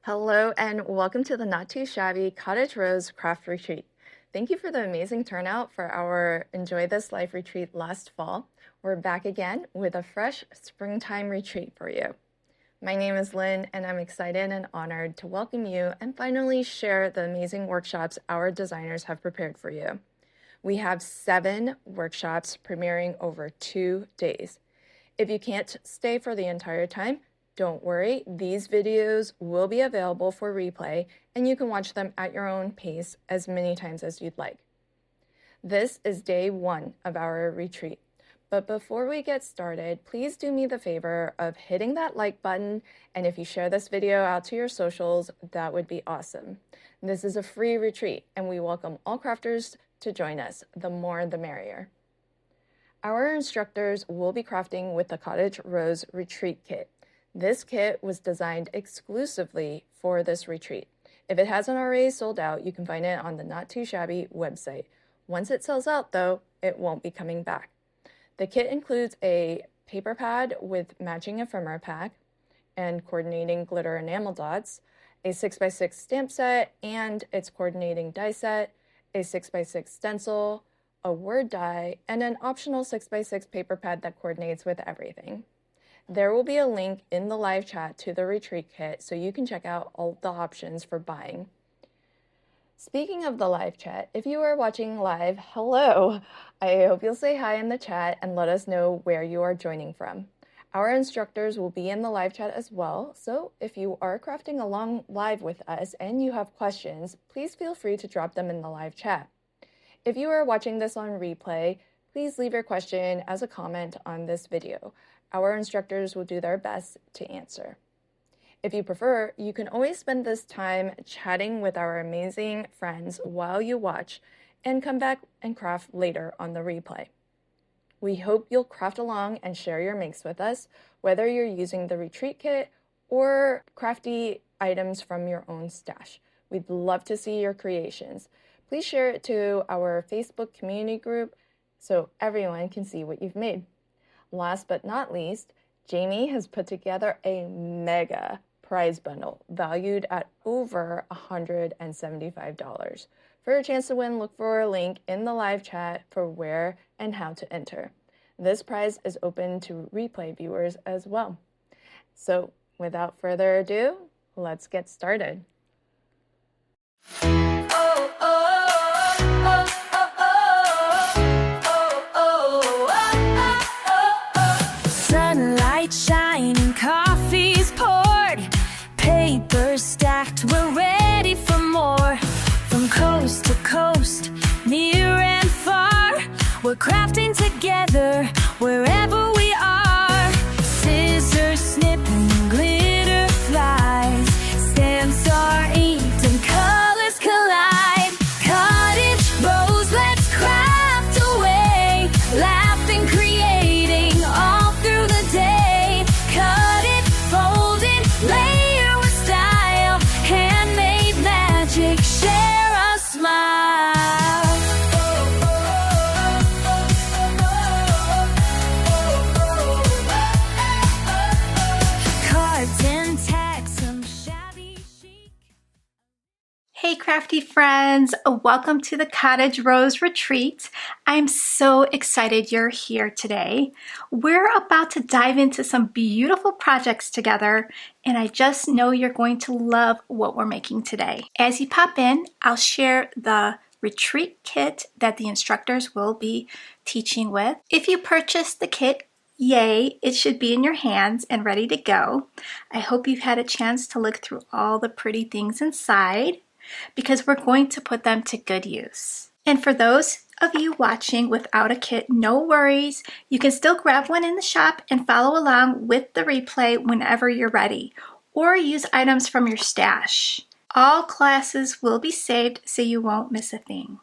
Hello and welcome to the Not Too Shabby Cottage Rose Craft Retreat. Thank you for the amazing turnout for our Enjoy This Life retreat last fall. We're back again with a fresh springtime retreat for you. My name is Lynn and I'm excited and honored to welcome you and finally share the amazing workshops our designers have prepared for you. We have 7 workshops premiering over 2 days. If you can't stay for the entire time, don't worry, these videos will be available for replay and you can watch them at your own pace as many times as you'd like. This is day 1 of our retreat. But before we get started, please do me the favor of hitting that like button, and if you share this video out to your socials, that would be awesome. This is a free retreat and we welcome all crafters to join us. The more the merrier. Our instructors will be crafting with the Cottage Rose Retreat Kit. This kit was designed exclusively for this retreat. If it hasn't already sold out, you can find it on the Not Too Shabby website. Once it sells out, though, it won't be coming back. The kit includes a paper pad with matching ephemera pack and coordinating glitter enamel dots, a 6x6 stamp set and its coordinating die set, a 6x6 stencil, a word die, and an optional 6x6 paper pad that coordinates with everything. There will be a link in the live chat to the retreat kit so you can check out all the options for buying. Speaking of the live chat, if you are watching live, hello! I hope you'll say hi in the chat and let us know where you are joining from. Our instructors will be in the live chat as well, so if you are crafting along live with us and you have questions, please feel free to drop them in the live chat. If you are watching this on replay, please leave your question as a comment on this video. Our instructors will do their best to answer. If you prefer, you can always spend this time chatting with our amazing friends while you watch and come back and craft later on the replay. We hope you'll craft along and share your makes with us, whether you're using the retreat kit or crafty items from your own stash. We'd love to see your creations. Please share it to our Facebook community group so everyone can see what you've made. Last but not least, Jamie has put together a mega prize bundle valued at over $175. For a chance to win, look for a link in the live chat for where and how to enter. This prize is open to replay viewers as well. So without further ado, let's get started. Sunlight shining, coffee's poured, papers stacked, we're ready for more. From coast to coast, near and far, we're crafting together wherever we are. Scissors snip and glitter flies, stamps are inked and colors collide. Cottage rose, let's craft away, laughing, creating all through the day. Cut it, fold it, layer with style, handmade magic, share a smile. Cards and tags, some shabby chic. Hey crafty friends, welcome to the Cottage Rose Retreat. I'm so excited you're here today. We're about to dive into some beautiful projects together, and I just know you're going to love what we're making today. As you pop in, I'll share the retreat kit that the instructors will be teaching with. If you purchased the kit, yay, it should be in your hands and ready to go. I hope you've had a chance to look through all the pretty things inside, because we're going to put them to good use. And for those of you watching without a kit, no worries. You can still grab one in the shop and follow along with the replay whenever you're ready, or use items from your stash. All classes will be saved so you won't miss a thing.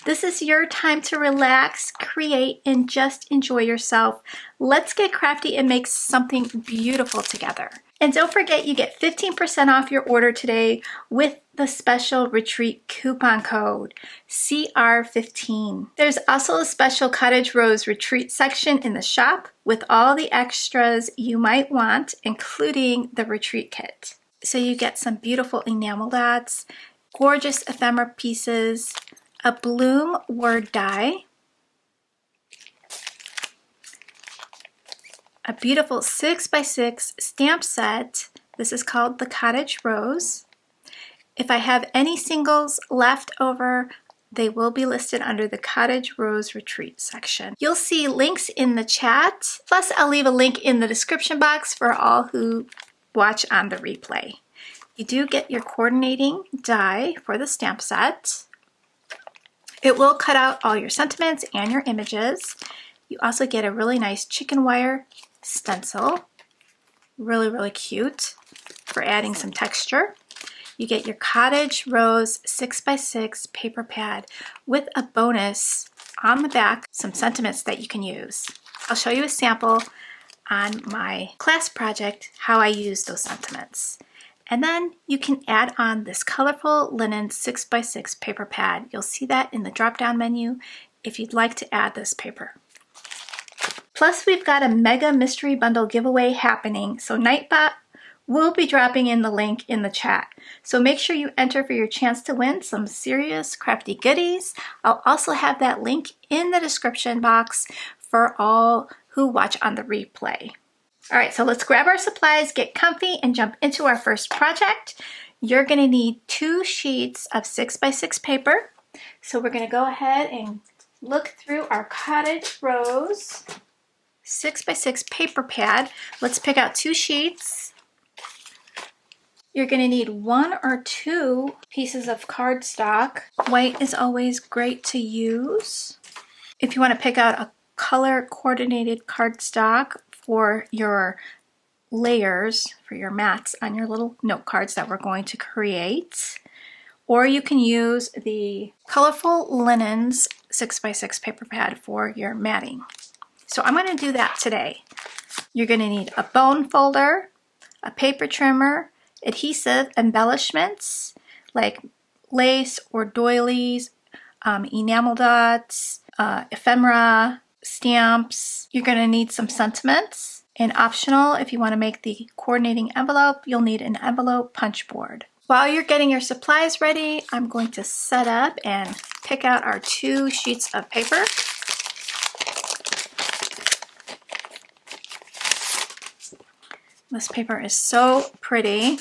This is your time to relax, create, and just enjoy yourself. Let's get crafty and make something beautiful together. And don't forget, you get 15% off your order today with the special retreat coupon code CR15. There's also a special Cottage Rose retreat section in the shop with all the extras you might want, including the retreat kit. So you get some beautiful enamel dots, gorgeous ephemera pieces, a bloom word die, a beautiful 6x6 stamp set. This is called the Cottage Rose. If I have any singles left over, they will be listed under the Cottage Rose Retreat section. You'll see links in the chat, plus I'll leave a link in the description box for all who watch on the replay. You do get your coordinating die for the stamp set. It will cut out all your sentiments and your images. You also get a really nice chicken wire stencil. Really, really cute for adding some texture. You get your Cottage Rose 6x6 paper pad with a bonus on the back, some sentiments that you can use. I'll show you a sample on my class project how I use those sentiments. And then you can add on this colorful linen 6x6 paper pad. You'll see that in the drop-down menu if you'd like to add this paper. Plus, we've got a mega mystery bundle giveaway happening. So Nightbot will be dropping in the link in the chat. So make sure you enter for your chance to win some serious crafty goodies. I'll also have that link in the description box for all who watch on the replay. All right, so let's grab our supplies, get comfy, and jump into our first project. You're gonna need 2 sheets of 6x6 paper. So we're gonna go ahead and look through our Cottage Rose 6x6 paper pad. Let's pick out 2 sheets. You're gonna need 1 or 2 pieces of cardstock. White is always great to use. If you wanna pick out a color coordinated cardstock for your layers, for your mats on your little note cards that we're going to create. Or you can use the colorful linens 6x6 paper pad for your matting. So I'm gonna do that today. You're gonna need a bone folder, a paper trimmer, adhesive embellishments like lace or doilies, enamel dots, ephemera, stamps. You're going to need some sentiments. And optional, if you want to make the coordinating envelope, you'll need an envelope punch board. While you're getting your supplies ready, I'm going to set up and pick out our 2 sheets of paper. This paper is so pretty.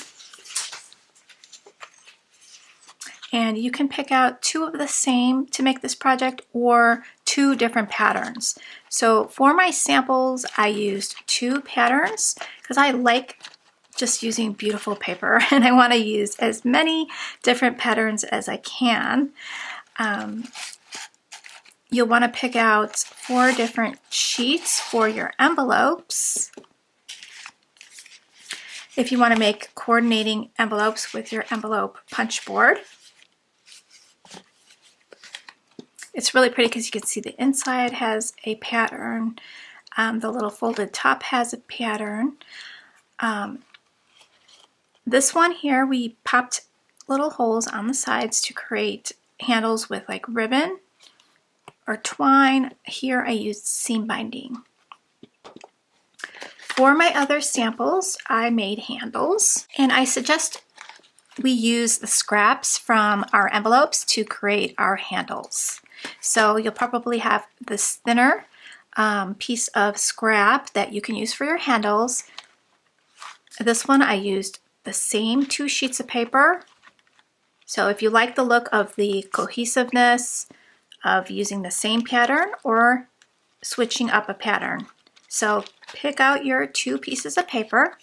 And you can pick out 2 of the same to make this project or 2 different patterns. So for my samples, I used 2 patterns because I like just using beautiful paper and I want to use as many different patterns as I can. You'll want to pick out 4 different sheets for your envelopes. If you want to make coordinating envelopes with your envelope punch board. It's really pretty because you can see the inside has a pattern. The little folded top has a pattern. This one here, we popped little holes on the sides to create handles with like ribbon or twine. Here I used seam binding. For my other samples, I made handles, and I suggest we use the scraps from our envelopes to create our handles. So you'll probably have this thinner piece of scrap that you can use for your handles. This one I used the same 2 sheets of paper. So if you like the look of the cohesiveness of using the same pattern or switching up a pattern. So pick out your 2 pieces of paper.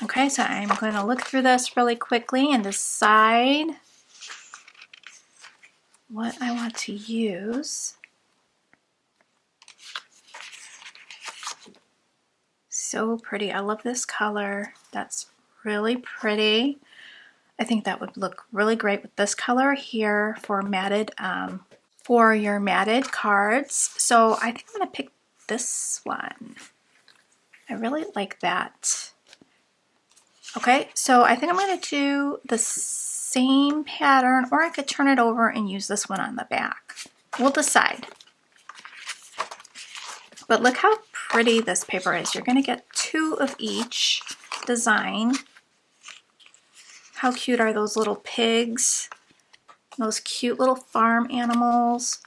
Okay, so I'm going to look through this really quickly and decide what I want to use. So pretty. I love this color. That's really pretty. I think that would look really great with this color here for matted, for your matted cards. So I think I'm gonna pick this one. I really like that. Okay, so I think I'm gonna do the same pattern, or I could turn it over and use this one on the back. We'll decide. But look how pretty this paper is. You're gonna get 2 of each. design. How cute are those little pigs? Those cute little farm animals.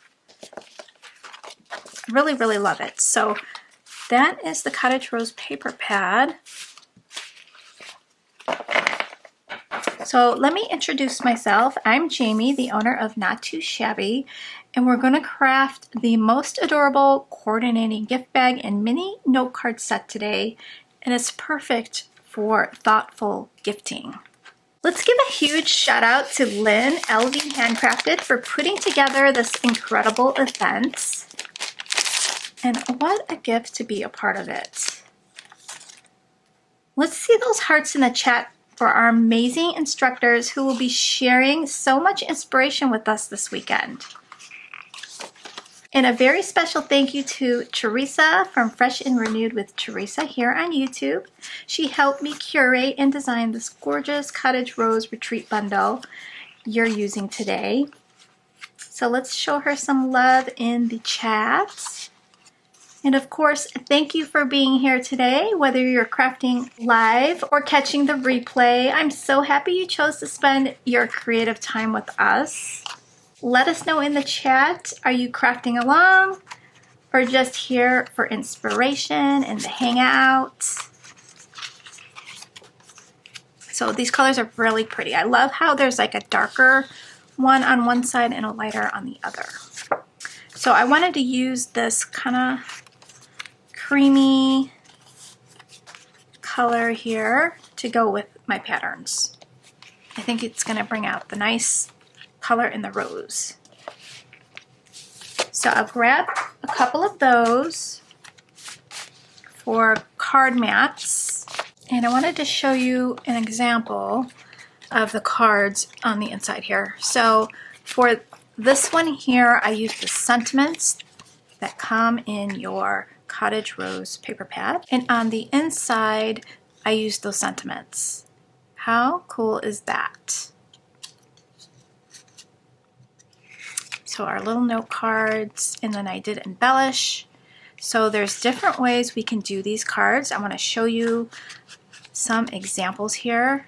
Really, really love it. So that is the Cottage Rose paper pad. So let me introduce myself. I'm Jamie, the owner of Not Too Shabby, and we're going to craft the most adorable coordinating gift bag and mini note card set today, and it's perfect for thoughtful gifting. Let's give a huge shout out to Lynn, LV Handcrafted, for putting together this incredible event. And what a gift to be a part of it. Let's see those hearts in the chat for our amazing instructors who will be sharing so much inspiration with us this weekend. And a very special thank you to Teresa from Fresh and Renewed with Teresa here on YouTube. She helped me curate and design this gorgeous Cottage Rose Retreat bundle you're using today. So let's show her some love in the chat. And of course, thank you for being here today, whether you're crafting live or catching the replay. I'm so happy you chose to spend your creative time with us. Let us know in the chat, are you crafting along or just here for inspiration and the hangout? So these colors are really pretty. I love how there's like a darker one on one side and a lighter on the other. So I wanted to use this kind of creamy color here to go with my patterns. I think it's going to bring out the nice color in the rose. So I'll grab a couple of those for card mats, and I wanted to show you an example of the cards on the inside here. So for this one here, I use the sentiments that come in your Cottage Rose paper pad, and on the inside I use those sentiments. How cool is that? So our little note cards, and then I did embellish. So there's different ways we can do these cards. I want to show you some examples here.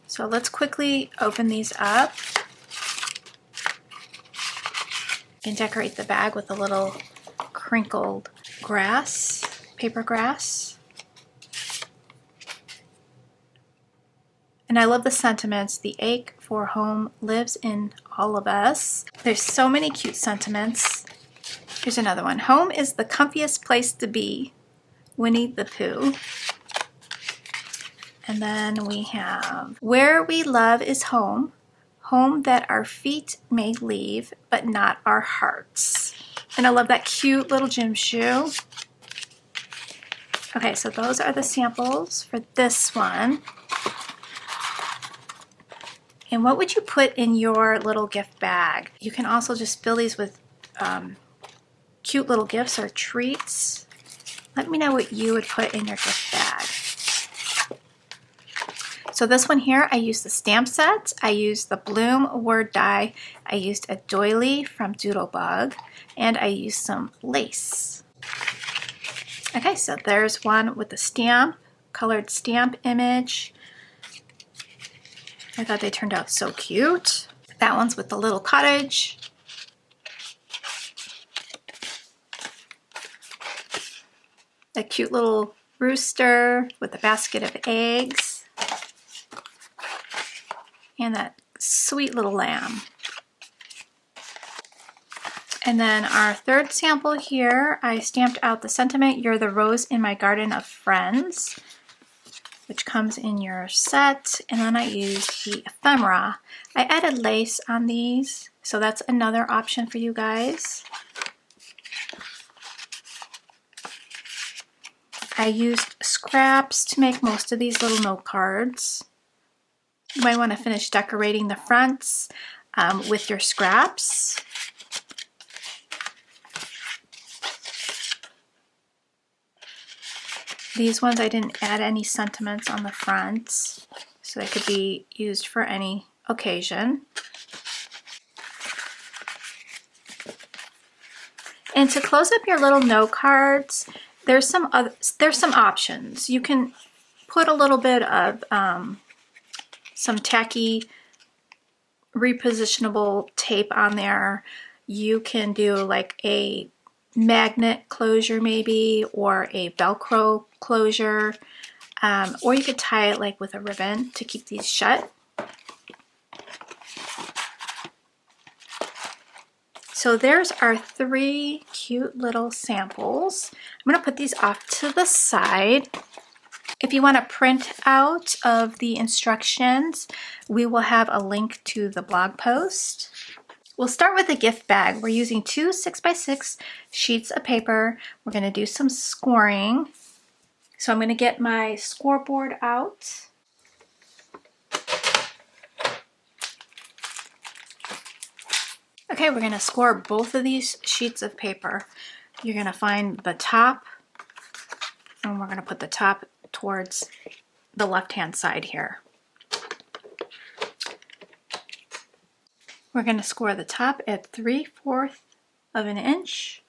So let's quickly open these up and decorate the bag with a little crinkled grass, paper grass. And I love the sentiments. The ache for home lives in all of us. There's so many cute sentiments. Here's another one. Home is the comfiest place to be. Winnie the Pooh. And then we have where we love is home. Home that our feet may leave, but not our hearts. And I love that cute little gym shoe. Okay, so those are the samples for this one. And what would you put in your little gift bag? You can also just fill these with cute little gifts or treats. Let me know what you would put in your gift bag. So this one here, I used the stamp set. I used the Bloom word die. I used a doily from Doodlebug, and I used some lace. Okay, so there's one with the stamp, colored stamp image. I thought they turned out so cute. That one's with the little cottage. A cute little rooster with a basket of eggs. And that sweet little lamb. And then our third sample here, I stamped out the sentiment, you're the rose in my garden of friends, which comes in your set. And then I used the ephemera. I added lace on these, so that's another option for you guys. I used scraps to make most of these little note cards. You might want to finish decorating the fronts with your scraps. These ones I didn't add any sentiments on the fronts, so they could be used for any occasion. And to close up your little note cards, there's some options. You can put a little bit of some tacky repositionable tape on there. You can do like a magnet closure maybe, or a Velcro closure, or you could tie it like with a ribbon to keep these shut. So there's our 3 cute little samples. I'm going to put these off to the side. If you want to print out of the instructions, we will have a link to the blog post. We'll start with the gift bag. We're using 2 6x6 sheets of paper. We're going to do some scoring. So I'm going to get my scoreboard out. Okay, we're going to score both of these sheets of paper. You're going to find the top, and we're going to put the top towards the left-hand side here. We're going to score the top at 3/4 of an inch.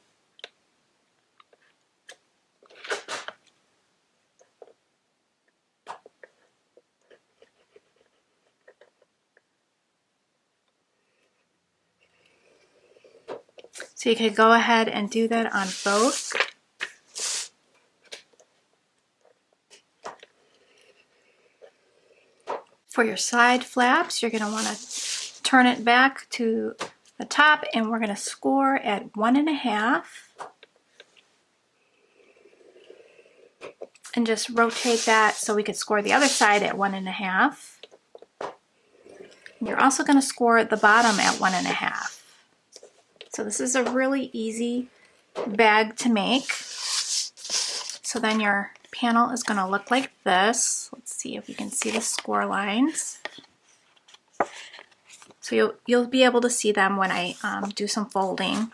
So you could go ahead and do that on both. For your side flaps, you're going to want to turn it back to the top, and we're going to score at 1.5. And just rotate that so we could score the other side at 1.5. You're also going to score the bottom at 1.5. So this is a really easy bag to make. So then your panel is going to look like this. Let's see if you can see the score lines. So you'll be able to see them when I do some folding.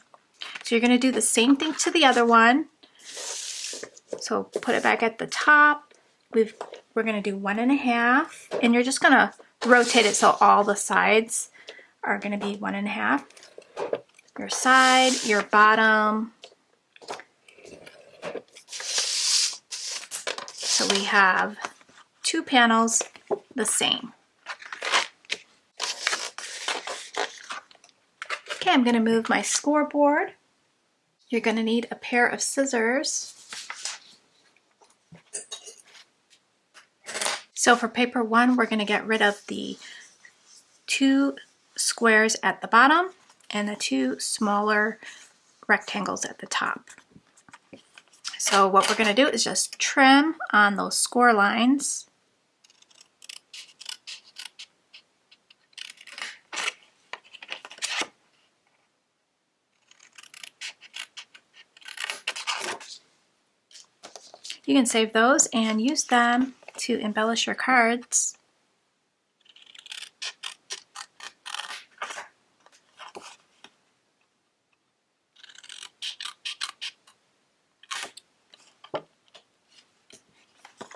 So you're going to do the same thing to the other one. So put it back at the top. We're going to do 1.5, and you're just going to rotate it so all the sides are going to be 1.5. Your side, your bottom. So we have 2 panels the same. Okay, I'm going to move my scoreboard. You're going to need a pair of scissors. So for paper 1, we're going to get rid of the 2 squares at the bottom and the 2 smaller rectangles at the top. So what we're going to do is just trim on those score lines. You can save those and use them to embellish your cards.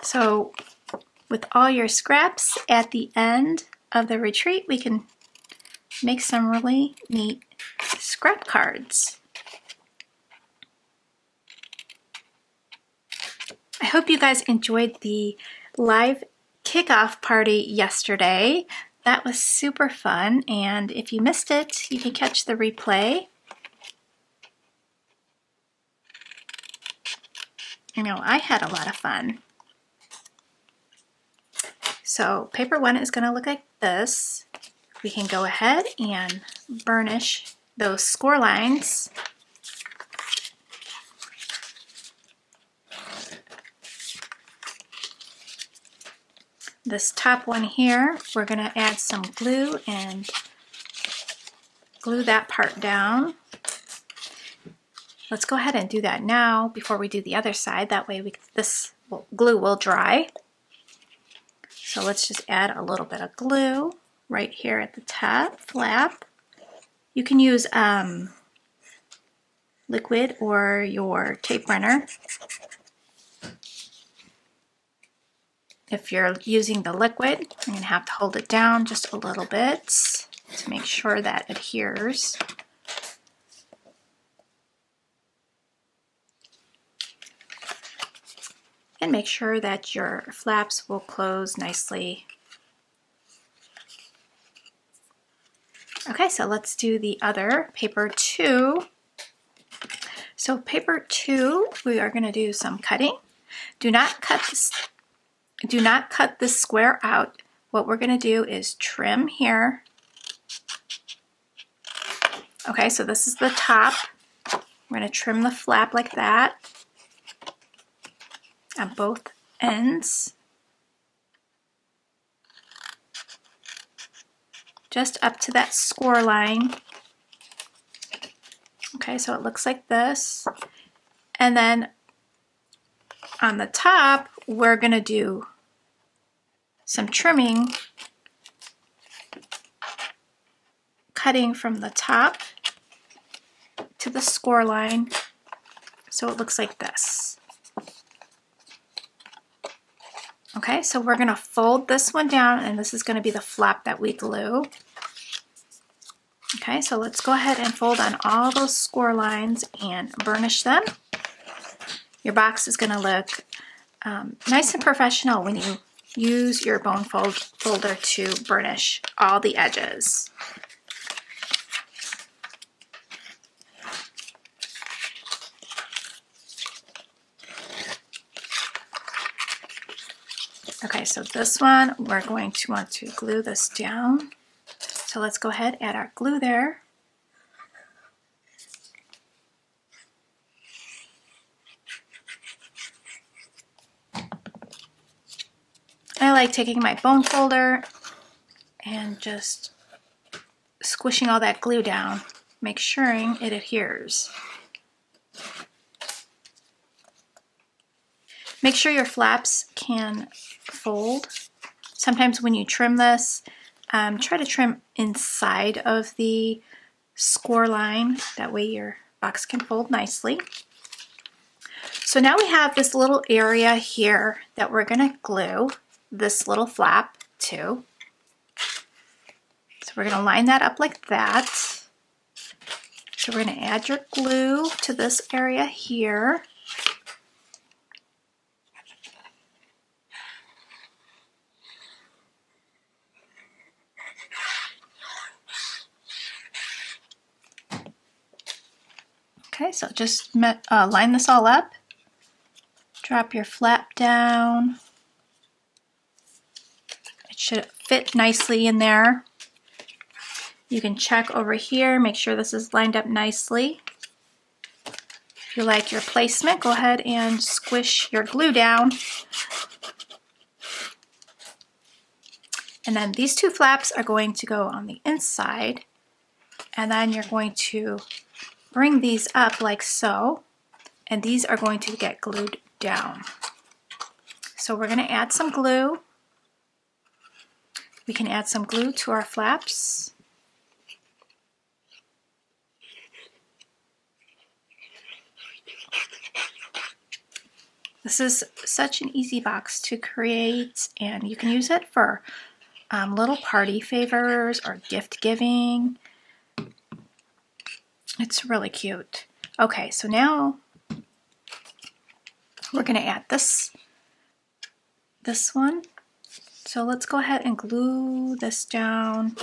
So with all your scraps at the end of the retreat, we can make some really neat scrap cards. I hope you guys enjoyed the live kickoff party yesterday. That was super fun, and if you missed it, you can catch the replay. I know I had a lot of fun. So paper 1 is going to look like this. We can go ahead and burnish those score lines. This top one here, we're going to add some glue and glue that part down. Let's go ahead and do that now before we do the other side. That way this glue will dry. So let's just add a little bit of glue right here at the top flap. You can use liquid or your tape runner. If you're using the liquid, you're going to have to hold it down just a little bit to make sure that adheres. and make sure that your flaps will close nicely. Okay, so let's do the other, paper 2. So paper 2, we are going to do some cutting. Do not cut this square out. What we're going to do is trim here. Okay, so this is the top. We're going to trim the flap like that on both ends. Just up to that score line. Okay, so it looks like this. And then on the top, we're going to do some trimming, cutting from the top to the score line. So it looks like this. Okay, so we're going to fold this one down, and this is going to be the flap that we glue. Okay, so let's go ahead and fold on all those score lines and burnish them. Your box is going to look nice and professional when you use your bone folder to burnish all the edges. Okay, so this one, we're going to want to glue this down. So let's go ahead, add our glue there. I like taking my bone folder and just squishing all that glue down, make sure it adheres. Make sure your flaps can fold. Sometimes when you trim this, try to trim inside of the score line. That way your box can fold nicely. So now we have this little area here that we're going to glue this little flap to. So we're going to line that up like that. So we're going to add your glue to this area here. Okay, so just line this all up. Drop your flap down. It should fit nicely in there. You can check over here, make sure this is lined up nicely. If you like your placement, go ahead and squish your glue down. And then these two flaps are going to go on the inside. And then you're going to bring these up like so, and these are going to get glued down. So we're going to add some glue. We can add some glue to our flaps. This is such an easy box to create, and you can use it for little party favors or gift giving. It's really cute. Okay, so now we're going to add this one. So let's go ahead and glue this down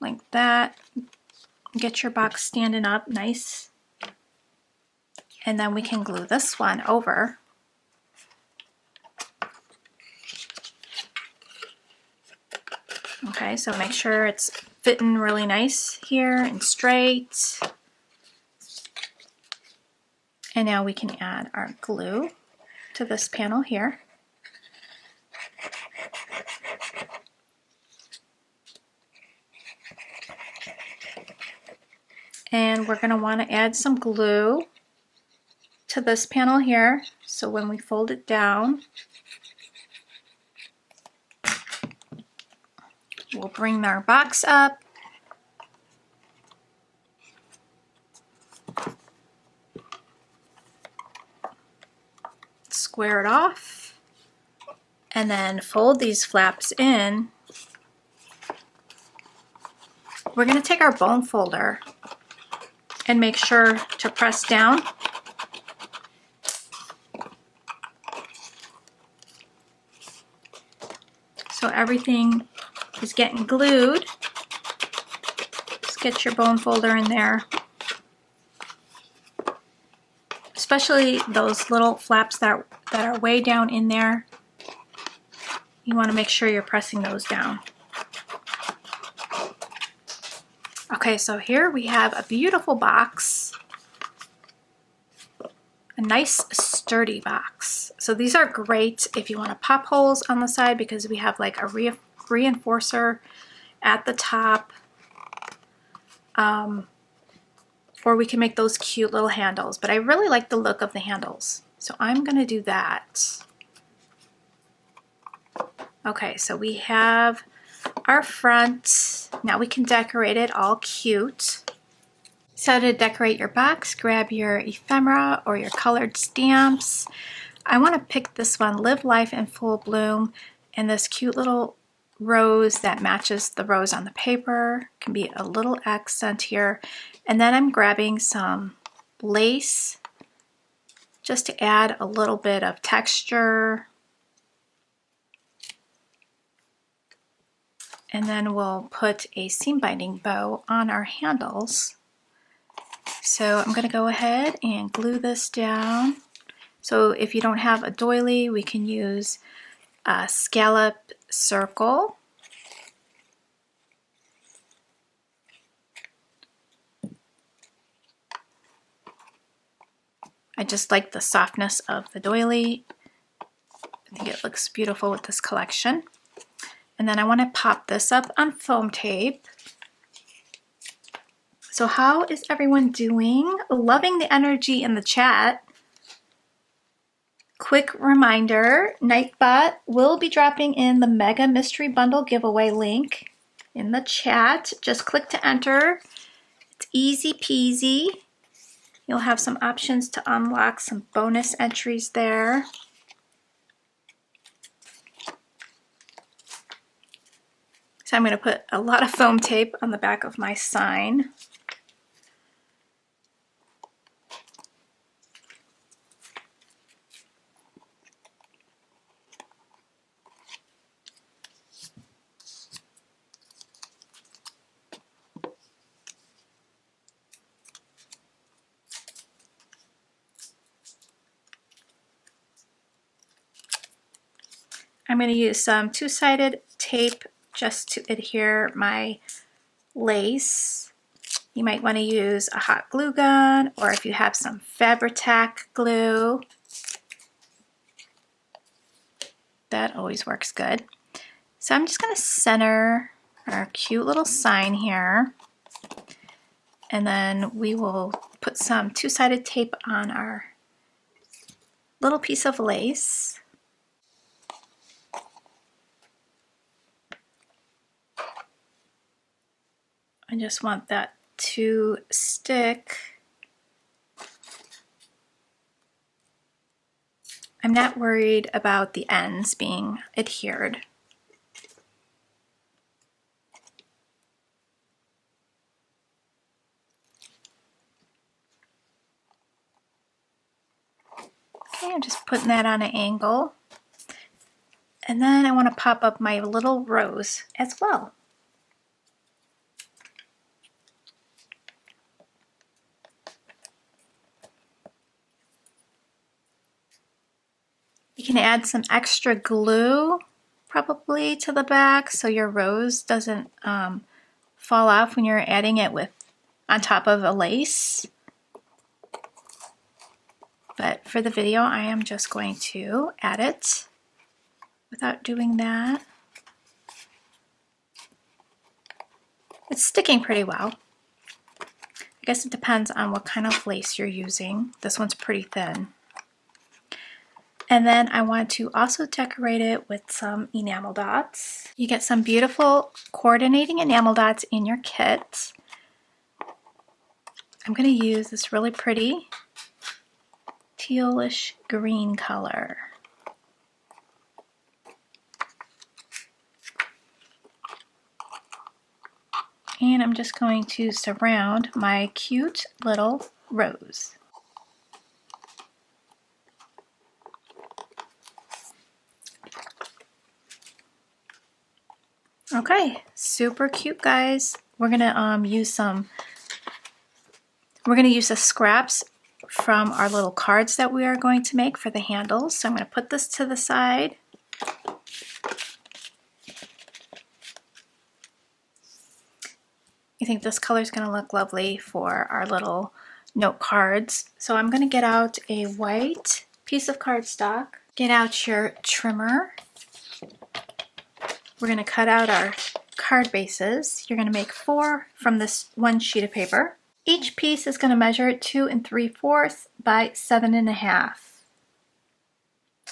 like that. Get your box standing up nice. And then we can glue this one over. Okay, so make sure it's fitting really nice here and straight. And now we can add our glue to this panel here. And we're going to want to add some glue to this panel here. So when we fold it down, we'll bring our box up. Square it off. And then fold these flaps in. We're going to take our bone folder and make sure to press down everything is getting glued, just get your bone folder in there. Especially those little flaps that are way down in there. You want to make sure you're pressing those down. Okay, so here we have a beautiful box. A nice sturdy box. So these are great if you want to pop holes on the side because we have like a reinforcer at the top. Or we can make those cute little handles, but I really like the look of the handles. So I'm gonna do that. Okay, so we have our front. Now we can decorate it all cute. So to decorate your box, grab your ephemera or your colored stamps. I want to pick this one, Live Life in Full Bloom, and this cute little rose that matches the rose on the paper. Can be a little accent here. And then I'm grabbing some lace just to add a little bit of texture. And then we'll put a seam binding bow on our handles. So I'm going to go ahead and glue this down. So if you don't have a doily, we can use a scallop circle. I just like the softness of the doily. I think it looks beautiful with this collection. And then I want to pop this up on foam tape. So how is everyone doing? Loving the energy in the chat. Quick reminder, Nightbot will be dropping in the Mega Mystery Bundle giveaway link in the chat. Just click to enter. It's easy peasy. You'll have some options to unlock some bonus entries there. So I'm going to put a lot of foam tape on the back of my sign. I'm going to use some two-sided tape just to adhere my lace. You might want to use a hot glue gun, or if you have some Fabri-Tac glue, that always works good. So I'm just going to center our cute little sign here, and then we will put some two-sided tape on our little piece of lace. I just want that to stick. I'm not worried about the ends being adhered. Okay, I'm just putting that on an angle. And then I want to pop up my little rose as well. You can add some extra glue probably to the back so your rose doesn't fall off when you're adding it on top of a lace. But for the video, I am just going to add it without doing that. It's sticking pretty well. I guess it depends on what kind of lace you're using. This one's pretty thin. And then I want to also decorate it with some enamel dots. You get some beautiful coordinating enamel dots in your kit. I'm going to use this really pretty tealish green color. And I'm just going to surround my cute little rose. Okay, super cute, guys. We're gonna use the scraps from our little cards that we are going to make for the handles. So I'm gonna put this to the side. I think this color is gonna look lovely for our little note cards. So I'm gonna get out a white piece of cardstock. Get out your trimmer. We're gonna cut out our card bases. You're gonna make 4 from this one sheet of paper. Each piece is gonna measure 2 3/4 by 7.5.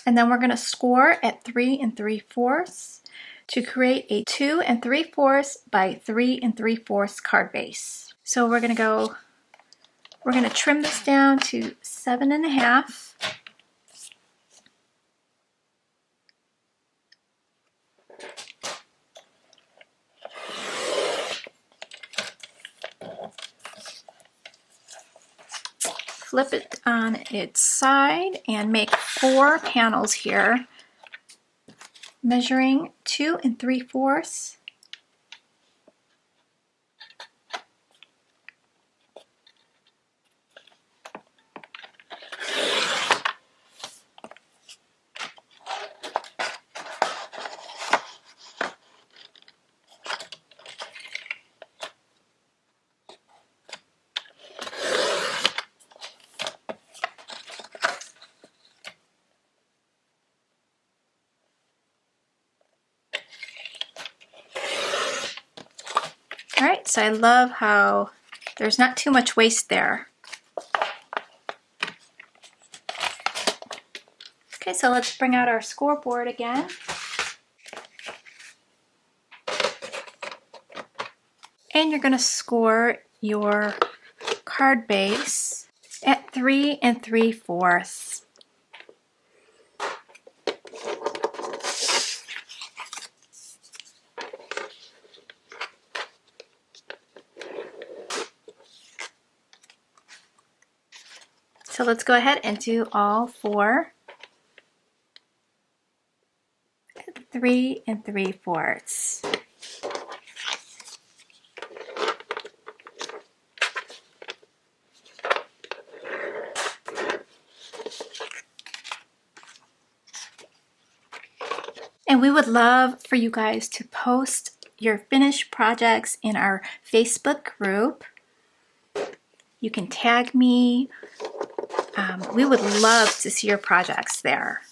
And then we're gonna score at 3 3/4 to create a 2 3/4 by 3 3/4 card base. So we're gonna trim this down to 7.5. Flip it on its side and make 4 panels here, measuring 2 3/4. All right, so I love how there's not too much waste there. Okay, so let's bring out our scoreboard again. And you're gonna score your card base at 3 3/4. So let's go ahead and do all 4 at 3 3/4. And we would love for you guys to post your finished projects in our Facebook group. You can tag me. We would love to see your projects there.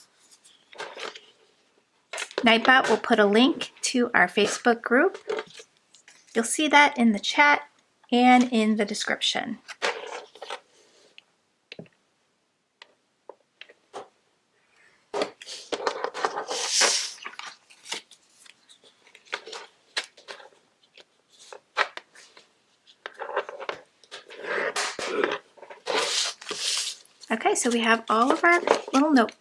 Nightbot will put a link to our Facebook group. You'll see that in the chat and in the description. Okay, so we have all of our little note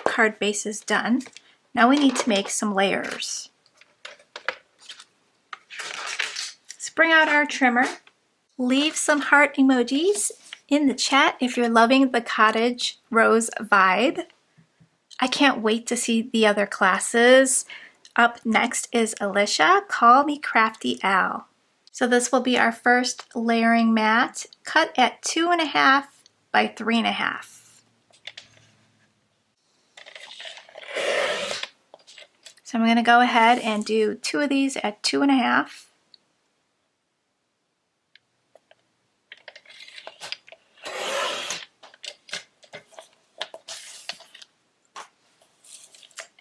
card bases done. Now we need to make some layers. Let's bring out our trimmer. Leave some heart emojis in the chat if you're loving the Cottage Rose vibe. I can't wait to see the other classes. Up next is Alicia, Call Me Crafty Al. So this will be our first layering mat, cut at 2.5 by 3.5. So I'm going to go ahead and do 2 of these at 2.5.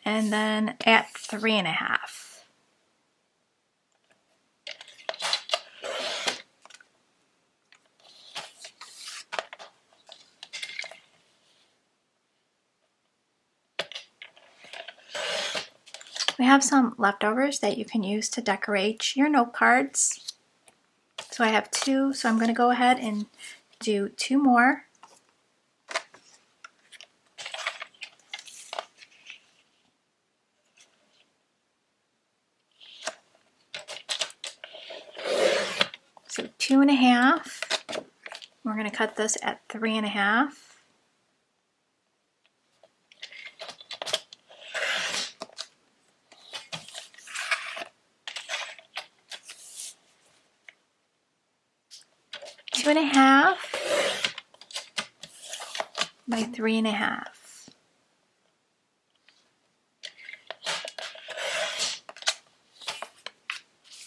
And then at 3.5. We have some leftovers that you can use to decorate your note cards. So I have 2, so I'm going to go ahead and do 2 more. So 2.5. We're going to cut this at 3.5. 2.5 by 3.5.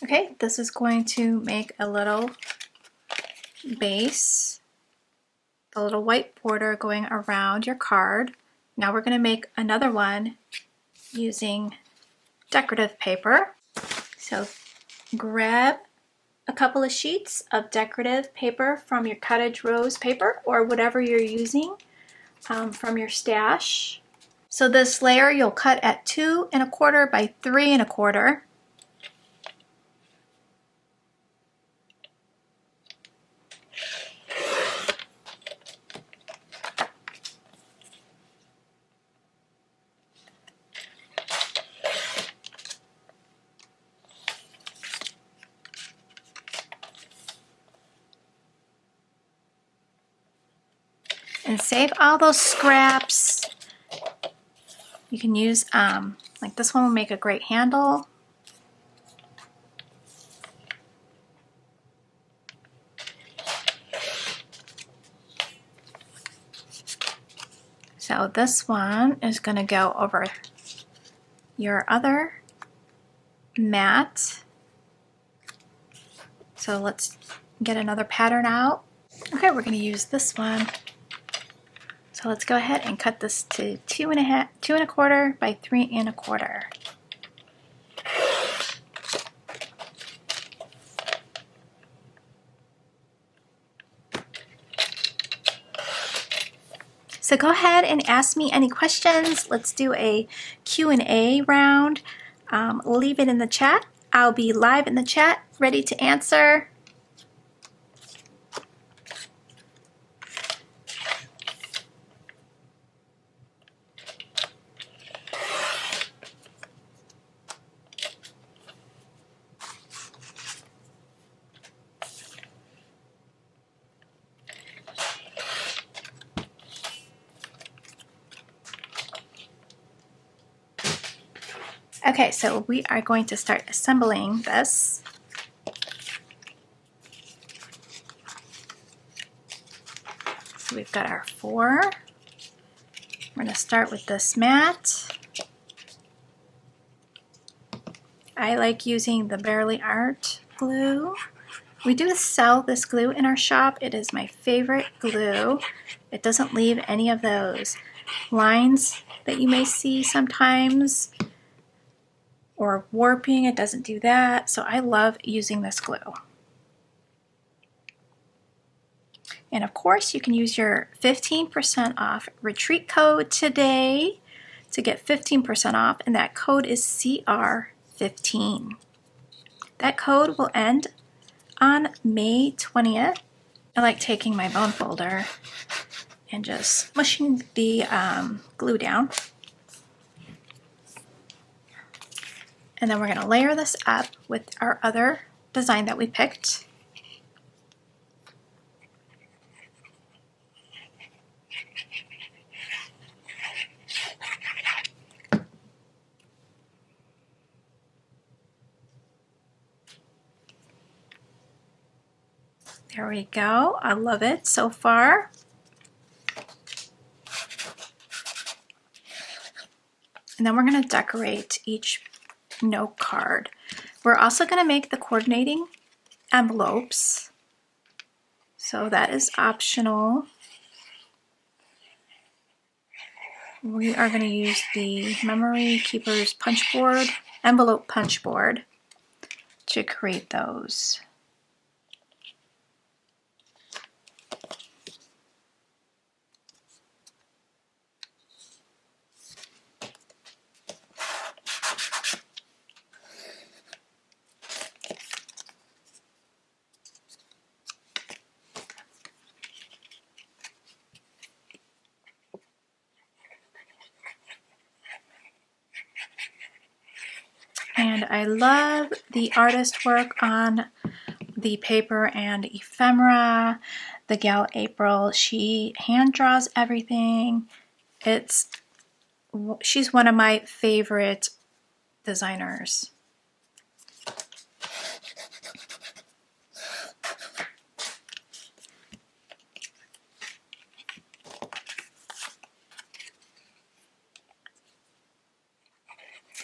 Okay, this is going to make a little base, a little white border going around your card. Now we're going to make another one using decorative paper. So grab a couple of sheets of decorative paper from your Cottage rose paper or whatever you're using from your stash. So this layer you'll cut at 2.25 by 3.25. And save all those scraps. You can use, like this one will make a great handle. So this one is going to go over your other mat. So let's get another pattern out. Okay, we're going to use this one. So let's go ahead and cut this to 2.25 by 3.25. So go ahead and ask me any questions. Let's do a Q&A round. Leave it in the chat. I'll be live in the chat, ready to answer. Okay, so we are going to start assembling this. So we've got our 4. We're going to start with this mat. I like using the Barely Art glue. We do sell this glue in our shop. It is my favorite glue. It doesn't leave any of those lines that you may see sometimes, or warping. It doesn't do that. So I love using this glue. And of course, you can use your 15% off retreat code today to get 15% off, and that code is CR15. That code will end on May 20th. I like taking my bone folder and just mushing the glue down. And then we're going to layer this up with our other design that we picked. There we go. I love it so far. And then we're going to decorate each note card. We're also going to make the coordinating envelopes. So that is optional. We are going to use the Memory Keeper's punch board, envelope punch board, to create those. And I love the artist work on the paper and ephemera. The gal April, she hand draws everything. She's one of my favorite designers.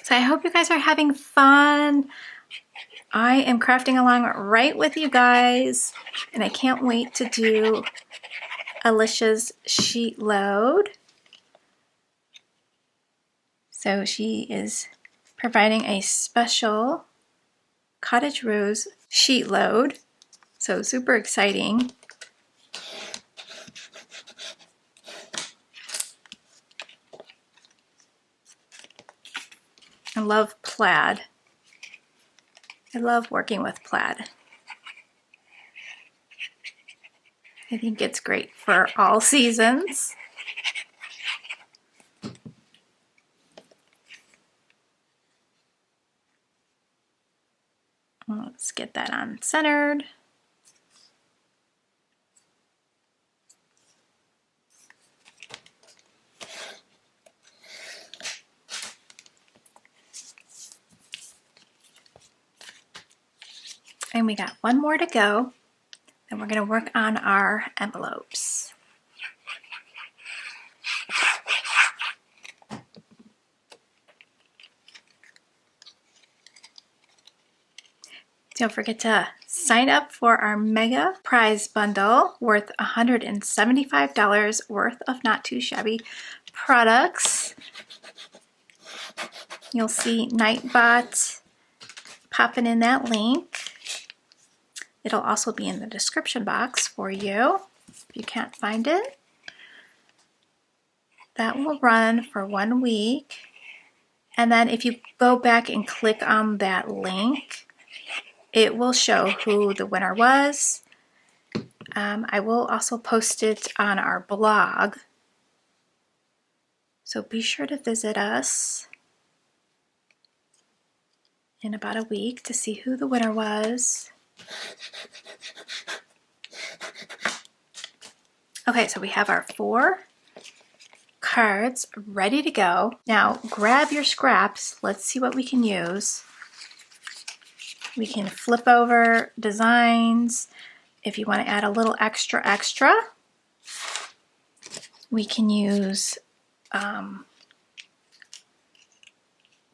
So I hope you guys are having fun. I am crafting along right with you guys, and I can't wait to do Alicia's sheet load. So she is providing a special Cottage Rose sheet load. So super exciting. I love plaid. I love working with plaid. I think it's great for all seasons. Let's get that on centered. And we got one more to go. Then we're going to work on our envelopes. Don't forget to sign up for our mega prize bundle worth $175 worth of Not Too Shabby products. You'll see Nightbot popping in that link. It'll also be in the description box for you if you can't find it. That will run for 1 week. And then if you go back and click on that link, it will show who the winner was. I will also post it on our blog. So be sure to visit us in about a week to see who the winner was. Okay, so we have our 4 cards ready to go. Now grab your scraps. Let's see what we can use. We can flip over designs. If you want to add a little extra, we can use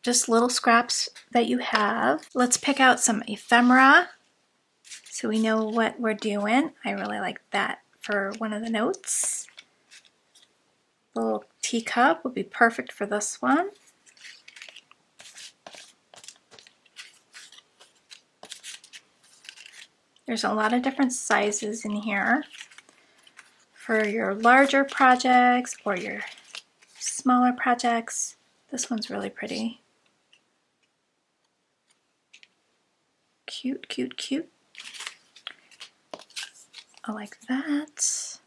just little scraps that you have. Let's pick out some ephemera so we know what we're doing. I really like that for one of the notes. Little teacup would be perfect for this one. There's a lot of different sizes in here for your larger projects or your smaller projects. This one's really pretty. Cute, cute, cute. I like that. Let's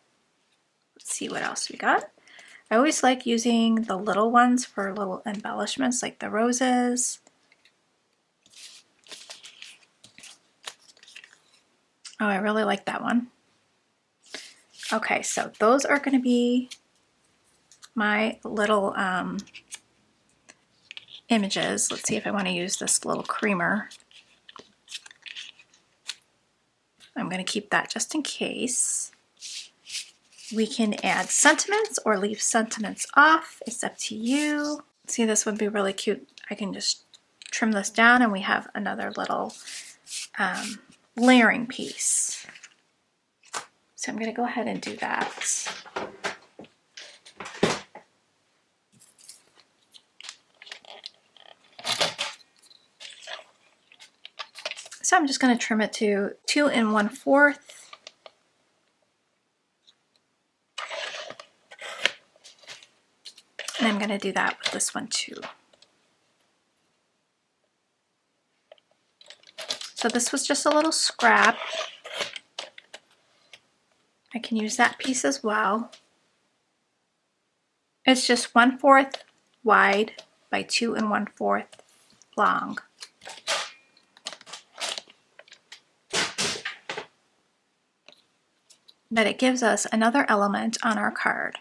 see what else we got. I always like using the little ones for little embellishments like the roses. Oh, I really like that one. Okay, so those are going to be my little images. Let's see if I want to use this little creamer. I'm going to keep that just in case. We can add sentiments or leave sentiments off. It's up to you. See, this would be really cute. I can just trim this down and we have another little layering piece. So I'm going to go ahead and do that. So I'm just going to trim it to 2 1/4. And I'm going to do that with this one too. So this was just a little scrap. I can use that piece as well. It's just 1/4 wide by 2 1/4 long. But it gives us another element on our card.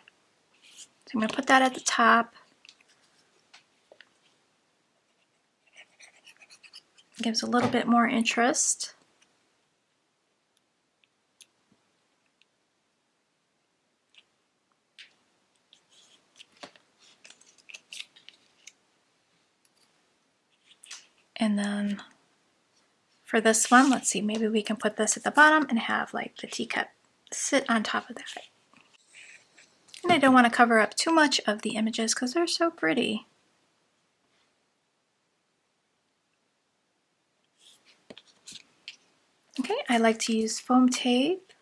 So I'm going to put that at the top. It gives a little bit more interest. And then for this one, let's see, maybe we can put this at the bottom and have like the teacup sit on top of that. And I don't want to cover up too much of the images because they're so pretty. Okay, I like to use foam tape.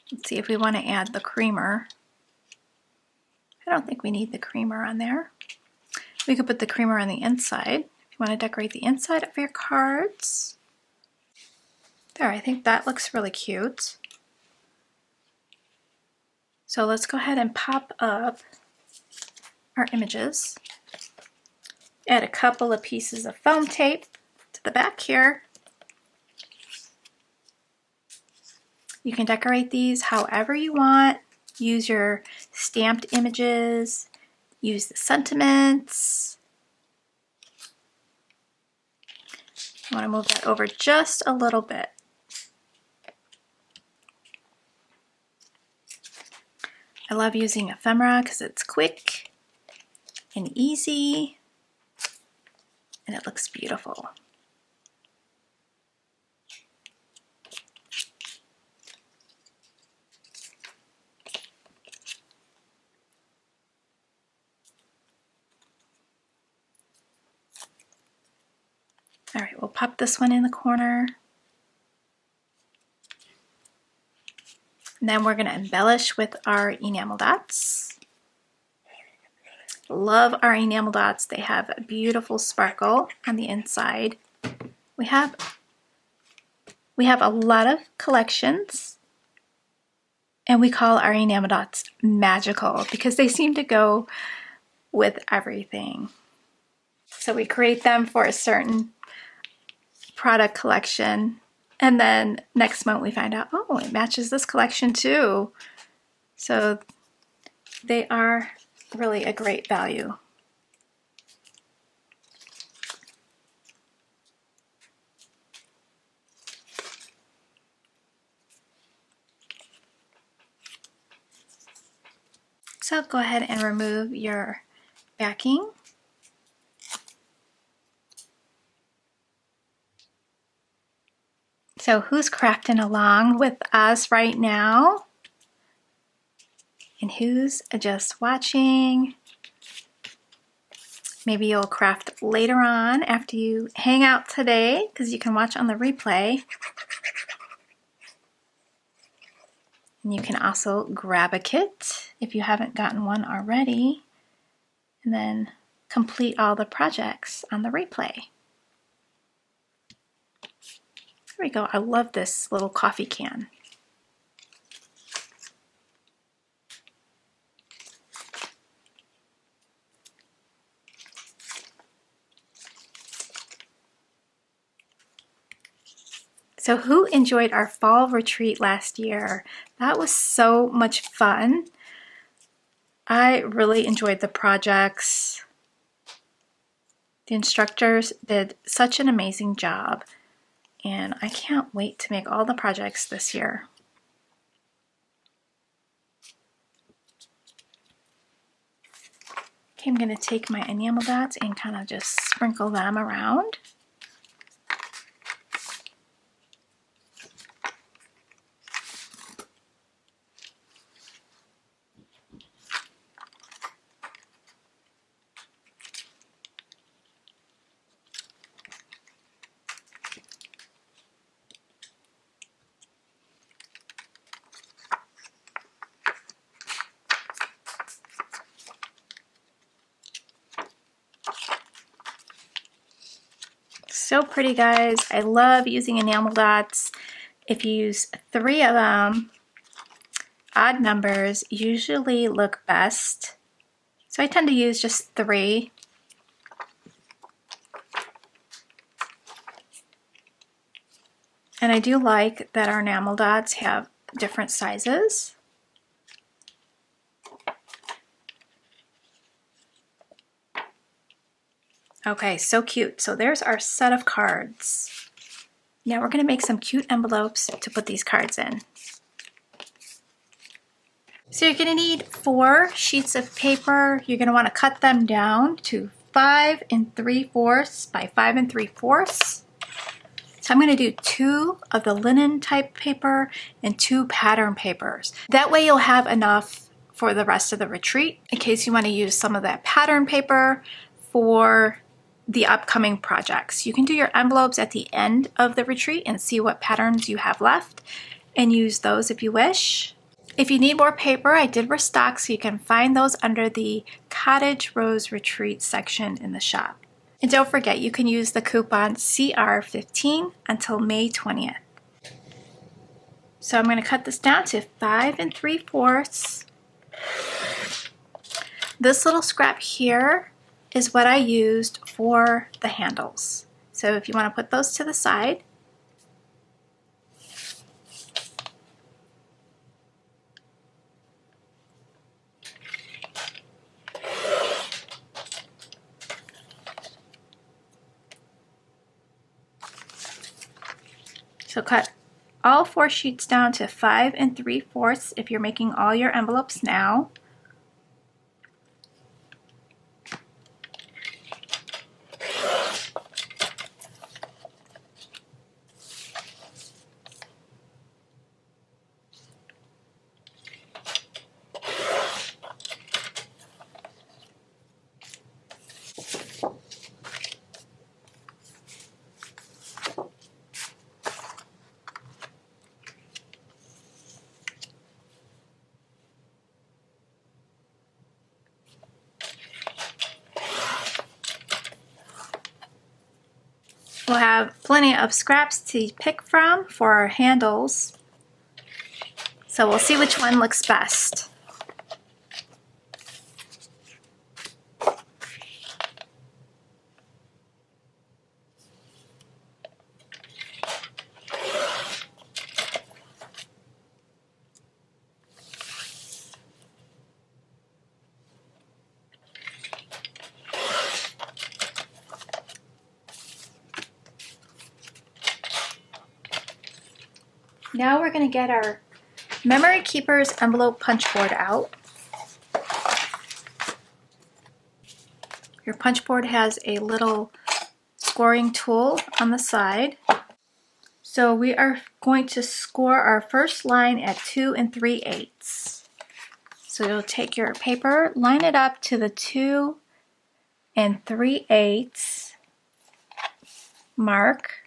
Let's see if we want to add the creamer. I don't think we need the creamer on there. We could put the creamer on the inside if you want to decorate the inside of your cards. There, I think that looks really cute. So let's go ahead and pop up our images. Add a couple of pieces of foam tape to the back here. You can decorate these however you want. Use your stamped images, use the sentiments. I want to move that over just a little bit. I love using ephemera because it's quick and easy. And it looks beautiful. All right, we'll pop this one in the corner. And then we're going to embellish with our enamel dots. Love our enamel dots. They have a beautiful sparkle on the inside. We have a lot of collections, and we call our enamel dots magical because they seem to go with everything. So we create them for a certain product collection, and then next month we find out, oh, it matches this collection too. So they are really a great value. So go ahead and remove your backing. So who's crafting along with us right now? And who's just watching? Maybe you'll craft later on after you hang out today because you can watch on the replay. And you can also grab a kit if you haven't gotten one already, and then complete all the projects on the replay. There we go. I love this little coffee can. So who enjoyed our fall retreat last year? That was so much fun. I really enjoyed the projects. The instructors did such an amazing job, and I can't wait to make all the projects this year. Okay, I'm going to take my enamel dots and kind of just sprinkle them around. So pretty, guys. I love using enamel dots. If you use 3 of them, odd numbers usually look best. So I tend to use just 3. And I do like that our enamel dots have different sizes. Okay, so cute. So there's our set of cards. Now we're going to make some cute envelopes to put these cards in. So you're going to need 4 sheets of paper. You're going to want to cut them down to 5 3/4 by 5 3/4. So I'm going to do 2 of the linen type paper and 2 pattern papers. That way you'll have enough for the rest of the retreat in case you want to use some of that pattern paper for the upcoming projects. You can do your envelopes at the end of the retreat and see what patterns you have left and use those if you wish. If you need more paper, I did restock, so you can find those under the Cottage Rose Retreat section in the shop. And don't forget, you can use the coupon CR15 until May 20th. So I'm going to cut this down to 5 3/4. This little scrap here is what I used for the handles. So if you want to put those to the side. So cut all 4 sheets down to 5 3/4 if you're making all your envelopes now. We'll have plenty of scraps to pick from for our handles. So we'll see which one looks best. Now we're going to get our Memory Keepers envelope punch board out. Your punch board has a little scoring tool on the side. So we are going to score our first line at 2 3/8. So you'll take your paper, line it up to the 2 3/8 mark.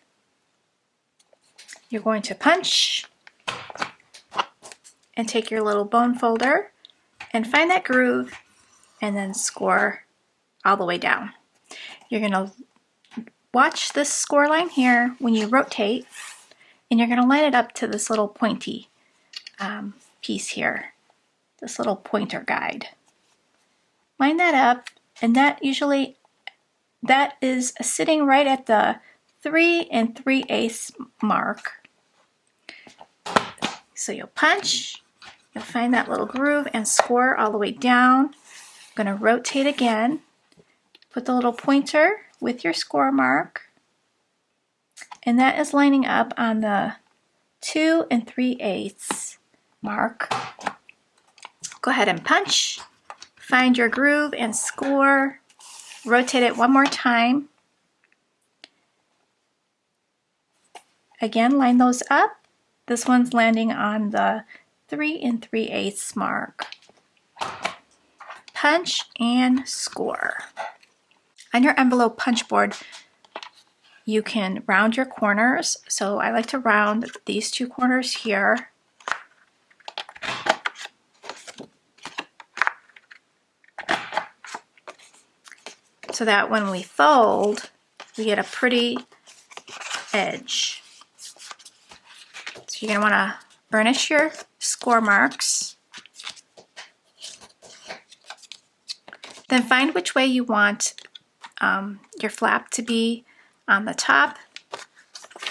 You're going to punch and take your little bone folder and find that groove and then score all the way down. You're going to watch this score line here when you rotate, and you're going to line it up to this little pointy piece here, this little pointer guide. Line that up, and that is sitting right at the 3 3/8 mark. So you'll punch, you'll find that little groove and score all the way down. I'm going to rotate again, put the little pointer with your score mark, and that is lining up on the 2 3/8 mark. Go ahead and punch, find your groove and score, rotate it one more time. Again, line those up. This one's landing on the 3 3/8 mark. Punch and score. On your envelope punch board, you can round your corners. So I like to round these 2 corners here. So that when we fold, we get a pretty edge. So you're going to want to burnish your score marks. Then find which way you want your flap to be on the top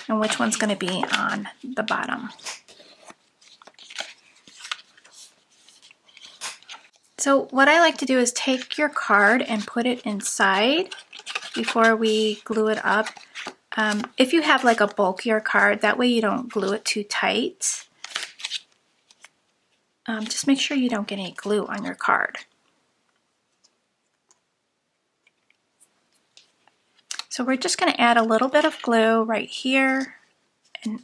and which one's going to be on the bottom. So what I like to do is take your card and put it inside before we glue it up. If you have like a bulkier card, that way you don't glue it too tight. Just make sure you don't get any glue on your card. So we're just going to add a little bit of glue right here and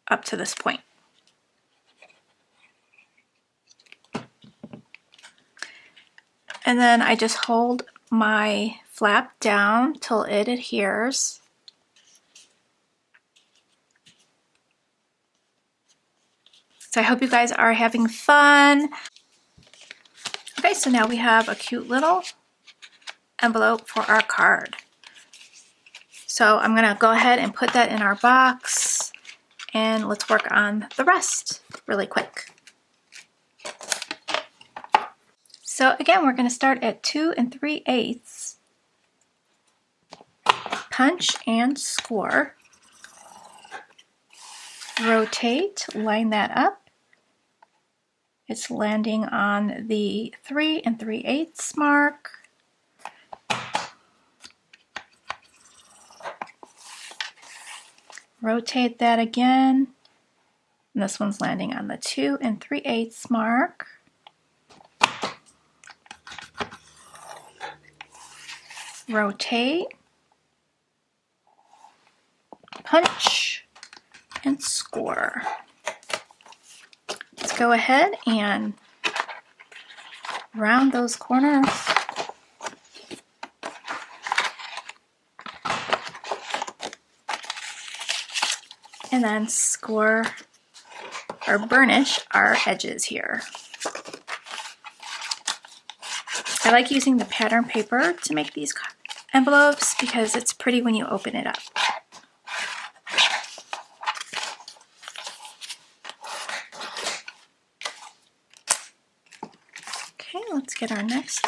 up to this point. And then I just hold my flap down till it adheres. So I hope you guys are having fun. Okay, so now we have a cute little envelope for our card. So I'm gonna go ahead and put that in our box and let's work on the rest really quick. So again, we're gonna start at 2 3/8. Punch and score. Rotate, line that up. It's landing on the 3 3/8 mark. Rotate that again. And this one's landing on the 2 3/8 mark. Rotate. Punch and score. Let's go ahead and round those corners. And then score or burnish our edges here. I like using the pattern paper to make these envelopes because it's pretty when you open it up. Okay, let's get our next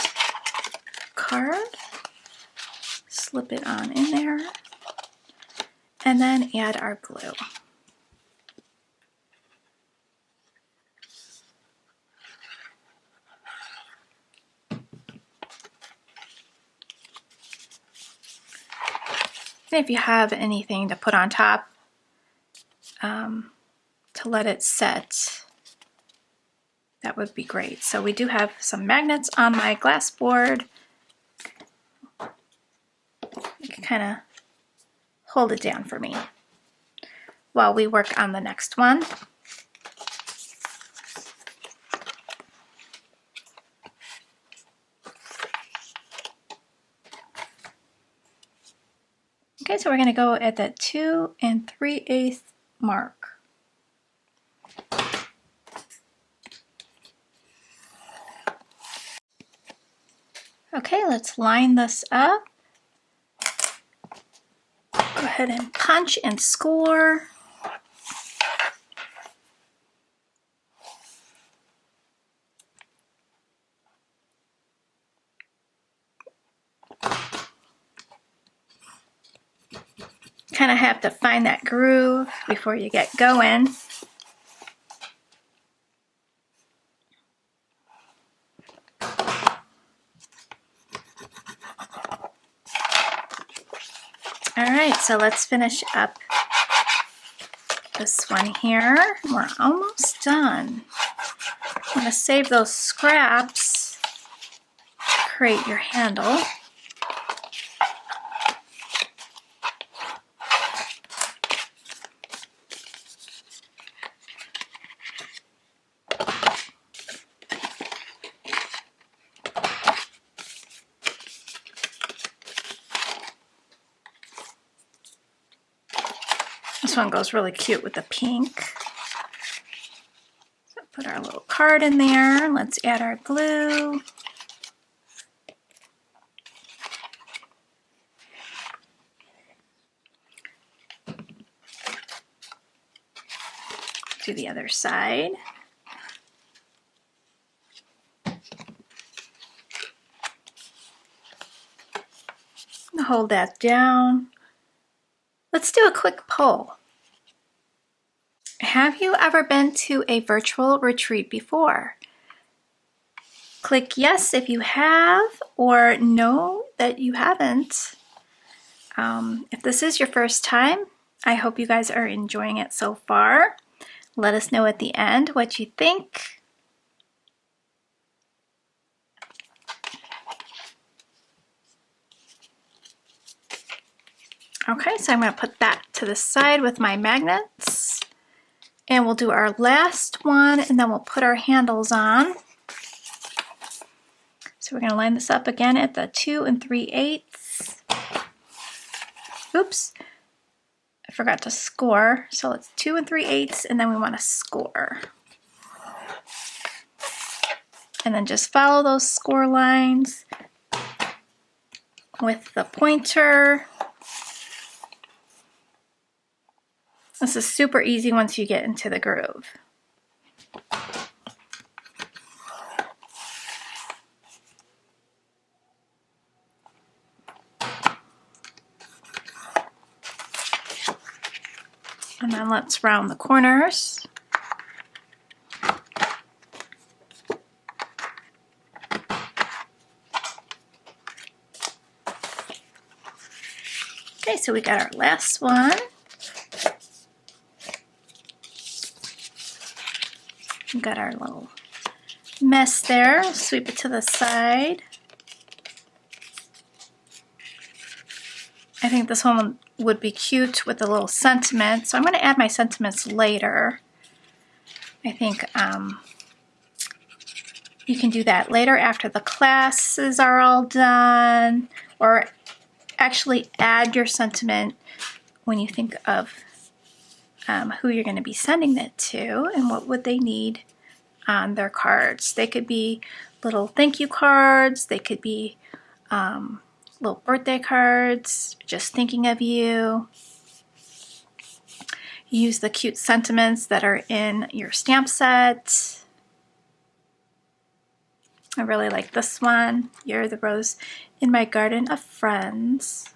card. Slip it on in there. And then add our glue. And if you have anything to put on top to let it set, that would be great. So we do have some magnets on my glass board. You can kind of hold it down for me while we work on the next one. Okay, so we're going to go at that 2 3/8 mark. Okay, let's line this up. Go ahead and punch and score. Kind of have to find that groove before you get going. All right, so let's finish up this one here. We're almost done. I'm going to save those scraps to create your handle. This one goes really cute with the pink. So put our little card in there. Let's add our glue. Do the other side. Hold that down. Let's do a quick poll. Have you ever been to a virtual retreat before? Click yes if you have, or no that you haven't. If this is your first time, I hope you guys are enjoying it so far. Let us know at the end what you think. Okay, so I'm going to put that to the side with my magnets. And we'll do our last one, and then we'll put our handles on. So we're going to line this up again at the 2 3/8. Oops, I forgot to score. So it's 2 3/8, and then we want to score. And then just follow those score lines with the pointer. This is super easy once you get into the groove. And then let's round the corners. Okay, so we got our last one. We got our little mess there. Sweep it to the side. I think this one would be cute with a little sentiment, so I'm going to add my sentiments later. I think you can do that later after the classes are all done, or actually add your sentiment when you think of who you're going to be sending it to and what would they need on their cards. They could be little thank you cards, they could be little birthday cards, just thinking of you. Use the cute sentiments that are in your stamp set. I really like this one. You're the rose in my garden of friends.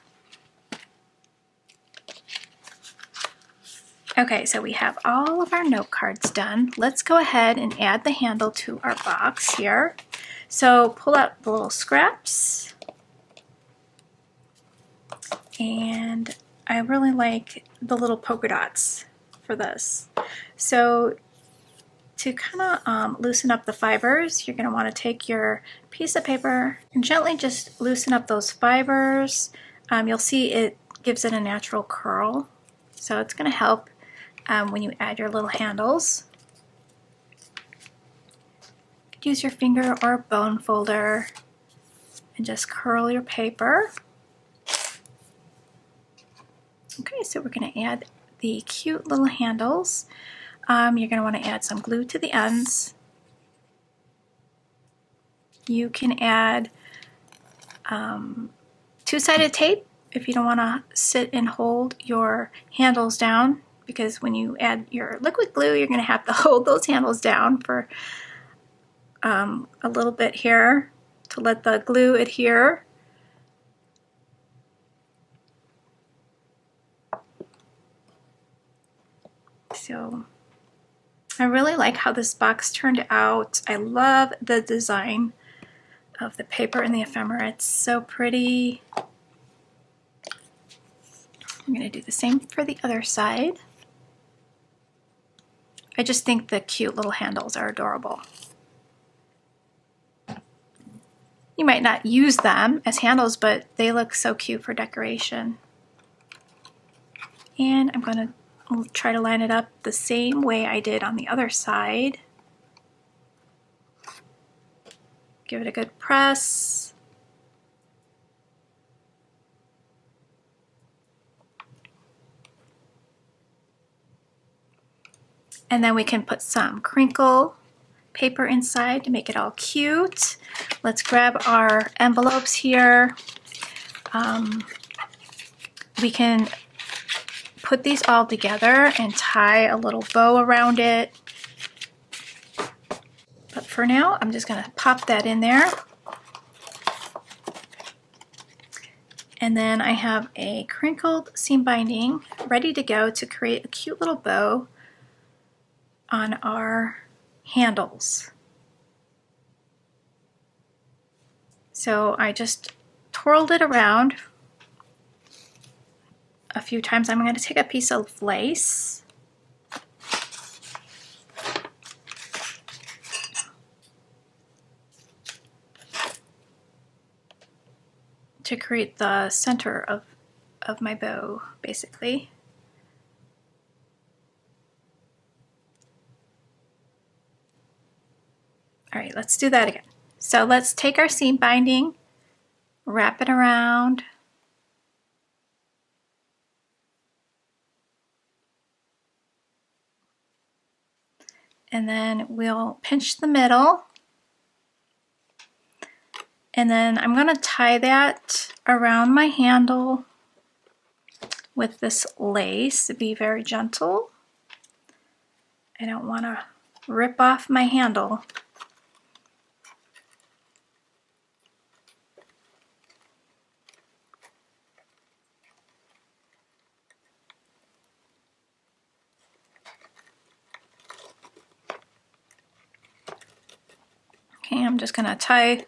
Okay, so we have all of our note cards done. Let's go ahead and add the handle to our box here. So pull out the little scraps. And I really like the little polka dots for this. So to kind of loosen up the fibers, you're going to want to take your piece of paper and gently just loosen up those fibers. You'll see it gives it a natural curl. So it's going to help when you add your little handles. You could use your finger or a bone folder and just curl your paper. Okay, so we're going to add the cute little handles. You're going to want to add some glue to the ends. You can add two-sided tape if you don't want to sit and hold your handles down, because when you add your liquid glue, you're going to have to hold those handles down for a little bit here to let the glue adhere. So I really like how this box turned out. I love the design of the paper and the ephemera. It's so pretty. I'm going to do the same for the other side. I just think the cute little handles are adorable. You might not use them as handles, but they look so cute for decoration. And I'm going to try to line it up the same way I did on the other side. Give it a good press. And then we can put some crinkle paper inside to make it all cute. Let's grab our envelopes here. We can put these all together and tie a little bow around it. But for now, I'm just going to pop that in there. And then I have a crinkled seam binding ready to go to create a cute little bow on our handles. So I just twirled it around a few times. I'm going to take a piece of lace. To create the center of my bow, basically. All right, let's do that again. So let's take our seam binding, wrap it around, and then we'll pinch the middle. And then I'm going to tie that around my handle with this lace. Be very gentle. I don't want to rip off my handle. Okay, I'm just going to tie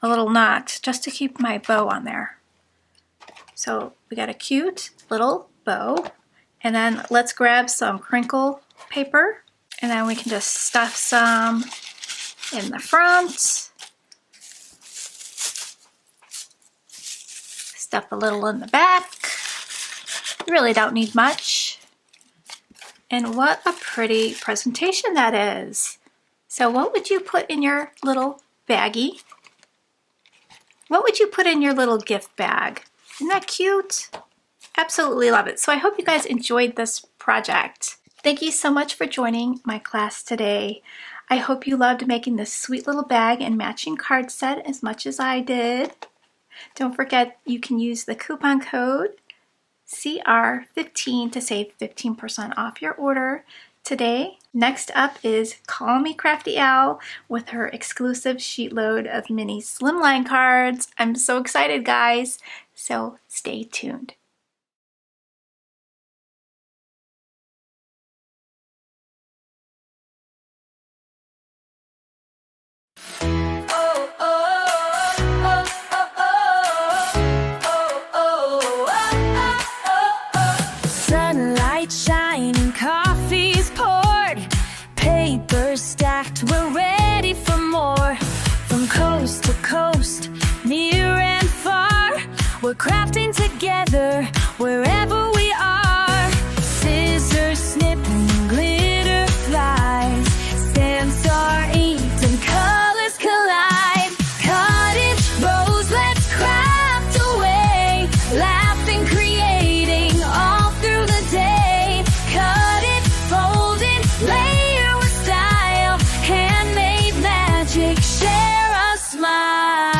a little knot just to keep my bow on there. So we got a cute little bow, and then let's grab some crinkle paper, and then we can just stuff some in the front, stuff a little in the back. You really don't need much. And what a pretty presentation that is. So what would you put in your little baggie? What would you put in your little gift bag? Isn't that cute? Absolutely love it. So I hope you guys enjoyed this project. Thank you so much for joining my class today. I hope you loved making this sweet little bag and matching card set as much as I did. Don't forget you can use the coupon code CR15 to save 15% off your order today. Next up is Call Me Crafty Owl with her exclusive sheet load of mini slimline cards. I'm so excited, guys. So stay tuned. Sunlight shining, coffee's poured, paper stacked, we're ready for more. From coast to coast, near and far, we're crafting together wherever we are. Scissors snip and glitter flies, stamps are inked and colors collide. Cottage rose, let's craft away, laughing, creating all through the day. Cut it, fold it, layer with style, handmade magic, share a smile.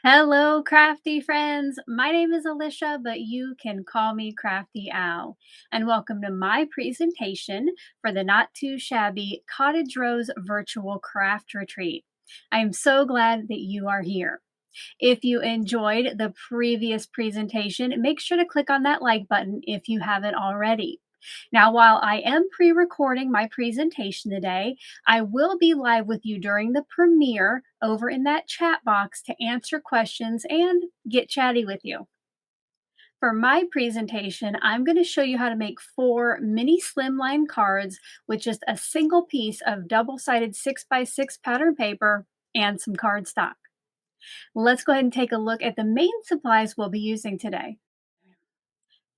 Hello, crafty friends. My name is Alicia, but you can call me Crafty Owl. And welcome to my presentation for the Not Too Shabby Cottage Rose Virtual Craft Retreat. I am so glad that you are here. If you enjoyed the previous presentation, make sure to click on that like button if you haven't already. Now, while I am pre-recording my presentation today, I will be live with you during the premiere over in that chat box to answer questions and get chatty with you. For my presentation, I'm going to show you how to make 4 mini slimline cards with just a single piece of double-sided 6x6 pattern paper and some cardstock. Let's go ahead and take a look at the main supplies we'll be using today.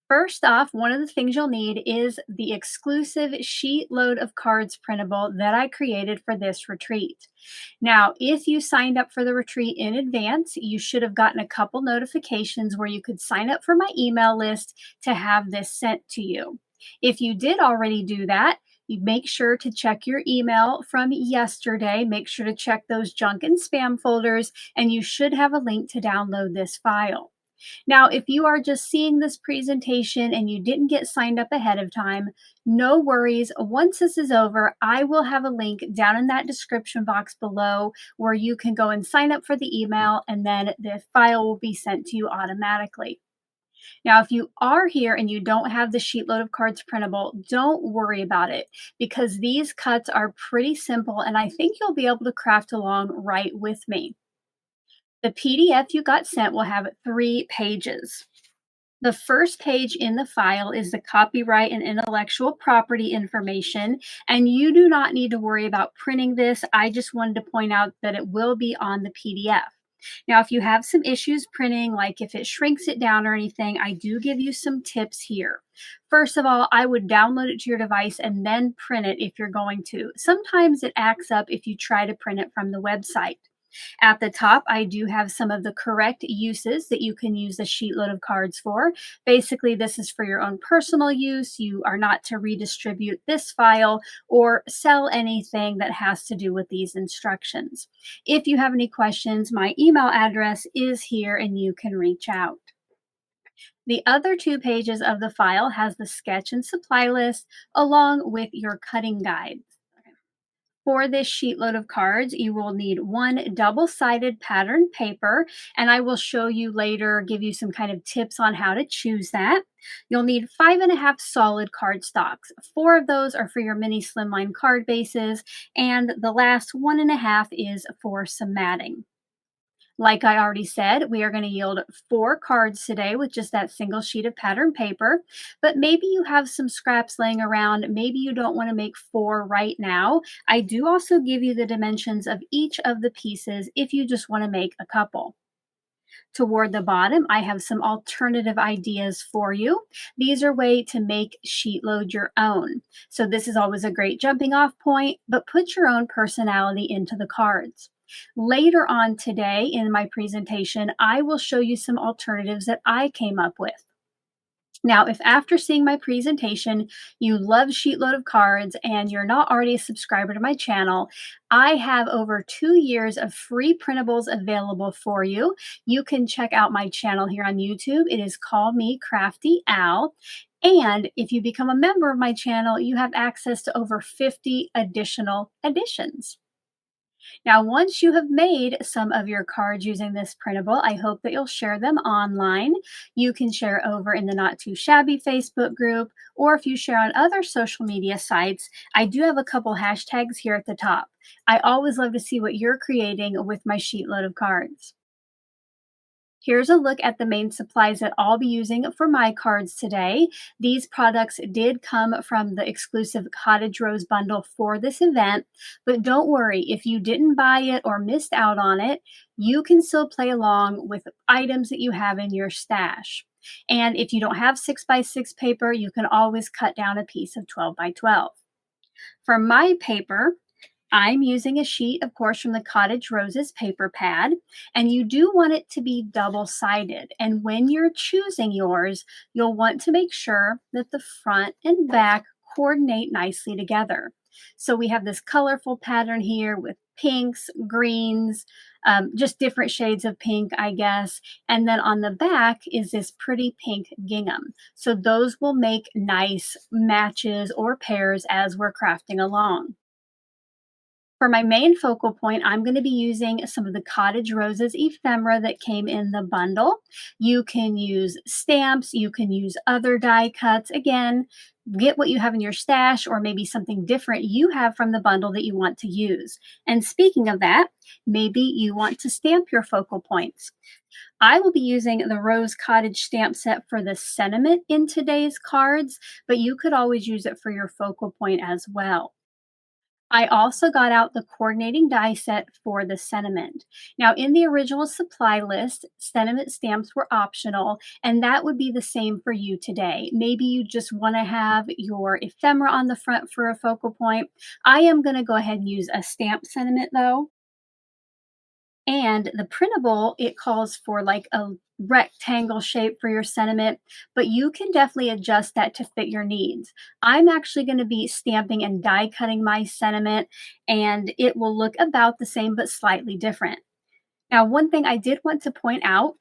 First off, one of the things you'll need is the exclusive sheet load of cards printable that I created for this retreat. Now, if you signed up for the retreat in advance, you should have gotten a couple notifications where you could sign up for my email list to have this sent to you. If you did already do that, you make sure to check your email from yesterday. Make sure to check those junk and spam folders, and you should have a link to download this file. Now, if you are just seeing this presentation and you didn't get signed up ahead of time, no worries. Once this is over, I will have a link down in that description box below where you can go and sign up for the email, and then the file will be sent to you automatically. Now, if you are here and you don't have the sheet load of cards printable, don't worry about it because these cuts are pretty simple and I think you'll be able to craft along right with me. The PDF you got sent will have 3 pages. The first page in the file is the copyright and intellectual property information, and you do not need to worry about printing this. I just wanted to point out that it will be on the PDF. Now, if you have some issues printing, like if it shrinks it down or anything, I do give you some tips here. First of all, I would download it to your device and then print it if you're going to. Sometimes it acts up if you try to print it from the website. At the top, I do have some of the correct uses that you can use a sheet load of cards for. Basically, this is for your own personal use. You are not to redistribute this file or sell anything that has to do with these instructions. If you have any questions, my email address is here and you can reach out. The other 2 pages of the file has the sketch and supply list along with your cutting guide. For this sheet load of cards, you will need 1 double-sided pattern paper, and I will show you later, give you some kind of tips on how to choose that. You'll need 5.5 solid cardstocks. 4 of those are for your mini slimline card bases, and the last 1.5 is for some matting. Like I already said, we are going to yield 4 cards today with just that single sheet of pattern paper, but maybe you have some scraps laying around. Maybe you don't want to make 4 right now. I do also give you the dimensions of each of the pieces if you just want to make a couple. Toward the bottom, I have some alternative ideas for you. These are ways to make sheet load your own. So this is always a great jumping off point, but put your own personality into the cards. Later on today in my presentation, I will show you some alternatives that I came up with. Now, if after seeing my presentation, you love sheet load of cards and you're not already a subscriber to my channel, I have over 2 years of free printables available for you. You can check out my channel here on YouTube. It is Call Me Crafty Al. And if you become a member of my channel, you have access to over 50 additional editions. Now, once you have made some of your cards using this printable, I hope that you'll share them online. You can share over in the Not Too Shabby Facebook group, or if you share on other social media sites, I do have a couple hashtags here at the top. I always love to see what you're creating with my sheet load of cards. Here's a look at the main supplies that I'll be using for my cards today. These products did come from the exclusive Cottage Rose bundle for this event, but don't worry, if you didn't buy it or missed out on it, you can still play along with items that you have in your stash. And if you don't have 6x6 paper, you can always cut down a piece of 12x12. For my paper, I'm using a sheet, of course, from the Cottage Roses paper pad, and you do want it to be double-sided. And when you're choosing yours, you'll want to make sure that the front and back coordinate nicely together. So we have this colorful pattern here with pinks, greens, just different shades of pink, I guess. And then on the back is this pretty pink gingham. So those will make nice matches or pairs as we're crafting along. For my main focal point, I'm going to be using some of the Cottage Roses ephemera that came in the bundle. You can use stamps, you can use other die cuts. Again, get what you have in your stash or maybe something different you have from the bundle that you want to use. And speaking of that, maybe you want to stamp your focal points. I will be using the Rose Cottage stamp set for the sentiment in today's cards, but you could always use it for your focal point as well. I also got out the coordinating die set for the sentiment. Now, in the original supply list, sentiment stamps were optional, and that would be the same for you today. Maybe you just want to have your ephemera on the front for a focal point. I am going to go ahead and use a stamp sentiment though. And the printable, it calls for like a rectangle shape for your sentiment, but you can definitely adjust that to fit your needs. I'm actually going to be stamping and die cutting my sentiment, and it will look about the same but slightly different. Now, one thing I did want to point out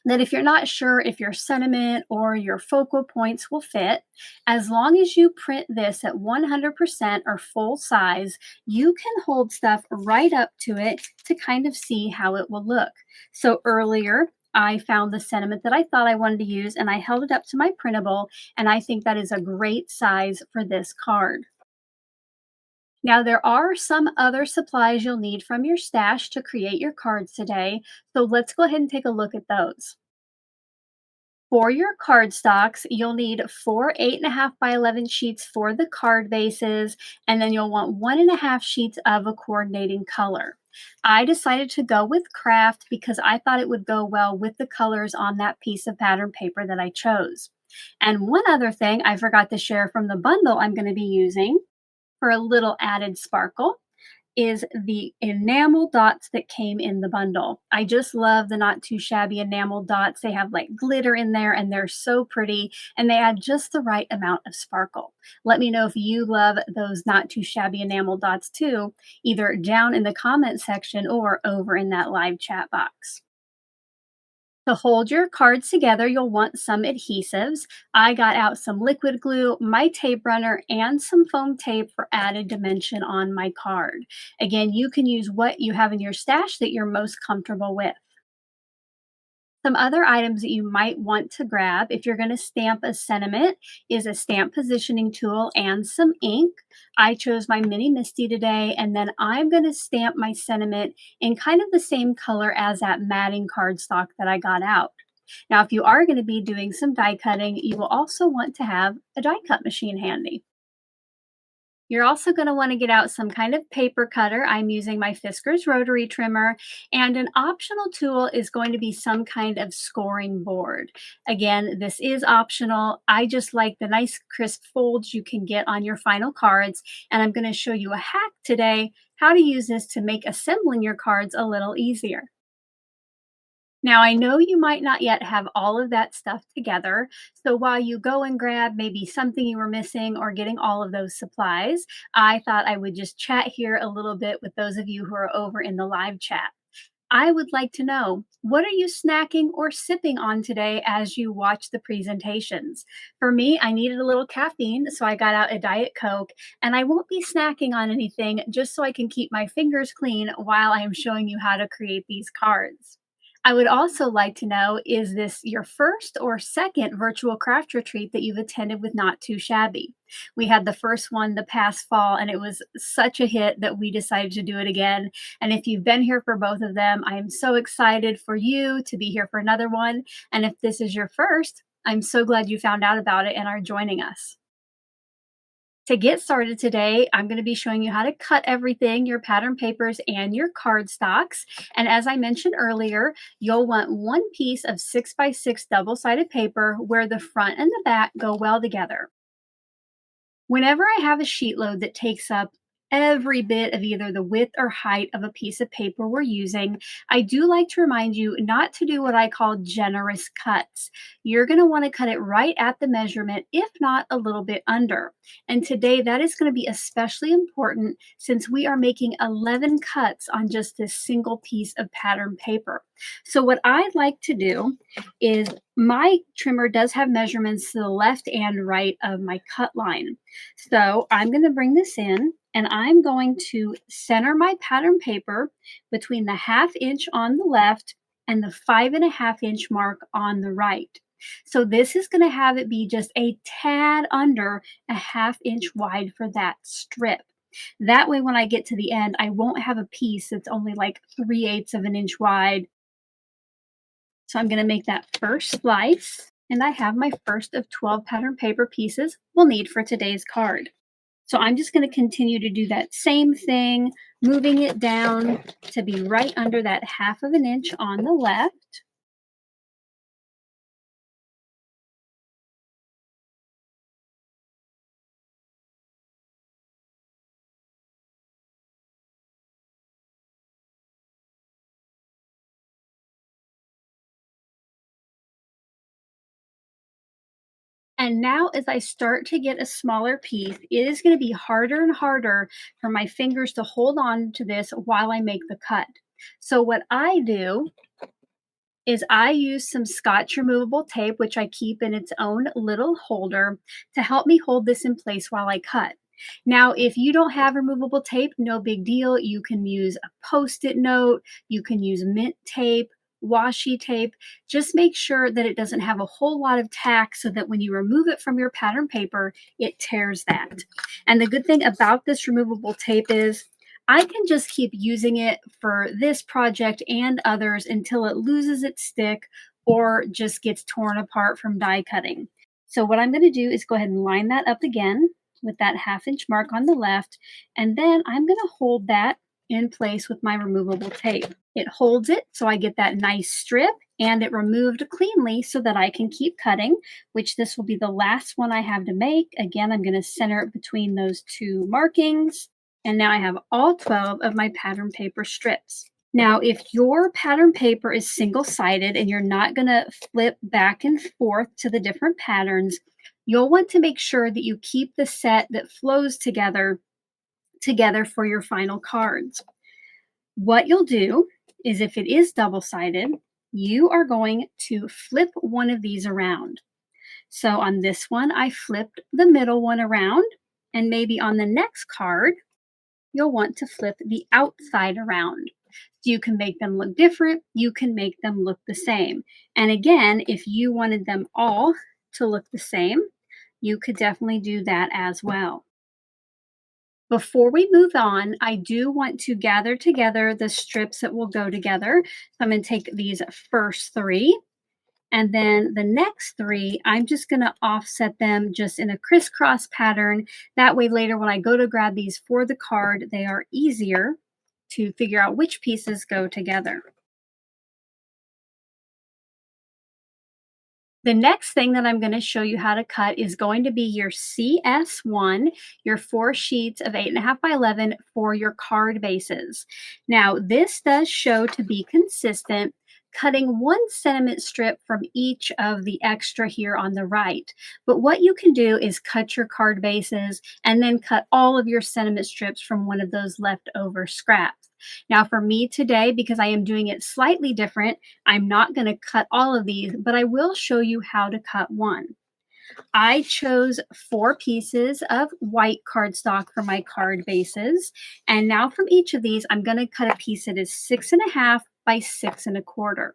that if you're not sure if your sentiment or your focal points will fit, as long as you print this at 100% or full size, you can hold stuff right up to it to kind of see how it will look. So earlier, I found the sentiment that I thought I wanted to use and I held it up to my printable, and I think that is a great size for this card. Now, there are some other supplies you'll need from your stash to create your cards today, so let's go ahead and take a look at those. For your cardstocks, you'll need 4 8.5 by 11 sheets for the card bases, and then you'll want 1.5 sheets of a coordinating color. I decided to go with craft because I thought it would go well with the colors on that piece of pattern paper that I chose. And one other thing I forgot to share from the bundle I'm going to be using for a little added sparkle is the enamel dots that came in the bundle. I just love the Not Too Shabby enamel dots. They have like glitter in there and they're so pretty and they add just the right amount of sparkle. Let me know if you love those Not Too Shabby enamel dots too, either down in the comment section or over in that live chat box. To hold your cards together, you'll want some adhesives. I got out some liquid glue, my tape runner, and some foam tape for added dimension on my card. Again, you can use what you have in your stash that you're most comfortable with. Some other items that you might want to grab if you're going to stamp a sentiment is a stamp positioning tool and some ink. I chose my Mini Misty today, and then I'm going to stamp my sentiment in kind of the same color as that matting cardstock that I got out. Now, if you are going to be doing some die cutting, you will also want to have a die cut machine handy. You're also going to want to get out some kind of paper cutter. I'm using my Fisker's rotary trimmer, and an optional tool is going to be some kind of scoring board. Again, this is optional. I just like the nice crisp folds you can get on your final cards, and I'm going to show you a hack today how to use this to make assembling your cards a little easier. Now, I know you might not yet have all of that stuff together, so while you go and grab maybe something you were missing or getting all of those supplies, I thought I would just chat here a little bit with those of you who are over in the live chat. I would like to know, what are you snacking or sipping on today as you watch the presentations? For me, I needed a little caffeine, so I got out a Diet Coke, and I won't be snacking on anything just so I can keep my fingers clean while I am showing you how to create these cards. I would also like to know, is this your first or second virtual craft retreat that you've attended with Not Too Shabby? We had the first one the past fall, and it was such a hit that we decided to do it again. And if you've been here for both of them, I am so excited for you to be here for another one. And if this is your first, I'm so glad you found out about it and are joining us. To get started today, I'm going to be showing you how to cut everything, your pattern papers and your cardstocks. And as I mentioned earlier, you'll want one piece of 6x6 double-sided paper where the front and the back go well together. Whenever I have a sheet load that takes up every bit of either the width or height of a piece of paper we're using, I do like to remind you not to do what I call generous cuts. You're going to want to cut it right at the measurement, if not a little bit under. And today that is going to be especially important since we are making 11 cuts on just this single piece of pattern paper. So what I'd like to do is, my trimmer does have measurements to the left and right of my cut line. So I'm going to bring this in and I'm going to center my pattern paper between the 1/2 inch on the left and the 5.5 inch mark on the right. So this is going to have it be just a tad under a 1/2 inch wide for that strip. That way, when I get to the end, I won't have a piece that's only like 3/8 of an inch wide. So I'm going to make that first slice, and I have my first of 12 pattern paper pieces we'll need for today's card. So I'm just going to continue to do that same thing, moving it down to be right under that 1/2 of an inch on the left. And now as I start to get a smaller piece, it is going to be harder and harder for my fingers to hold on to this while I make the cut. So what I do is I use some Scotch removable tape, which I keep in its own little holder, to help me hold this in place while I cut. Now, if you don't have removable tape, no big deal. You can use a Post-it note, you can use mint tape, washi tape. Just make sure that it doesn't have a whole lot of tack so that when you remove it from your pattern paper, it tears that. And the good thing about this removable tape is I can just keep using it for this project and others until it loses its stick or just gets torn apart from die cutting. So what I'm going to do is go ahead and line that up again with that 1/2 inch mark on the left, and then I'm going to hold that in place with my removable tape. It holds it so I get that nice strip, and it removed cleanly so that I can keep cutting, which this will be the last one I have to make. Again, I'm going to center it between those two markings, and now I have all 12 of my pattern paper strips. Now, if your pattern paper is single-sided and you're not going to flip back and forth to the different patterns, you'll want to make sure that you keep the set that flows together for your final cards. What you'll do is, if it is double-sided, you are going to flip one of these around. So on this one, I flipped the middle one around, and maybe on the next card, you'll want to flip the outside around. You can make them look different. You can make them look the same. And again, if you wanted them all to look the same, you could definitely do that as well. Before we move on, I do want to gather together the strips that will go together. So I'm going to take these first 3, and then the next 3, I'm just going to offset them just in a crisscross pattern. That way later when I go to grab these for the card, they are easier to figure out which pieces go together. The next thing that I'm going to show you how to cut is going to be your CS1, your 4 sheets of 8.5 by 11 for your card bases. Now, this does show to be consistent, cutting 1 sentiment strip from each of the extra here on the right. But what you can do is cut your card bases and then cut all of your sentiment strips from one of those leftover scraps. Now for me today, because I am doing it slightly different, I'm not going to cut all of these, but I will show you how to cut one. I chose 4 pieces of white cardstock for my card bases. And now from each of these, I'm going to cut a piece that is 6.5 by 6.25.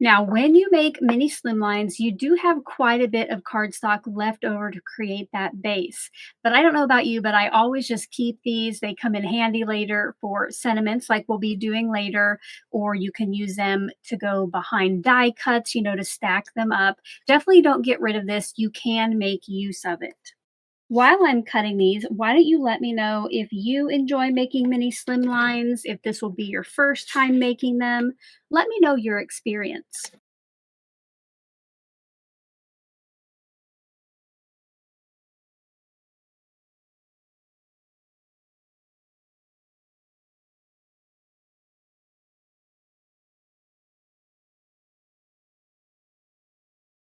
Now, when you make mini slimlines, you do have quite a bit of cardstock left over to create that base. But I don't know about you, but I always just keep these. They come in handy later for sentiments like we'll be doing later, or you can use them to go behind die cuts, to stack them up. Definitely don't get rid of this. You can make use of it. While I'm cutting these, why don't you let me know if you enjoy making mini slimlines, if this will be your first time making them. Let me know your experience.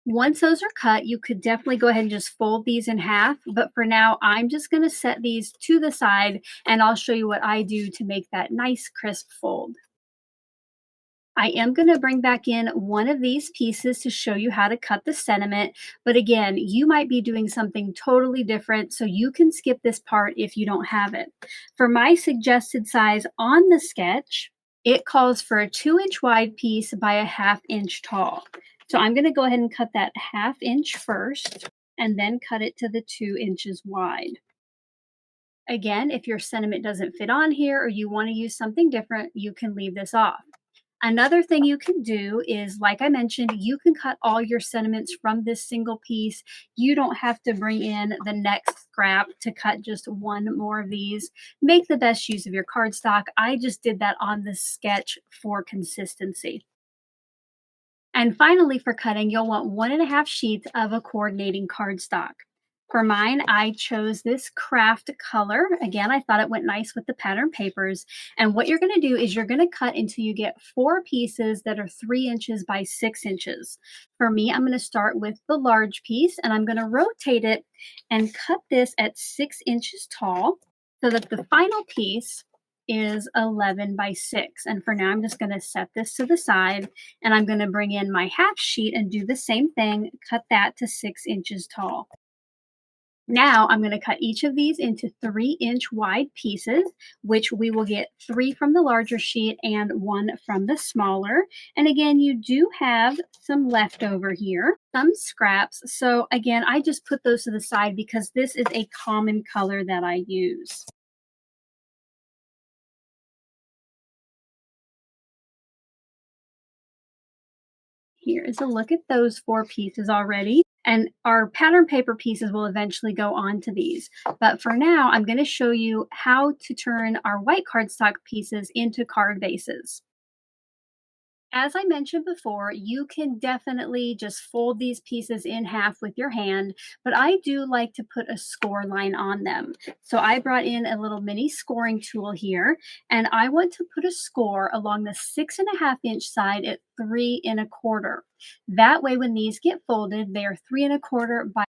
Once those are cut, you could definitely go ahead and just fold these in half. But for now, I'm just going to set these to the side and I'll show you what I do to make that nice crisp fold. I am going to bring back in one of these pieces to show you how to cut the sentiment. But again, you might be doing something totally different, so you can skip this part if you don't have it. For my suggested size on the sketch, it calls for a 2-inch wide piece by a 1/2 inch tall. So I'm going to go ahead and cut that 1/2 inch first and then cut it to the 2 inches wide. Again, if your sentiment doesn't fit on here or you want to use something different, you can leave this off. Another thing you can do is, like I mentioned, you can cut all your sentiments from this single piece. You don't have to bring in the next scrap to cut just one more of these. Make the best use of your cardstock. I just did that on this sketch for consistency. And finally, for cutting, you'll want 1.5 sheets of a coordinating cardstock. For mine, I chose this craft color. Again, I thought it went nice with the pattern papers. And what you're going to do is you're going to cut until you get 4 pieces that are 3 inches by 6 inches. For me, I'm going to start with the large piece and I'm going to rotate it and cut this at 6 inches tall so that the final piece is 11 by 6. And for now, I'm just going to set this to the side and I'm going to bring in my half sheet and do the same thing, cut that to 6 inches tall. Now I'm going to cut each of these into 3-inch wide pieces, which we will get 3 from the larger sheet and 1 from the smaller. And again, you do have some leftover here, some scraps. So again, I just put those to the side because this is a common color that I use. Here is a look at those 4 pieces already. And our pattern paper pieces will eventually go on to these. But for now, I'm going to show you how to turn our white cardstock pieces into card bases. As I mentioned before, you can definitely just fold these pieces in half with your hand, but I do like to put a score line on them. So I brought in a little mini scoring tool here, and I want to put a score along the 6.5-inch side at 3.25. That way, when these get folded, they are 3.25 by.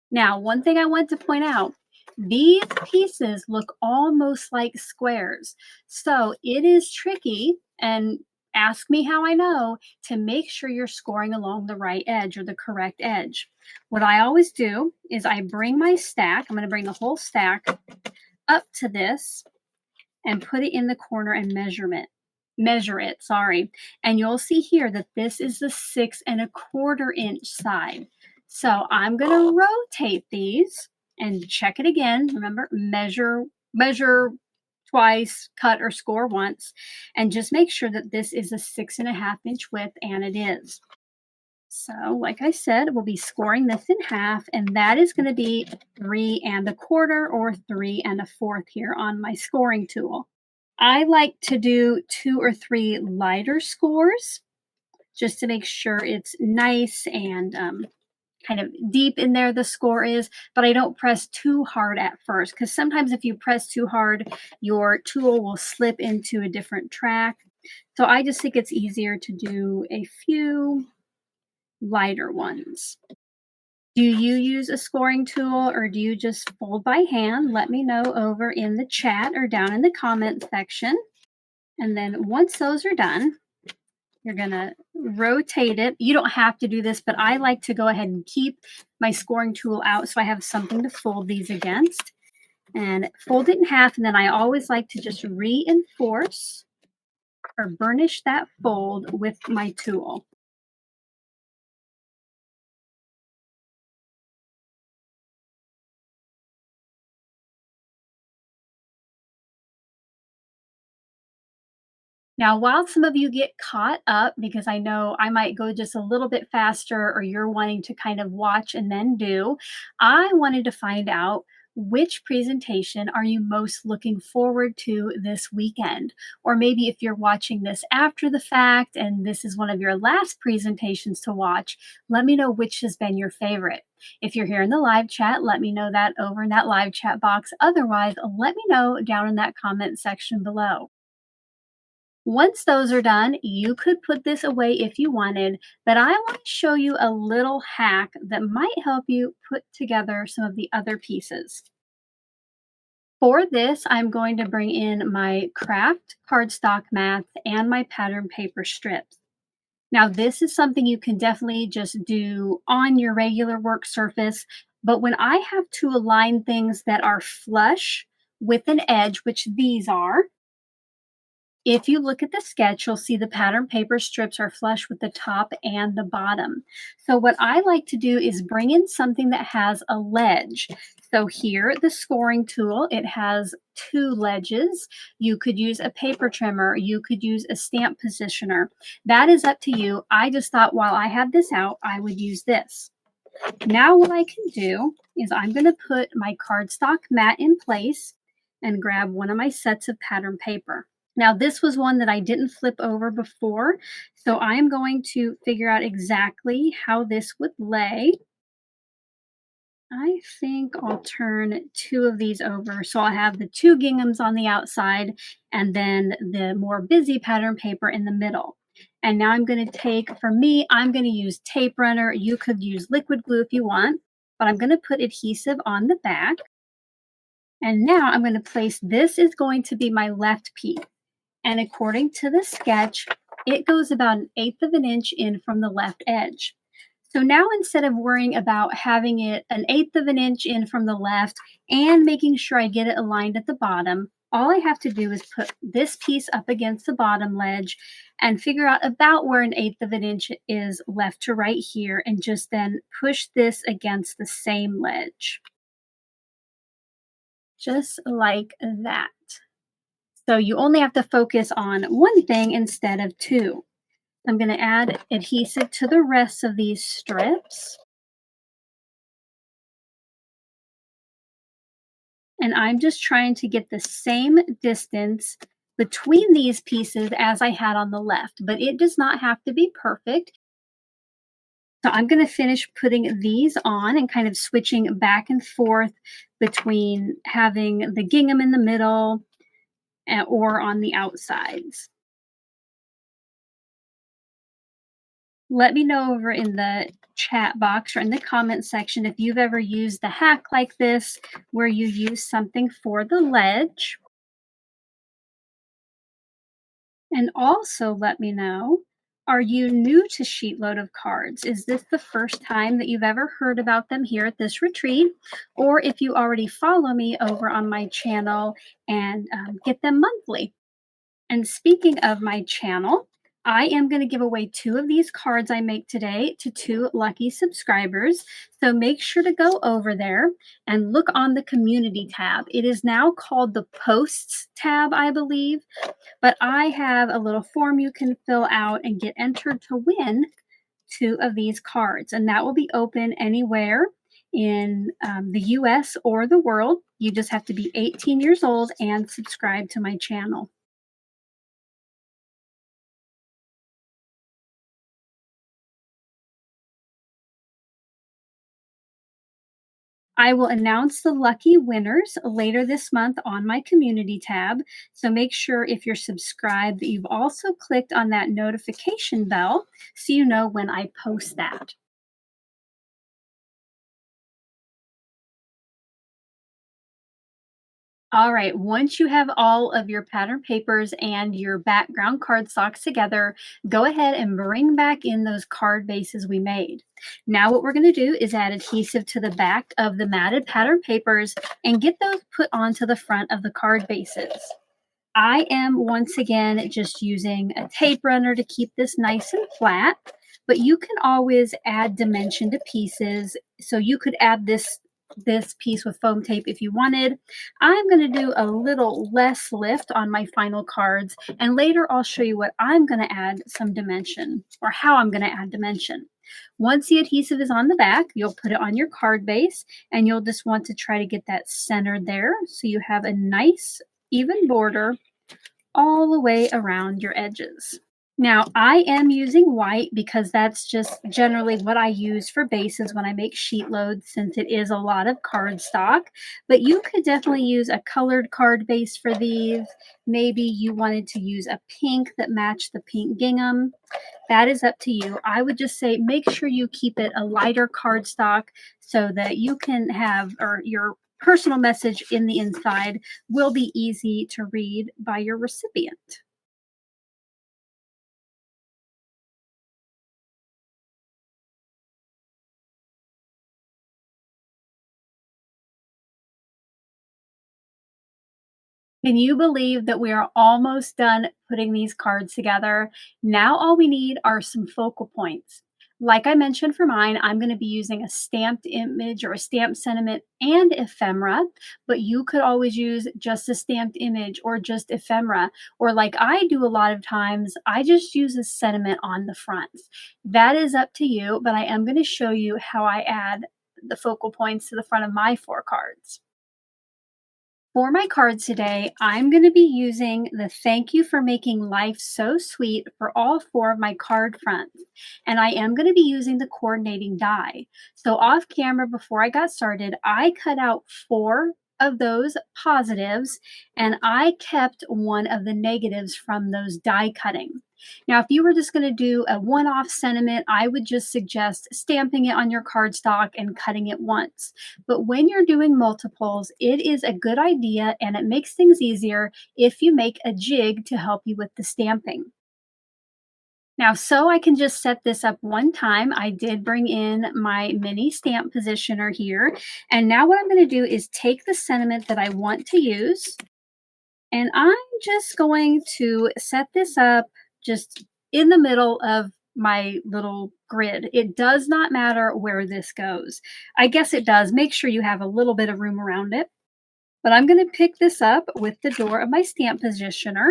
Now, one thing I want to point out, these pieces look almost like squares. So it is tricky, and ask me how I know, to make sure you're scoring along the right edge or the correct edge. What I always do is I bring my stack, I'm going to bring the whole stack up to this and put it in the corner and measure it, sorry. And you'll see here that this is the 6.25-inch side. So I'm going to rotate these and check it again. Remember, measure twice, cut or score once, and just make sure that this is a 6.5-inch width, and it is. So, like I said, we'll be scoring this in half, and that is going to be 3.25 or 3.25 here on my scoring tool. I like to do 2 or 3 lighter scores just to make sure it's nice and kind of deep in there, the score is, but I don't press too hard at first, because sometimes if you press too hard, your tool will slip into a different track. So I just think it's easier to do a few lighter ones. Do you use a scoring tool, or do you just fold by hand? Let me know over in the chat or down in the comment section. And then once those are done, you're going to rotate it. You don't have to do this, but I like to go ahead and keep my scoring tool out so I have something to fold these against. And fold it in half, and then I always like to just reinforce or burnish that fold with my tool. Now, while some of you get caught up, because I know I might go just a little bit faster, or you're wanting to kind of watch and then do, I wanted to find out, which presentation are you most looking forward to this weekend? Or maybe if you're watching this after the fact and this is one of your last presentations to watch, let me know which has been your favorite. If you're here in the live chat, let me know that over in that live chat box. Otherwise, let me know down in that comment section below. Once those are done, you could put this away if you wanted, but I want to show you a little hack that might help you put together some of the other pieces. For this, I'm going to bring in my craft cardstock mats and my pattern paper strips. Now, this is something you can definitely just do on your regular work surface, but when I have to align things that are flush with an edge, which these are, if you look at the sketch, you'll see the pattern paper strips are flush with the top and the bottom. So what I like to do is bring in something that has a ledge. So here, the scoring tool, it has 2 ledges. You could use a paper trimmer. You could use a stamp positioner. That is up to you. I just thought while I had this out, I would use this. Now what I can do is I'm going to put my cardstock mat in place and grab one of my sets of pattern paper. Now, this was one that I didn't flip over before, so I'm going to figure out exactly how this would lay. I think I'll turn 2 of these over. So I'll have the 2 ginghams on the outside and then the more busy pattern paper in the middle. And now I'm going to take, for me, I'm going to use tape runner. You could use liquid glue if you want, but I'm going to put adhesive on the back. And now I'm going to place, this is going to be my left piece. And according to the sketch, it goes about 1/8 of an inch in from the left edge. So now instead of worrying about having it an eighth of an inch in from the left and making sure I get it aligned at the bottom, all I have to do is put this piece up against the bottom ledge and figure out about where an eighth of an inch is left to right here, and just then push this against the same ledge. Just like that. So you only have to focus on one thing instead of two. I'm going to add adhesive to the rest of these strips. And I'm just trying to get the same distance between these pieces as I had on the left, but it does not have to be perfect. So I'm going to finish putting these on and kind of switching back and forth between having the gingham in the middle or on the outsides. Let me know over in the chat box or in the comment section if you've ever used a hack like this where you use something for the ledge. And also let me know, are you new to Sheetload of Cards? Is this the first time that you've ever heard about them here at this retreat? Or if you already follow me over on my channel and get them monthly. And speaking of my channel, I am going to give away 2 of these cards I make today to 2 lucky subscribers. So make sure to go over there and look on the community tab. It is now called the posts tab, I believe. But I have a little form you can fill out and get entered to win 2 of these cards. And that will be open anywhere in the US or the world. You just have to be 18 years old and subscribe to my channel. I will announce the lucky winners later this month on my community tab. So make sure if you're subscribed that you've also clicked on that notification bell so you know when I post that. All right, once you have all of your pattern papers and your background cardstocks together, go ahead and bring back in those card bases we made. Now what we're going to do is add adhesive to the back of the matted pattern papers and get those put onto the front of the card bases. I am once again just using a tape runner to keep this nice and flat, but you can always add dimension to pieces. So you could add this piece with foam tape if you wanted. I'm going to do a little less lift on my final cards, and later I'll show you what I'm going to add some dimension, or how I'm going to add dimension. Once the adhesive is on the back, you'll put it on your card base, and you'll just want to try to get that centered there so you have a nice even border all the way around your edges. Now, I am using white because that's just generally what I use for bases when I make sheet loads, since it is a lot of cardstock. But you could definitely use a colored card base for these. Maybe you wanted to use a pink that matched the pink gingham. That is up to you. I would just say make sure you keep it a lighter cardstock so that you can have, or your personal message in the inside will be easy to read by your recipient. Can you believe that we are almost done putting these cards together? Now all we need are some focal points. Like I mentioned for mine, I'm going to be using a stamped image or a stamped sentiment and ephemera, but you could always use just a stamped image or just ephemera. Or like I do a lot of times, I just use a sentiment on the front. That is up to you, but I am going to show you how I add the focal points to the front of my 4 cards. For my cards today, I'm going to be using the Thank You for Making Life So Sweet for all 4 of my card fronts. And I am going to be using the coordinating die. So off camera, before I got started, I cut out 4 of those positives and I kept 1 of the negatives from those die cutting. Now, if you were just going to do a one-off sentiment, I would just suggest stamping it on your cardstock and cutting it once. But when you're doing multiples, it is a good idea and it makes things easier if you make a jig to help you with the stamping. Now, so I can just set this up one time, I did bring in my mini stamp positioner here. And now what I'm going to do is take the sentiment that I want to use, and I'm just going to set this up just in the middle of my little grid. It does not matter where this goes. I guess it does. Make sure you have a little bit of room around it. But I'm going to pick this up with the door of my stamp positioner.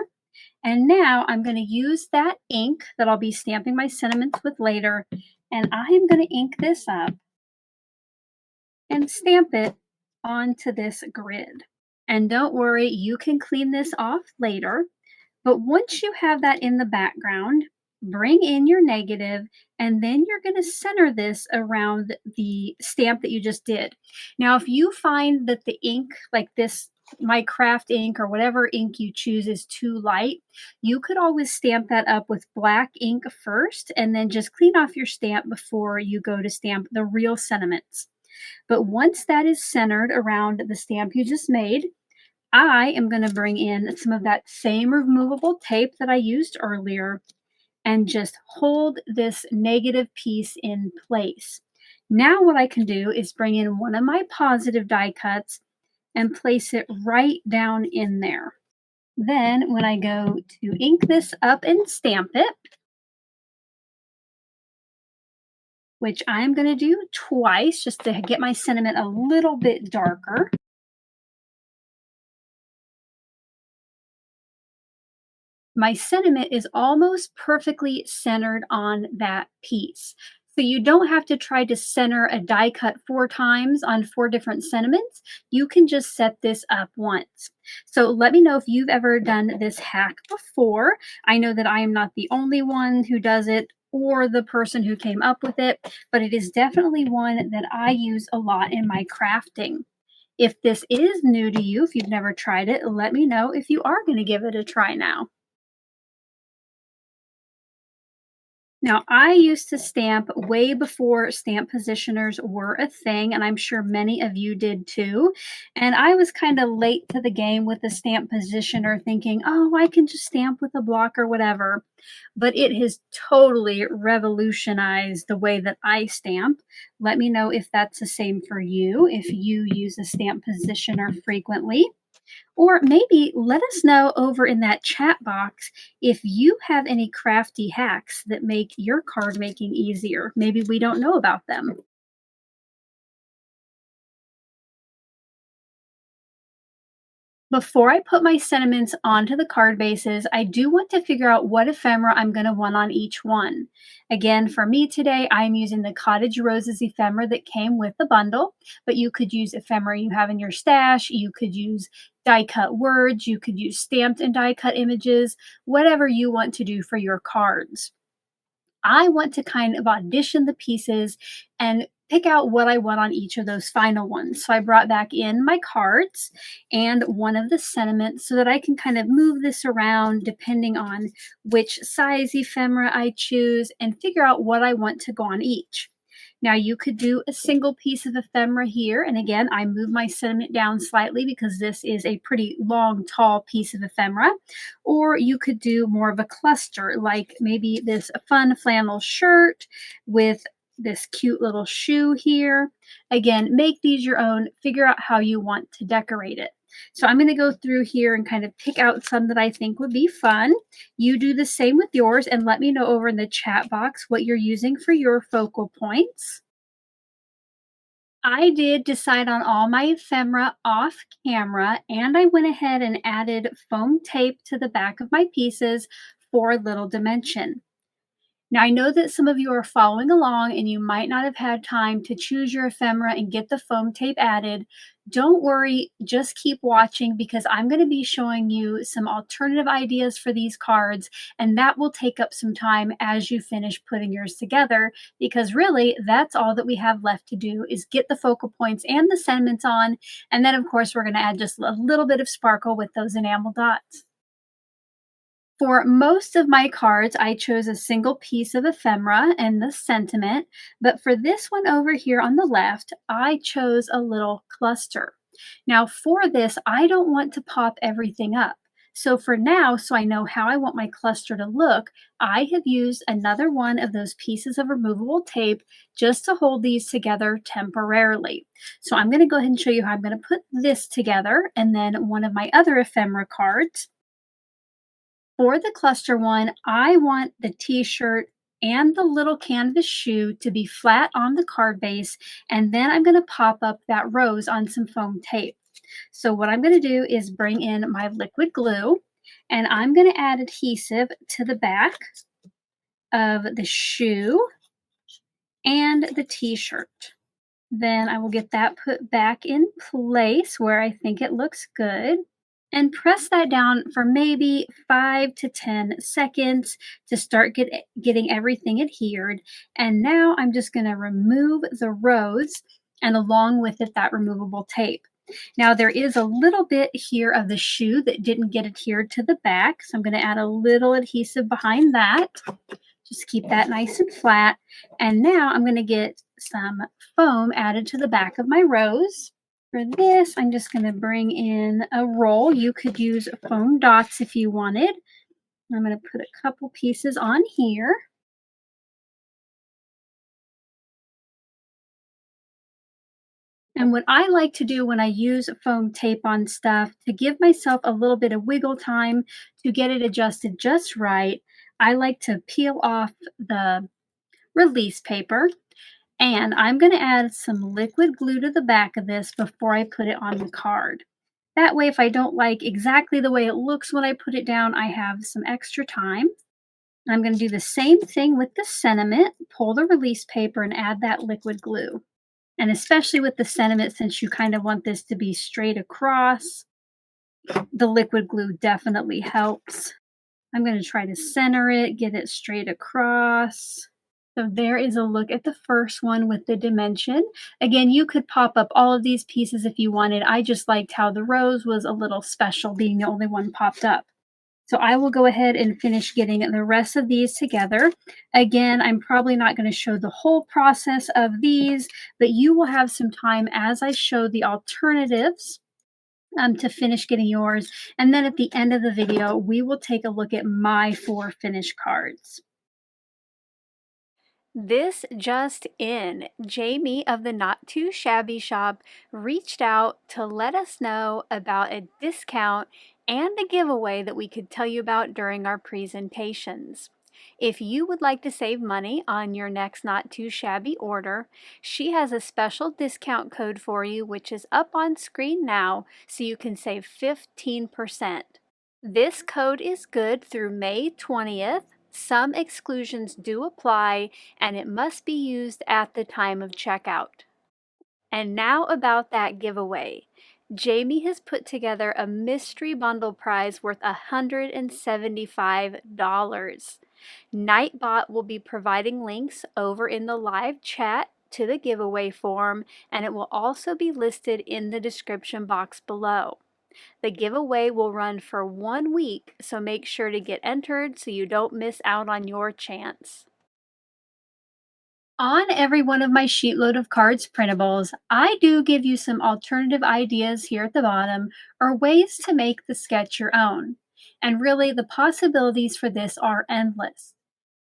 And now I'm going to use that ink that I'll be stamping my sentiments with later. And I am going to ink this up and stamp it onto this grid. And don't worry, you can clean this off later. But once you have that in the background, bring in your negative, and then you're going to center this around the stamp that you just did. Now, if you find that the ink, like this, my craft ink or whatever ink you choose is too light, you could always stamp that up with black ink first and then just clean off your stamp before you go to stamp the real sentiments. But once that is centered around the stamp you just made, I am going to bring in some of that same removable tape that I used earlier and just hold this negative piece in place. Now what I can do is bring in one of my positive die cuts and place it right down in there. Then when I go to ink this up and stamp it, which I'm going to do twice just to get my sentiment a little bit darker. My sentiment is almost perfectly centered on that piece. So you don't have to try to center a die cut 4 times on 4 different sentiments. You can just set this up once. So let me know if you've ever done this hack before. I know that I am not the only one who does it or the person who came up with it, but it is definitely one that I use a lot in my crafting. If this is new to you, if you've never tried it, let me know if you are going to give it a try now. Now, I used to stamp way before stamp positioners were a thing, and I'm sure many of you did too. And I was kind of late to the game with the stamp positioner, thinking, oh, I can just stamp with a block or whatever. But it has totally revolutionized the way that I stamp. Let me know if that's the same for you, if you use a stamp positioner frequently. Or maybe let us know over in that chat box if you have any crafty hacks that make your card making easier. Maybe we don't know about them. Before I put my sentiments onto the card bases, I do want to figure out what ephemera I'm going to want on each one. Again, for me today, I'm using the Cottage Roses ephemera that came with the bundle, but you could use ephemera you have in your stash. You could use die cut words. You could use stamped and die cut images, whatever you want to do for your cards. I want to kind of audition the pieces and pick out what I want on each of those final ones. So I brought back in my cards and one of the sentiments so that I can kind of move this around depending on which size ephemera I choose and figure out what I want to go on each. Now you could do a single piece of ephemera here. And again, I move my sentiment down slightly because this is a pretty long, tall piece of ephemera. Or you could do more of a cluster, like maybe this fun flannel shirt with this cute little shoe here. Again, make these your own, figure out how you want to decorate it. So I'm going to go through here and kind of pick out some that I think would be fun. You do the same with yours and let me know over in the chat box what you're using for your focal points. I did decide on all my ephemera off camera, and I went ahead and added foam tape to the back of my pieces for a little dimension. Now, I know that some of you are following along and you might not have had time to choose your ephemera and get the foam tape added. Don't worry, just keep watching because I'm going to be showing you some alternative ideas for these cards, and that will take up some time as you finish putting yours together because really that's all that we have left to do is get the focal points and the sentiments on, and then of course we're going to add just a little bit of sparkle with those enamel dots. For most of my cards, I chose a single piece of ephemera and the sentiment, but for this one over here on the left, I chose a little cluster. Now for this, I don't want to pop everything up. So for now, so I know how I want my cluster to look, I have used another one of those pieces of removable tape just to hold these together temporarily. So I'm going to go ahead and show you how I'm going to put this together and then one of my other ephemera cards. For the cluster one, I want the t-shirt and the little canvas shoe to be flat on the card base, and then I'm going to pop up that rose on some foam tape. So what I'm going to do is bring in my liquid glue, and I'm going to add adhesive to the back of the shoe and the t-shirt. Then I will get that put back in place where I think it looks good, and press that down for maybe 5 to 10 seconds to start getting everything adhered. And now I'm just going to remove the rose and along with it that removable tape. Now there is a little bit here of the shoe that didn't get adhered to the back, so I'm going to add a little adhesive behind that. Just keep that nice and flat. And now I'm going to get some foam added to the back of my rose. For this, I'm just going to bring in a roll. You could use foam dots if you wanted. I'm going to put a couple pieces on here. And what I like to do when I use foam tape on stuff to give myself a little bit of wiggle time to get it adjusted just right, I like to peel off the release paper. And I'm going to add some liquid glue to the back of this before I put it on the card. That way, if I don't like exactly the way it looks when I put it down, I have some extra time. I'm going to do the same thing with the sentiment. Pull the release paper and add that liquid glue. And especially with the sentiment, since you kind of want this to be straight across, the liquid glue definitely helps. I'm going to try to center it, get it straight across. So there is a look at the first one with the dimension. Again, you could pop up all of these pieces if you wanted. I just liked how the rose was a little special, being the only one popped up. So I will go ahead and finish getting the rest of these together. Again, I'm probably not going to show the whole process of these, but you will have some time as I show the alternatives to finish getting yours. And then at the end of the video, we will take a look at my 4 finished cards. This just in, Jamie of the Not Too Shabby Shop reached out to let us know about a discount and a giveaway that we could tell you about during our presentations. If you would like to save money on your next Not Too Shabby order, she has a special discount code for you, which is up on screen now, so you can save 15%. This code is good through May 20th. Some exclusions do apply, and it must be used at the time of checkout. And now about that giveaway. Jamie has put together a mystery bundle prize worth $175. Nightbot will be providing links over in the live chat to the giveaway form, and it will also be listed in the description box below. The giveaway will run for 1 week, so make sure to get entered so you don't miss out on your chance. On every one of my sheetload of cards printables, I do give you some alternative ideas here at the bottom or ways to make the sketch your own. And really, the possibilities for this are endless.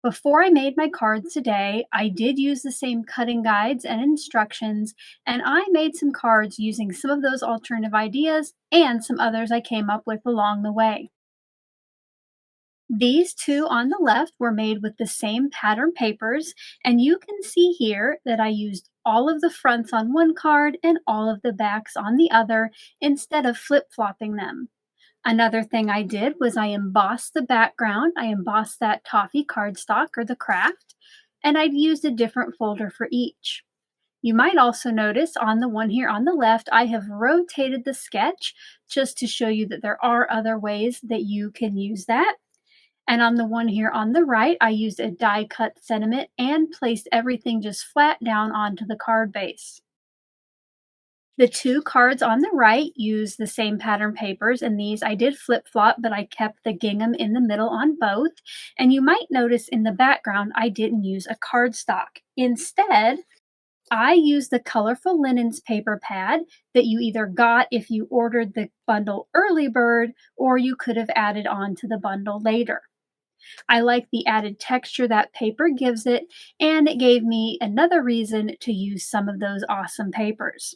Before I made my cards today, I did use the same cutting guides and instructions, and I made some cards using some of those alternative ideas and some others I came up with along the way. These 2 on the left were made with the same pattern papers, and you can see here that I used all of the fronts on one card and all of the backs on the other instead of flip-flopping them. Another thing I did was I embossed the background. I embossed that toffee cardstock or the craft, and I'd used a different folder for each. You might also notice on the one here on the left, I have rotated the sketch just to show you that there are other ways that you can use that. And on the one here on the right, I used a die cut sentiment and placed everything just flat down onto the card base. The 2 cards on the right use the same pattern papers, and these I did flip-flop, but I kept the gingham in the middle on both. And you might notice in the background, I didn't use a cardstock. Instead, I used the Colorful Linens paper pad that you either got if you ordered the bundle early bird, or you could have added on to the bundle later. I like the added texture that paper gives it, and it gave me another reason to use some of those awesome papers.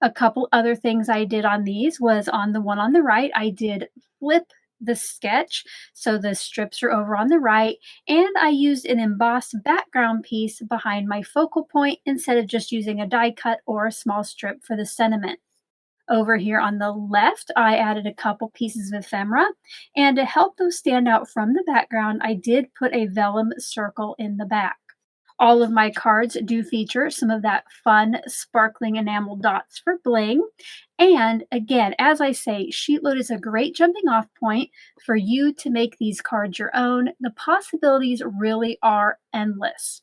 A couple other things I did on these was on the one on the right, I did flip the sketch, so the strips are over on the right, and I used an embossed background piece behind my focal point instead of just using a die cut or a small strip for the sentiment. Over here on the left, I added a couple pieces of ephemera, and to help those stand out from the background, I did put a vellum circle in the back. All of my cards do feature some of that fun, sparkling enamel dots for bling. And again, as I say, sheet load is a great jumping off point for you to make these cards your own. The possibilities really are endless.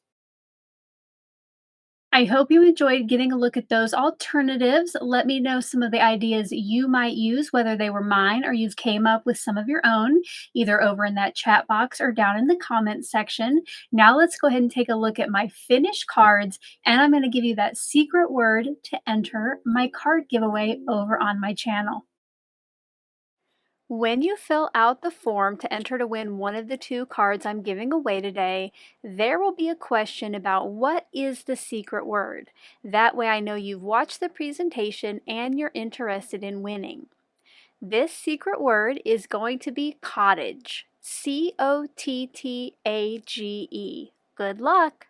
I hope you enjoyed getting a look at those alternatives. Let me know some of the ideas you might use, whether they were mine or you've came up with some of your own, either over in that chat box or down in the comments section. Now let's go ahead and take a look at my finished cards, and I'm going to give you that secret word to enter my card giveaway over on my channel. When you fill out the form to enter to win one of the 2 cards I'm giving away today, there will be a question about what is the secret word. That way I know you've watched the presentation and you're interested in winning. This secret word is going to be cottage. C-O-T-T-A-G-E. Good luck!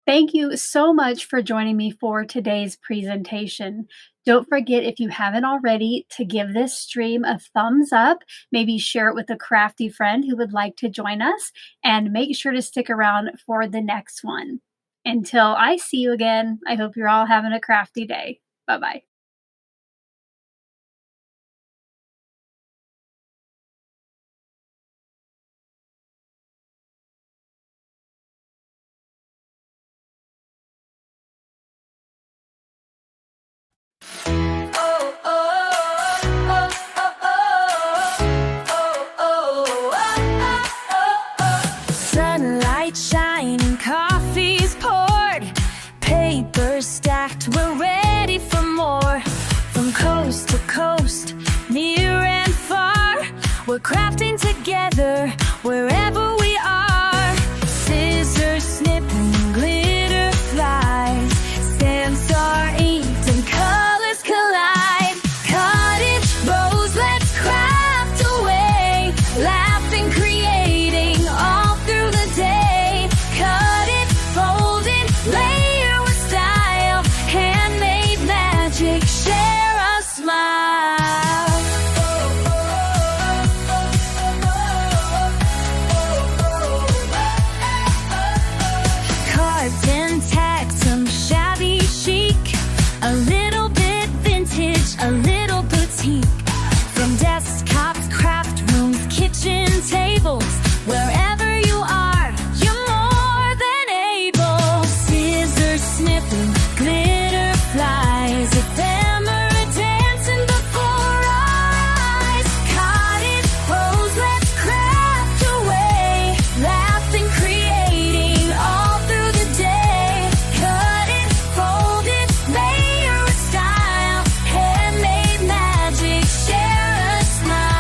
Thank you so much for joining me for today's presentation. Don't forget, if you haven't already, to give this stream a thumbs up. Maybe share it with a crafty friend who would like to join us, and make sure to stick around for the next one. Until I see you again, I hope you're all having a crafty day. Bye-bye. Sunlight shining, coffee's poured, paper stacked, we're ready for more. From coast to coast, near and far, we're crafting together wherever we are. Scissors snipping, glitter flies, stamps are inked and colors collide. Cottage rose, let's craft away, laughing, creating all through the day. Cut it, fold it, layer with style, handmade magic, share a smile. Cards and tags, some shabby chic, a little bit vintage, a little boutique. From desktops, craft rooms, kitchen tables, wherever you are, you're more than able. Scissors snipping, glitter flies, ephemera dancing before our eyes. Cottage rose, let's craft away, laughing, creating all through the day. Cut it, fold it, layer with style, handmade magic, share a smile.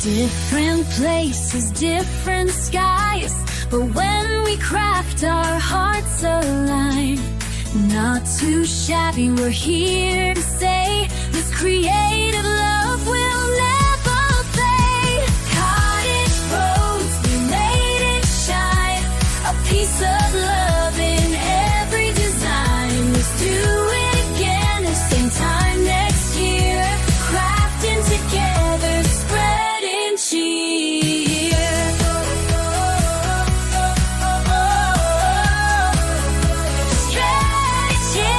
Different places, different skies, but when we craft, our hearts align. Not too shabby, we're here to say this creative love will never fade. Cottage rose, we made it shine, a piece of love in every design. Let's do it again the same time next year, crafting together, spreading cheer. Spreading cheer.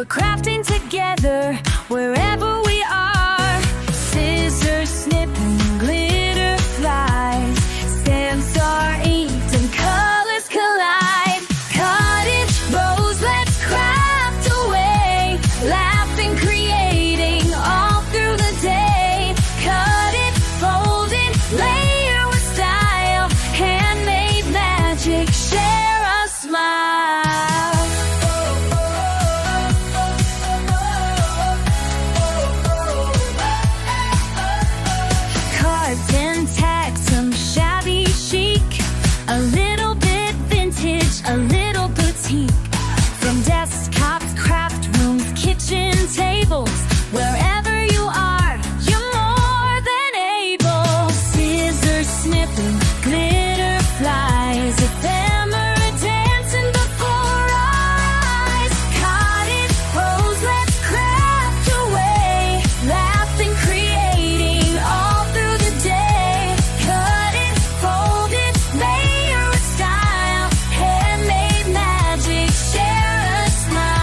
We're crafting together wherever we are. Scissors snip and glitter flies. Stamps are inked and colors collide. Cottage rose, let's craft away. Laughing, creating all through the day. Cut it, fold it, layer with style. Handmade magic, share a smile. Cards and tags, some shabby chic. A little bit vintage, a little boutique. From desktops, craft rooms, kitchen tables, wherever you are, you're more than able. Scissors snipping, glitter flies, ephemera dancing before our eyes. Cottage rose, let's craft away. Laughing, creating all through the day. Cut it, fold it, layer with style. Handmade magic, share a smile.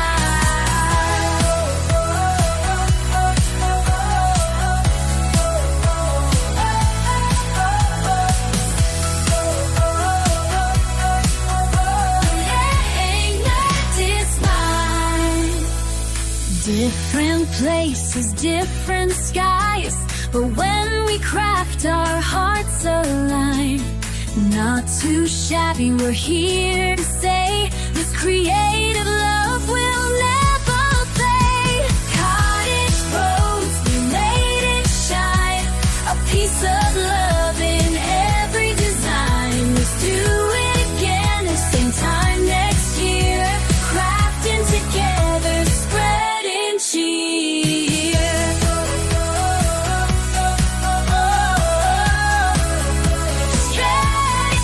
Different places, different skies, but when we craft, our hearts align. Not too shabby, we're here to say this creative love will never fade. Cottage rose, we made it shine. A piece of love in every design. Let's do it again the same time next year. Crafting together, spreading cheer. Spreading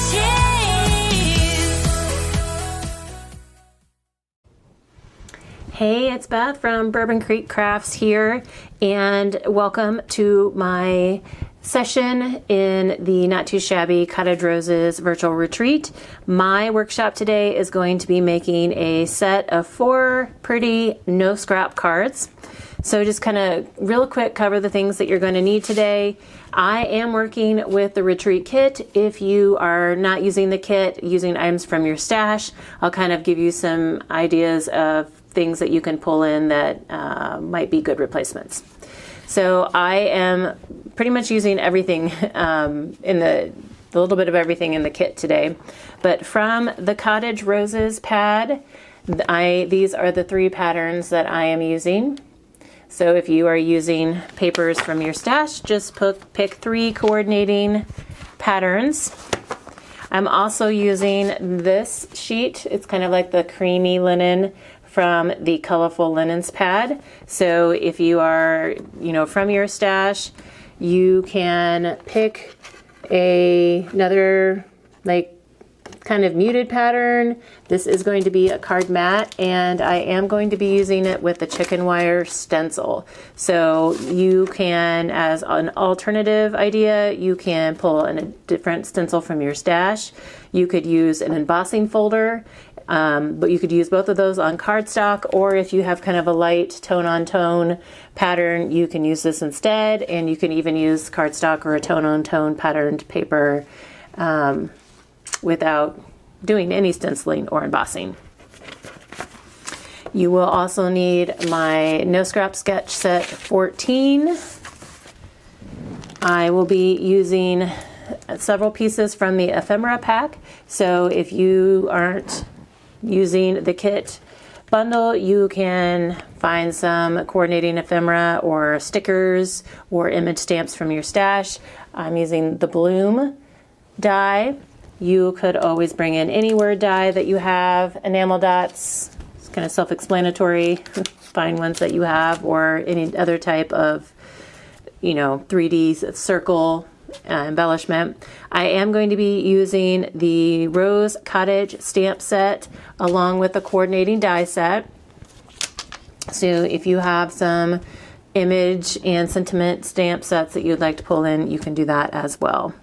cheer. Hey, it's Beth from Bourbon Creek Crafts here, and welcome to my session in the Not Too Shabby Cottage Roses virtual retreat. My workshop today is going to be making a set of 4 pretty no scrap cards. So just kind of real quick cover the things that you're going to need today. I am working with the retreat kit. If you are not using the kit, using items from your stash, I'll kind of give you some ideas of things that you can pull in that might be good replacements. So I am pretty much using everything in the little bit of everything in the kit today. But from the Cottage Roses pad, these are the 3 patterns that I am using. So if you are using papers from your stash, just pick 3 coordinating patterns. I'm also using this sheet. It's kind of like the creamy linen from the Colorful Linens pad. So if you are, from your stash, you can pick another kind of muted pattern. This is going to be a card mat, and I am going to be using it with the chicken wire stencil. So you can, as an alternative idea, you can pull a different stencil from your stash. You could use an embossing folder, but you could use both of those on cardstock, or if you have kind of a light tone-on-tone pattern, you can use this instead, and you can even use cardstock or a tone-on-tone patterned paper without doing any stenciling or embossing. You will also need my No Scrap Sketch Set 14. I will be using several pieces from the ephemera pack, so if you aren't using the kit bundle, you can find some coordinating ephemera or stickers or image stamps from your stash. I'm using the Bloom die. You could always bring in any word die that you have. Enamel dots, it's kind of self-explanatory. Find ones that you have, or any other type of 3D circle embellishment. I am going to be using the Rose Cottage stamp set along with the coordinating die set. So if you have some image and sentiment stamp sets that you'd like to pull in, you can do that as well.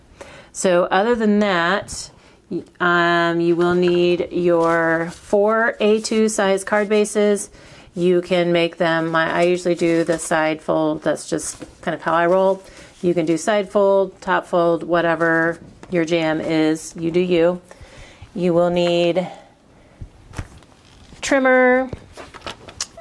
So other than that, you will need your 4 A2 size card bases, You can make them, I usually do the side fold. That's just kind of how I roll. You can do side fold, top fold, whatever your jam is. You do you. You will need trimmer.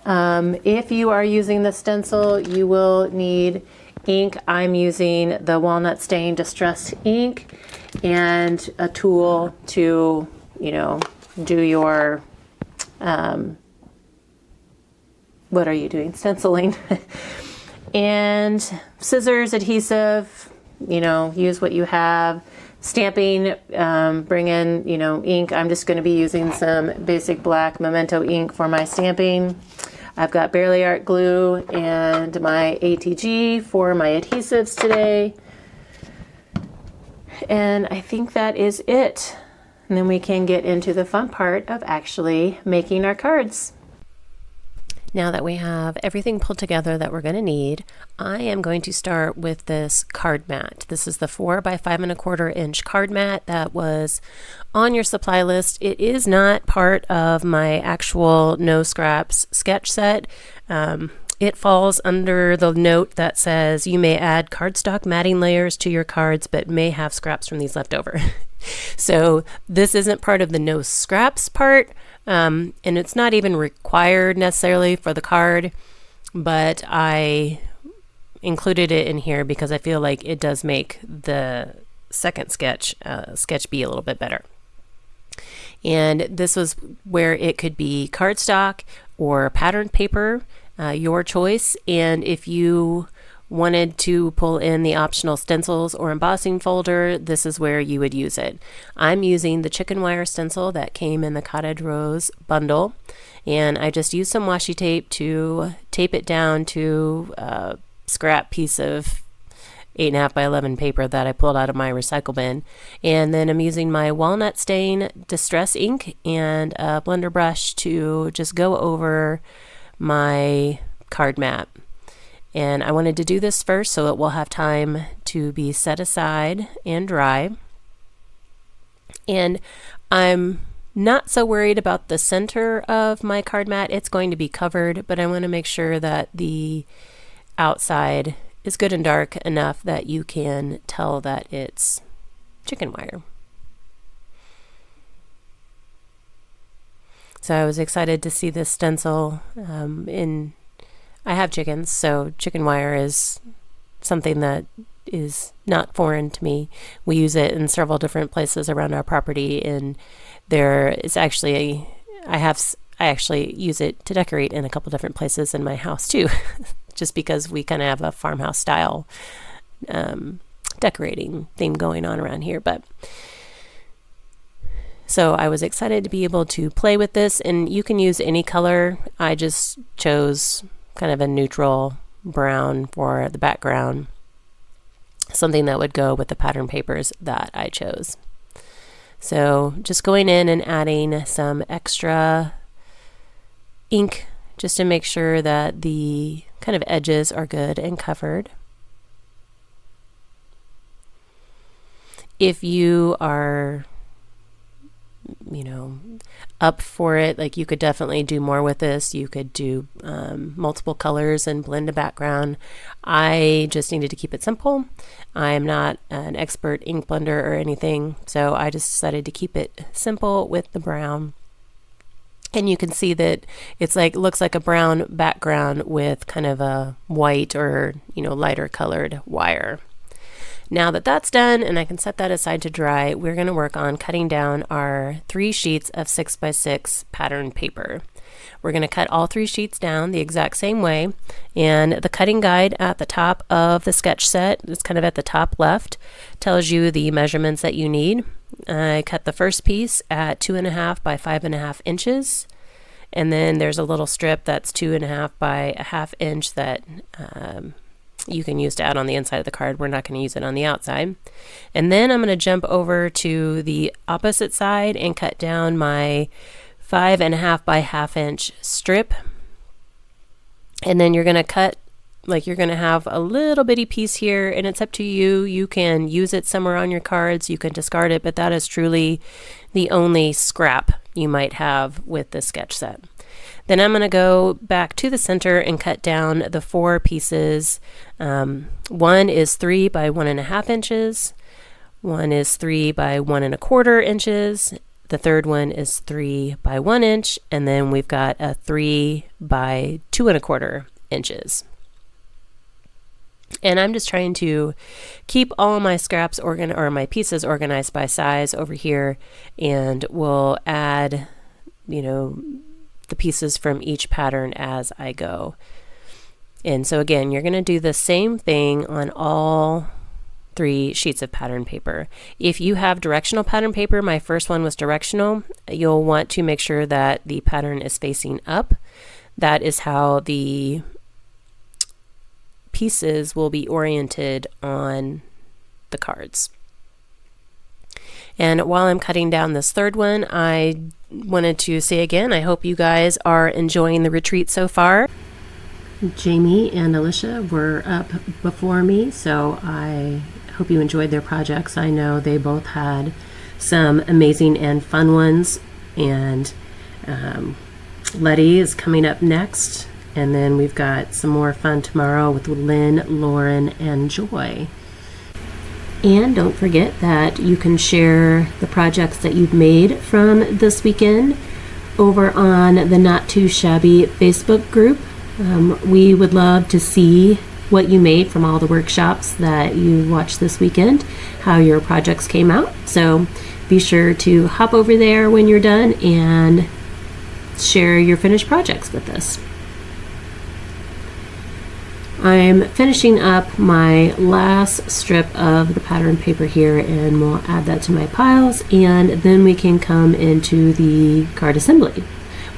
If you are using the stencil, you will need ink. I'm using the walnut stain distress ink and a tool to, do your, what are you doing? Stenciling. And scissors, adhesive, use what you have. Stamping, bring in, ink. I'm just going to be using some basic black Memento ink for my stamping. I've got Barely Art glue and my ATG for my adhesives today. And I think that is it. And then we can get into the fun part of actually making our cards. Now that we have everything pulled together that we're going to need, I am going to start with this card mat. This is the 4 by 5¼ inch card mat that was on your supply list. It is not part of my actual no scraps sketch set. It falls under the note that says you may add cardstock matting layers to your cards, but may have scraps from these left over. So this isn't part of the no scraps part. And it's not even required necessarily for the card, but I included it in here because I feel like it does make the second sketch be a little bit better. And this was where it could be cardstock or patterned paper, your choice. And if you wanted to pull in the optional stencils or embossing folder, this is where you would use it. I'm using the chicken wire stencil that came in the Cottage Rose bundle, and I just used some washi tape to tape it down to a scrap piece of 8.5 by 11 paper that I pulled out of my recycle bin. And then I'm using my walnut stain distress ink and a blender brush to just go over my card mat. And I wanted to do this first so it will have time to be set aside and dry. And I'm not so worried about the center of my card mat. It's going to be covered, but I want to make sure that the outside is good and dark enough that you can tell that it's chicken wire. So I was excited to see this stencil I have chickens, so chicken wire is something that is not foreign to me. We use it in several different places around our property, and there is actually I actually use it to decorate in a couple different places in my house too, just because we kind of have a farmhouse style decorating theme going on around here. But so I was excited to be able to play with this, and you can use any color. I just chose kind of a neutral brown for the background, something that would go with the pattern papers that I chose. So just going in and adding some extra ink just to make sure that the kind of edges are good and covered. If you are up for it, like you could definitely do more with this. You could do multiple colors and blend a background. I just needed to keep it simple. I'm not an expert ink blender or anything, so I just decided to keep it simple with the brown. And you can see that it's looks like a brown background with kind of a white or lighter colored wire. Now that that's done and I can set that aside to dry, we're going to work on cutting down our 3 sheets of 6x6 patterned paper. We're going to cut all 3 sheets down the exact same way, and the cutting guide at the top of the sketch set, it's kind of at the top left, tells you the measurements that you need. I cut the first piece at 2.5 by 5.5 inches, and then there's a little strip that's 2.5 by 1/2 inch that you can use to add on the inside of the card. We're not going to use it on the outside. And then I'm going to jump over to the opposite side and cut down my 5.5 by 1/2 inch strip. And then you're going to cut, you're going to have a little bitty piece here, and it's up to you. You can use it somewhere on your cards, you can discard it, but that is truly the only scrap you might have with this sketch set. Then I'm going to go back to the center and cut down the 4 pieces. One is 3 by 1.5 inches. One is 3 by 1.25 inches. The third one is 3 by 1 inch. And then we've got a 3 by 2.25 inches. And I'm just trying to keep all my scraps or my pieces organized by size over here, and we'll add, the pieces from each pattern as I go. And so again, you're going to do the same thing on all 3 sheets of pattern paper. If you have directional pattern paper, my first one was directional, you'll want to make sure that the pattern is facing up. That is how the pieces will be oriented on the cards. And while I'm cutting down this third one, I wanted to say again, I hope you guys are enjoying the retreat so far. Jamie and Alicia were up before me, so I hope you enjoyed their projects. I know they both had some amazing and fun ones, and Letty is coming up next. And then we've got some more fun tomorrow with Lynn, Lauren, and Joy. And don't forget that you can share the projects that you've made from this weekend over on the Not Too Shabby Facebook group. We would love to see what you made from all the workshops that you watched this weekend, how your projects came out. So be sure to hop over there when you're done and share your finished projects with us. I'm finishing up my last strip of the pattern paper here, and we'll add that to my piles, and then we can come into the card assembly,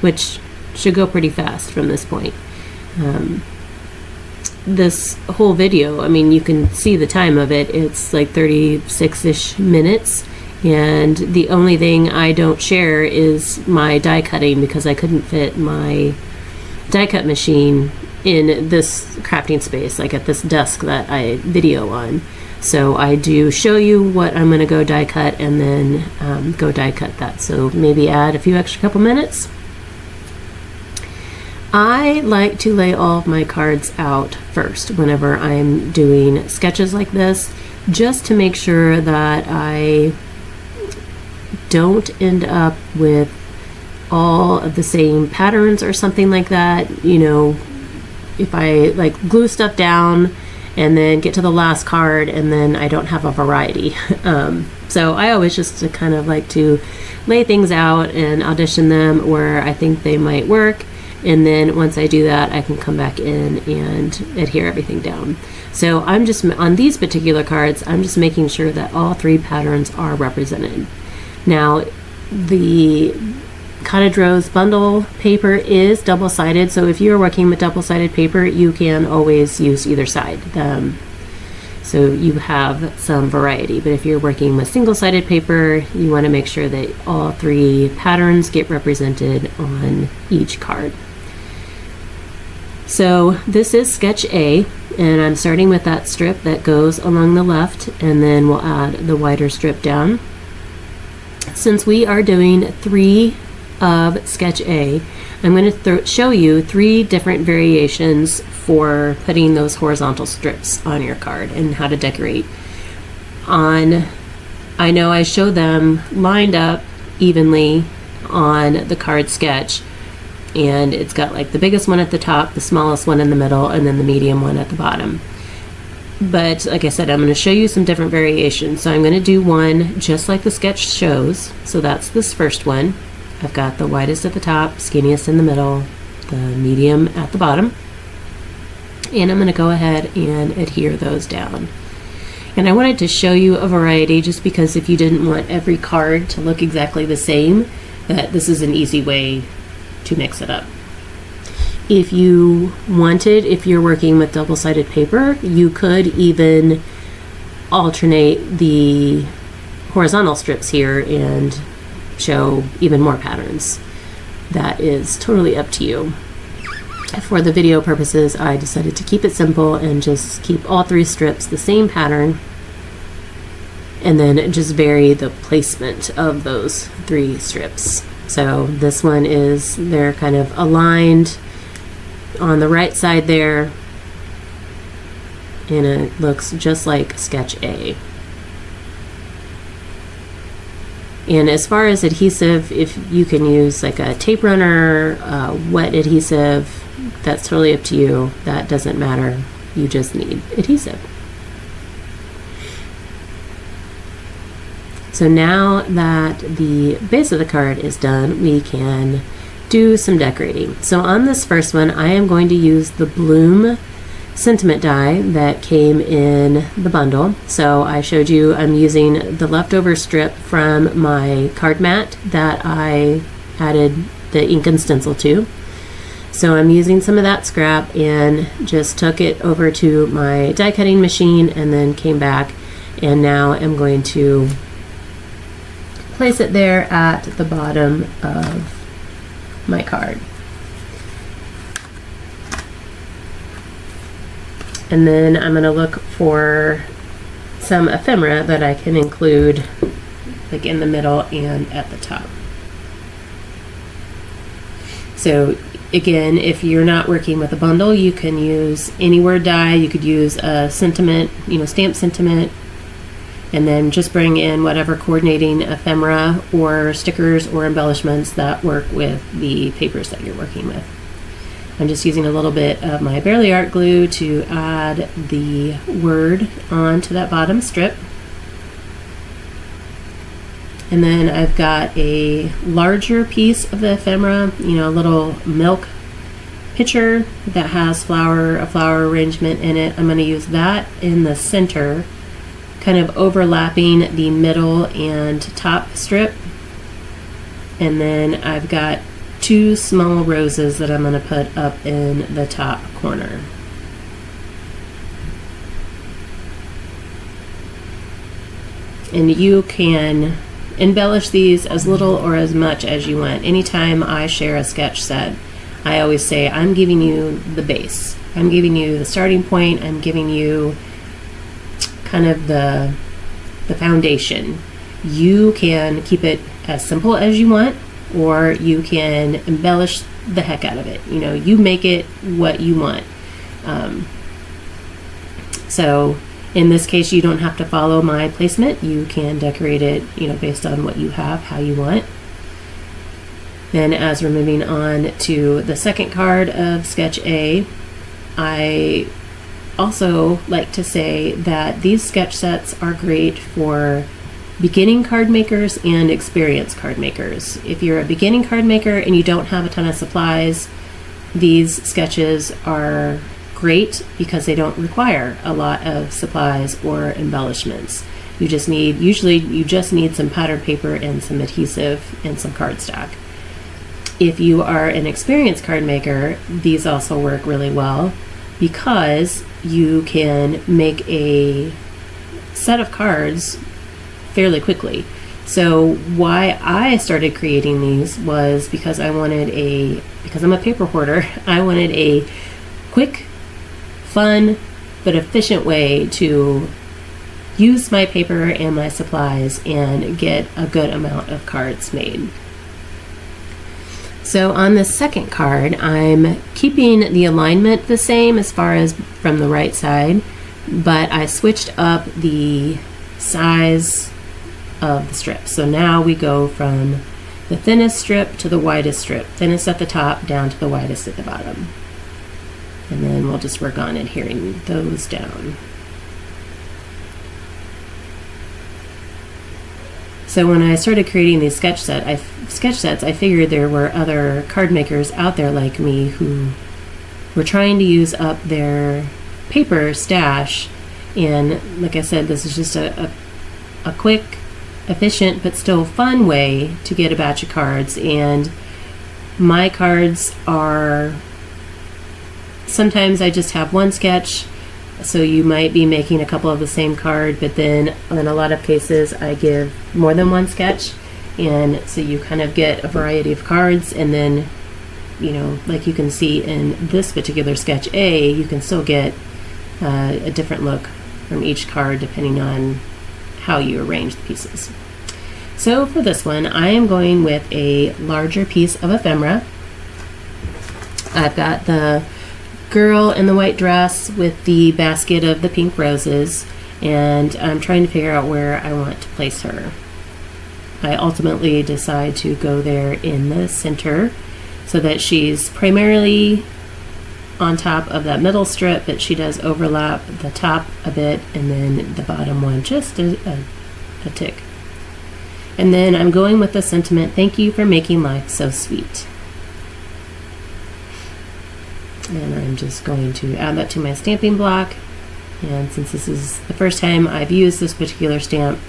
which should go pretty fast from this point. This whole video, you can see the time of it, it's like 36-ish minutes, and the only thing I don't share is my die cutting, because I couldn't fit my die cut machine in this crafting space, like at this desk that I video on. So I do show you what I'm going to go die cut, and then go die cut that. So maybe add a few extra couple minutes. I like to lay all of my cards out first whenever I'm doing sketches like this, just to make sure that I don't end up with all of the same patterns or something like that. If I glue stuff down and then get to the last card and then I don't have a variety. So I always just kind of like to lay things out and audition them where I think they might work. And then once I do that, I can come back in and adhere everything down. So I'm just, on these particular cards, I'm just making sure that all 3 patterns are represented. Now, the Cottage Rose bundle paper is double-sided, so if you're working with double-sided paper, you can always use either side. So you have some variety, but if you're working with single-sided paper, you want to make sure that all 3 patterns get represented on each card. So this is sketch A, and I'm starting with that strip that goes along the left, and then we'll add the wider strip down. Since we are doing 3 of sketch A, I'm going to show you 3 different variations for putting those horizontal strips on your card and how to decorate. I know I show them lined up evenly on the card sketch, and it's got like the biggest one at the top, the smallest one in the middle, and then the medium one at the bottom. But like I said, I'm going to show you some different variations. So I'm going to do one just like the sketch shows. So that's this first one. I've got the widest at the top, skinniest in the middle, the medium at the bottom. And I'm going to go ahead and adhere those down. And I wanted to show you a variety just because if you didn't want every card to look exactly the same, that this is an easy way to mix it up. If you wanted, if you're working with double-sided paper, you could even alternate the horizontal strips here and show even more patterns. That is totally up to you. For the video purposes, I decided to keep it simple and just keep all 3 strips the same pattern, and then just vary the placement of those 3 strips. So this one is, they're kind of aligned on the right side there, and it looks just like sketch A. And as far as adhesive, if you can use like a tape runner, wet adhesive, that's totally up to you. That doesn't matter. You just need adhesive. So now that the base of the card is done, we can do some decorating. So on this first one, I am going to use the Bloom sentiment die that came in the bundle. So I showed you I'm using the leftover strip from my card mat that I added the ink and stencil to. So I'm using some of that scrap and just took it over to my die cutting machine and then came back, and now I'm going to place it there at the bottom of my card. And then I'm going to look for some ephemera that I can include like in the middle and at the top. So again, if you're not working with a bundle, you can use any word die. You could use a sentiment, stamp sentiment, and then just bring in whatever coordinating ephemera or stickers or embellishments that work with the papers that you're working with. I'm just using a little bit of my Barely Art glue to add the word onto that bottom strip. And then I've got a larger piece of the ephemera, a little milk pitcher that has a flower arrangement in it. I'm going to use that in the center, kind of overlapping the middle and top strip. And then I've got 2 small roses that I'm going to put up in the top corner. And you can embellish these as little or as much as you want. Anytime I share a sketch set, I always say I'm giving you the base. I'm giving you the starting point. I'm giving you kind of the foundation. You can keep it as simple as you want, or you can embellish the heck out of it. You make it what you want. So in this case, you don't have to follow my placement. You can decorate it, based on what you have, how you want. Then as we're moving on to the second card of sketch A, I also like to say that these sketch sets are great for beginning card makers and experienced card makers. If you're a beginning card maker and you don't have a ton of supplies, these sketches are great because they don't require a lot of supplies or embellishments. Usually you just need some pattern paper and some adhesive and some cardstock. If you are an experienced card maker, these also work really well because you can make a set of cards fairly quickly. So why I started creating these was because I'm a paper hoarder, I wanted a quick, fun, but efficient way to use my paper and my supplies and get a good amount of cards made. So on the second card, I'm keeping the alignment the same as far as from the right side, but I switched up the size of the strip. So now we go from the thinnest strip to the widest strip, thinnest at the top down to the widest at the bottom. And then we'll just work on adhering those down. So when I started creating these sketch sets, I figured there were other card makers out there like me who were trying to use up their paper stash. And like I said, this is just a quick, efficient, but still fun way to get a batch of cards. And my cards are, sometimes I just have one sketch, so you might be making a couple of the same card, but then in a lot of cases I give more than one sketch, and so you kind of get a variety of cards. And then, like you can see in this particular sketch A, you can still get a different look from each card depending on how you arrange the pieces. So for this one, I am going with a larger piece of ephemera. I've got the girl in the white dress with the basket of the pink roses, and I'm trying to figure out where I want to place her. I ultimately decide to go there in the center so that she's primarily on top of that middle strip, but she does overlap the top a bit and then the bottom one just a tick. And then I'm going with the sentiment, "Thank you for making life so sweet." And I'm just going to add that to my stamping block. And since this is the first time I've used this particular stamp,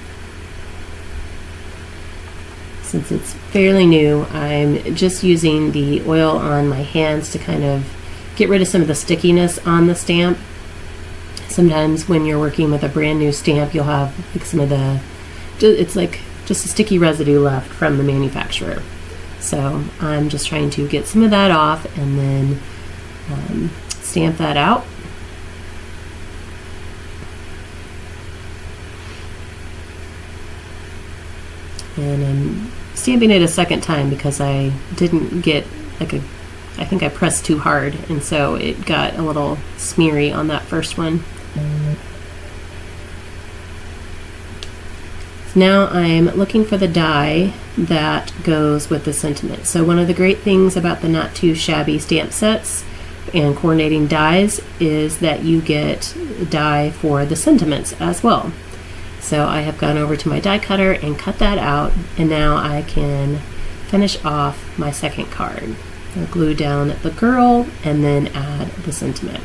since it's fairly new, I'm just using the oil on my hands to kind of get rid of some of the stickiness on the stamp. Sometimes when you're working with a brand new stamp, you'll have like some of the, it's like just a sticky residue left from the manufacturer. So I'm just trying to get some of that off and then stamp that out. And I'm stamping it a second time because I didn't get I think I pressed too hard, and so it got a little smeary on that first one. So now I'm looking for the die that goes with the sentiment. So one of the great things about the Not Too Shabby stamp sets and coordinating dies is that you get a die for the sentiments as well. So I have gone over to my die cutter and cut that out, and now I can finish off my second card. I'll glue down the girl and then add the sentiment.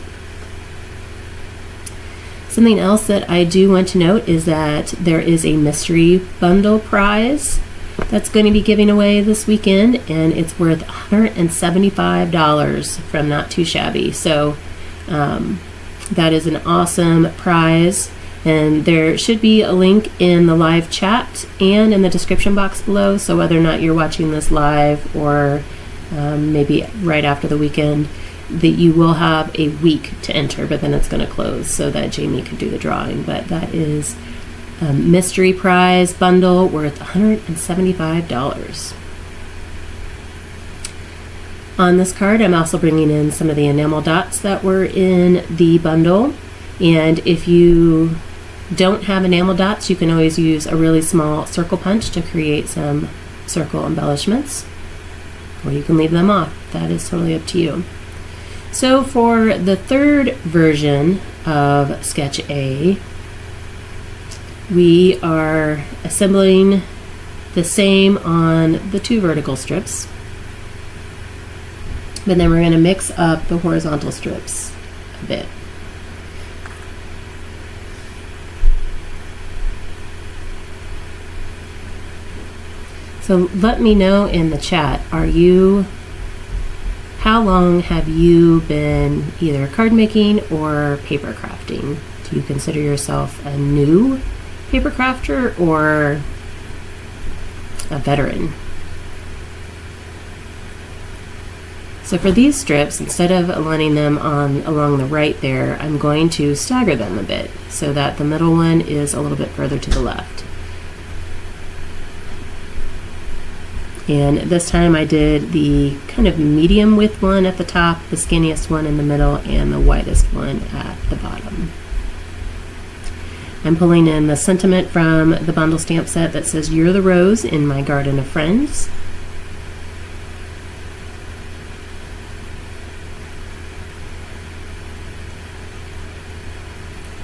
Something else that I do want to note is that there is a mystery bundle prize that's going to be giving away this weekend, and it's worth $175 from Not Too Shabby. So that is an awesome prize, and there should be a link in the live chat and in the description box below, so whether or not you're watching this live or maybe right after the weekend, that you will have a week to enter, but then it's going to close so that Jamie could do the drawing. But that is a mystery prize bundle worth $175. On this card, I'm also bringing in some of the enamel dots that were in the bundle, and if you don't have enamel dots, you can always use a really small circle punch to create some circle embellishments, or you can leave them off. That is totally up to you. So for the third version of Sketch A, we are assembling the same on the two vertical strips, but then we're going to mix up the horizontal strips a bit. So let me know in the chat, how long have you been either card making or paper crafting? Do you consider yourself a new paper crafter or a veteran? So for these strips, instead of aligning them along the right there, I'm going to stagger them a bit so that the middle one is a little bit further to the left. And this time I did the kind of medium width one at the top, the skinniest one in the middle, and the widest one at the bottom. I'm pulling in the sentiment from the bundle stamp set that says, "You're the rose in my garden of friends."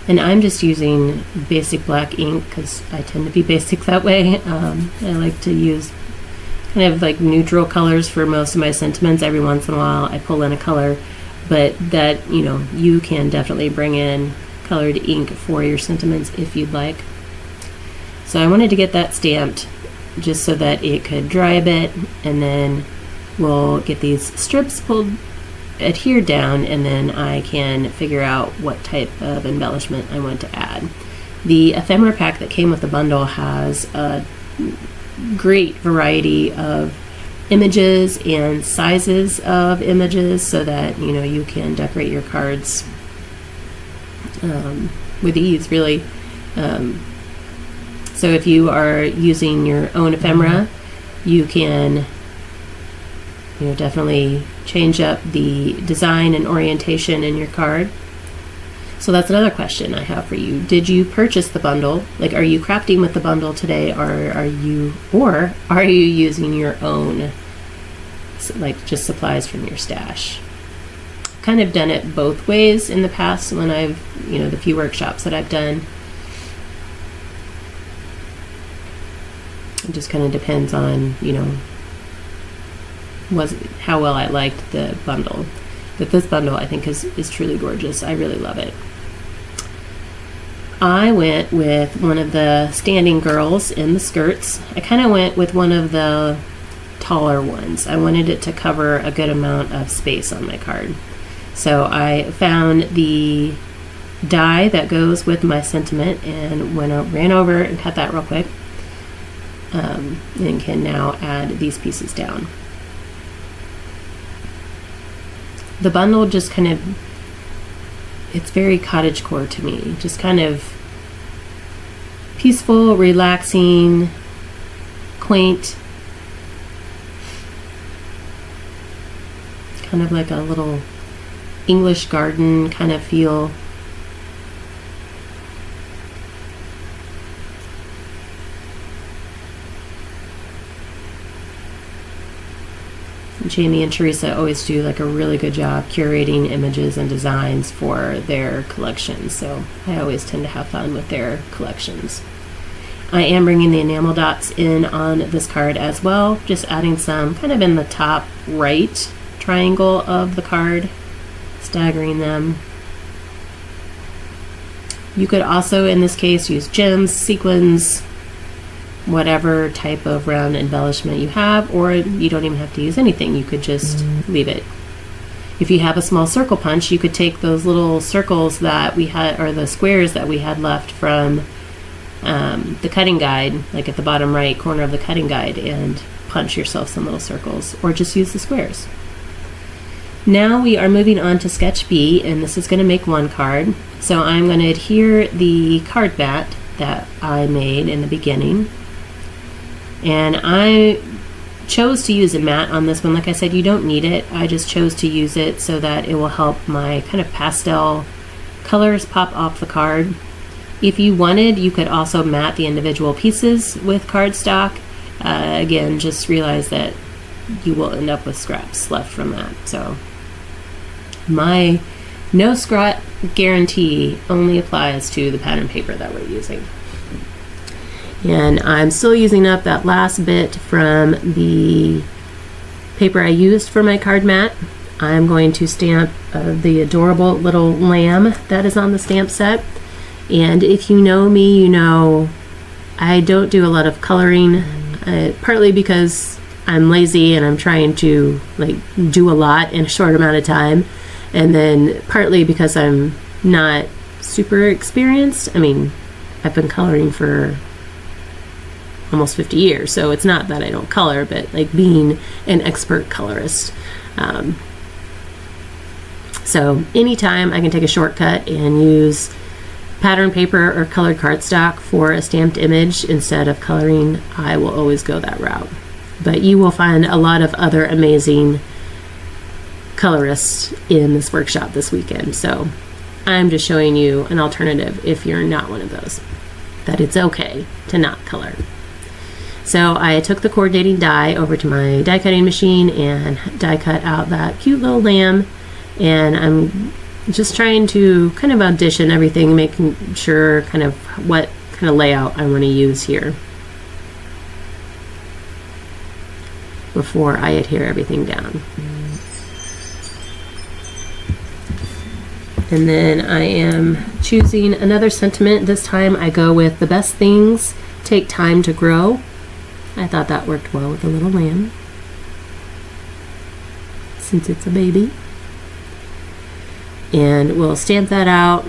And I'm just using basic black ink because I tend to be basic that way. I like to use kind of like neutral colors for most of my sentiments. Every once in a while I pull in a color, but that, you can definitely bring in colored ink for your sentiments if you'd like. So I wanted to get that stamped just so that it could dry a bit, and then we'll get these strips adhered down, and then I can figure out what type of embellishment I want to add. The ephemera pack that came with the bundle has a great variety of images and sizes of images so that you can decorate your cards with ease, really. So if you are using your own ephemera, you can definitely change up the design and orientation in your card. So that's another question I have for you. Did you purchase the bundle? Like, are you crafting with the bundle today, or are you using your own, like, just supplies from your stash? Kind of done it both ways in the past when I've, the few workshops that I've done. It just kind of depends on, how well I liked the bundle. But this bundle, I think, is truly gorgeous. I really love it. I went with one of the standing girls in the skirts. I kind of went with one of the taller ones. I wanted it to cover a good amount of space on my card. So I found the die that goes with my sentiment and ran over and cut that real quick. And can now add these pieces down. The bundle just kind of, it's very cottagecore to me. Just kind of peaceful, relaxing, quaint. Kind of like a little English garden kind of feel. Jamie and Teresa always do like a really good job curating images and designs for their collections, so I always tend to have fun with their collections. I am bringing the enamel dots in on this card as well, just adding some kind of in the top right triangle of the card, staggering them. You could also, in this case, use gems, sequins, whatever type of round embellishment you have, or you don't even have to use anything. You could just leave it. If you have a small circle punch, you could take those little circles that we had, or the squares that we had left from the cutting guide, like at the bottom right corner of the cutting guide, and punch yourself some little circles, or just use the squares. Now we are moving on to sketch B, and this is going to make one card. So I'm going to adhere the card mat that I made in the beginning. And I chose to use a mat on this one. Like I said, you don't need it. I just chose to use it so that it will help my kind of pastel colors pop off the card. If you wanted, you could also mat the individual pieces with cardstock. Again, just realize that you will end up with scraps left from that. So my no scrap guarantee only applies to the pattern paper that we're using. And I'm still using up that last bit from the paper I used for my card mat. I'm going to stamp the adorable little lamb that is on the stamp set. And if you know me, you know I don't do a lot of coloring, partly because I'm lazy and I'm trying to do a lot in a short amount of time, and then partly because I'm not super experienced. I mean, I've been coloring for almost 50 years, so it's not that I don't color, but being an expert colorist. So anytime I can take a shortcut and use pattern paper or colored cardstock for a stamped image instead of coloring, I will always go that route. But you will find a lot of other amazing colorists in this workshop this weekend, so I'm just showing you an alternative if you're not one of those, that it's okay to not color. So I took the coordinating die over to my die cutting machine and die cut out that cute little lamb, and I'm just trying to kind of audition everything, making sure kind of what kind of layout I want to use here before I adhere everything down. And then I am choosing another sentiment. This time I go with the best things take time to grow. I thought that worked well with the little lamb, since it's a baby. And we'll stamp that out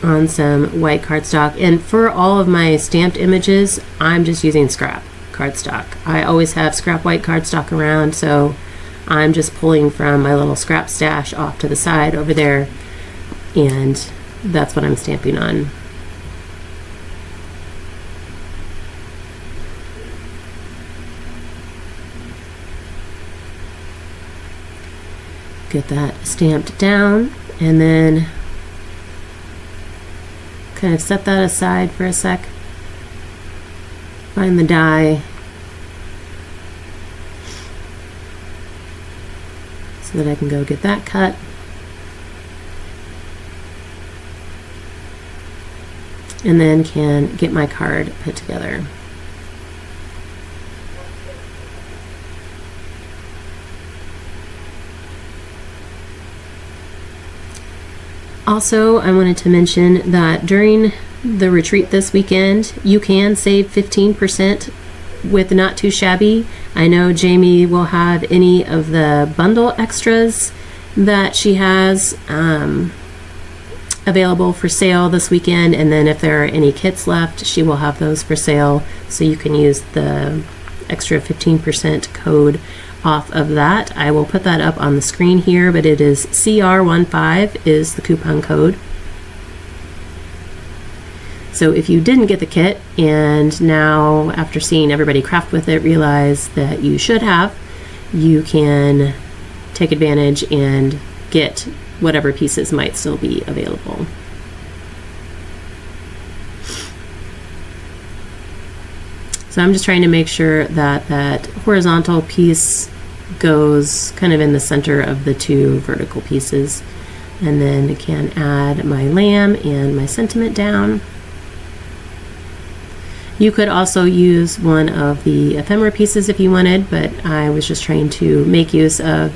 on some white cardstock. And for all of my stamped images, I'm just using scrap cardstock. I always have scrap white cardstock around, so I'm just pulling from my little scrap stash off to the side over there, and that's what I'm stamping on. Get that stamped down, and then kind of set that aside for a sec. Find the die so that I can go get that cut. And then can get my card put together. Also, I wanted to mention that during the retreat this weekend, you can save 15% with Not Too Shabby. I know Jamie will have any of the bundle extras that she has available for sale this weekend, and then if there are any kits left, she will have those for sale, so you can use the extra 15% code off of that. I will put that up on the screen here, but it is CR15 is the coupon code. So if you didn't get the kit and now after seeing everybody craft with it realize that you should have, you can take advantage and get whatever pieces might still be available. So I'm just trying to make sure that that horizontal piece goes kind of in the center of the two vertical pieces, and then I can add my lamb and my sentiment down. You could also use one of the ephemera pieces if you wanted, but I was just trying to make use of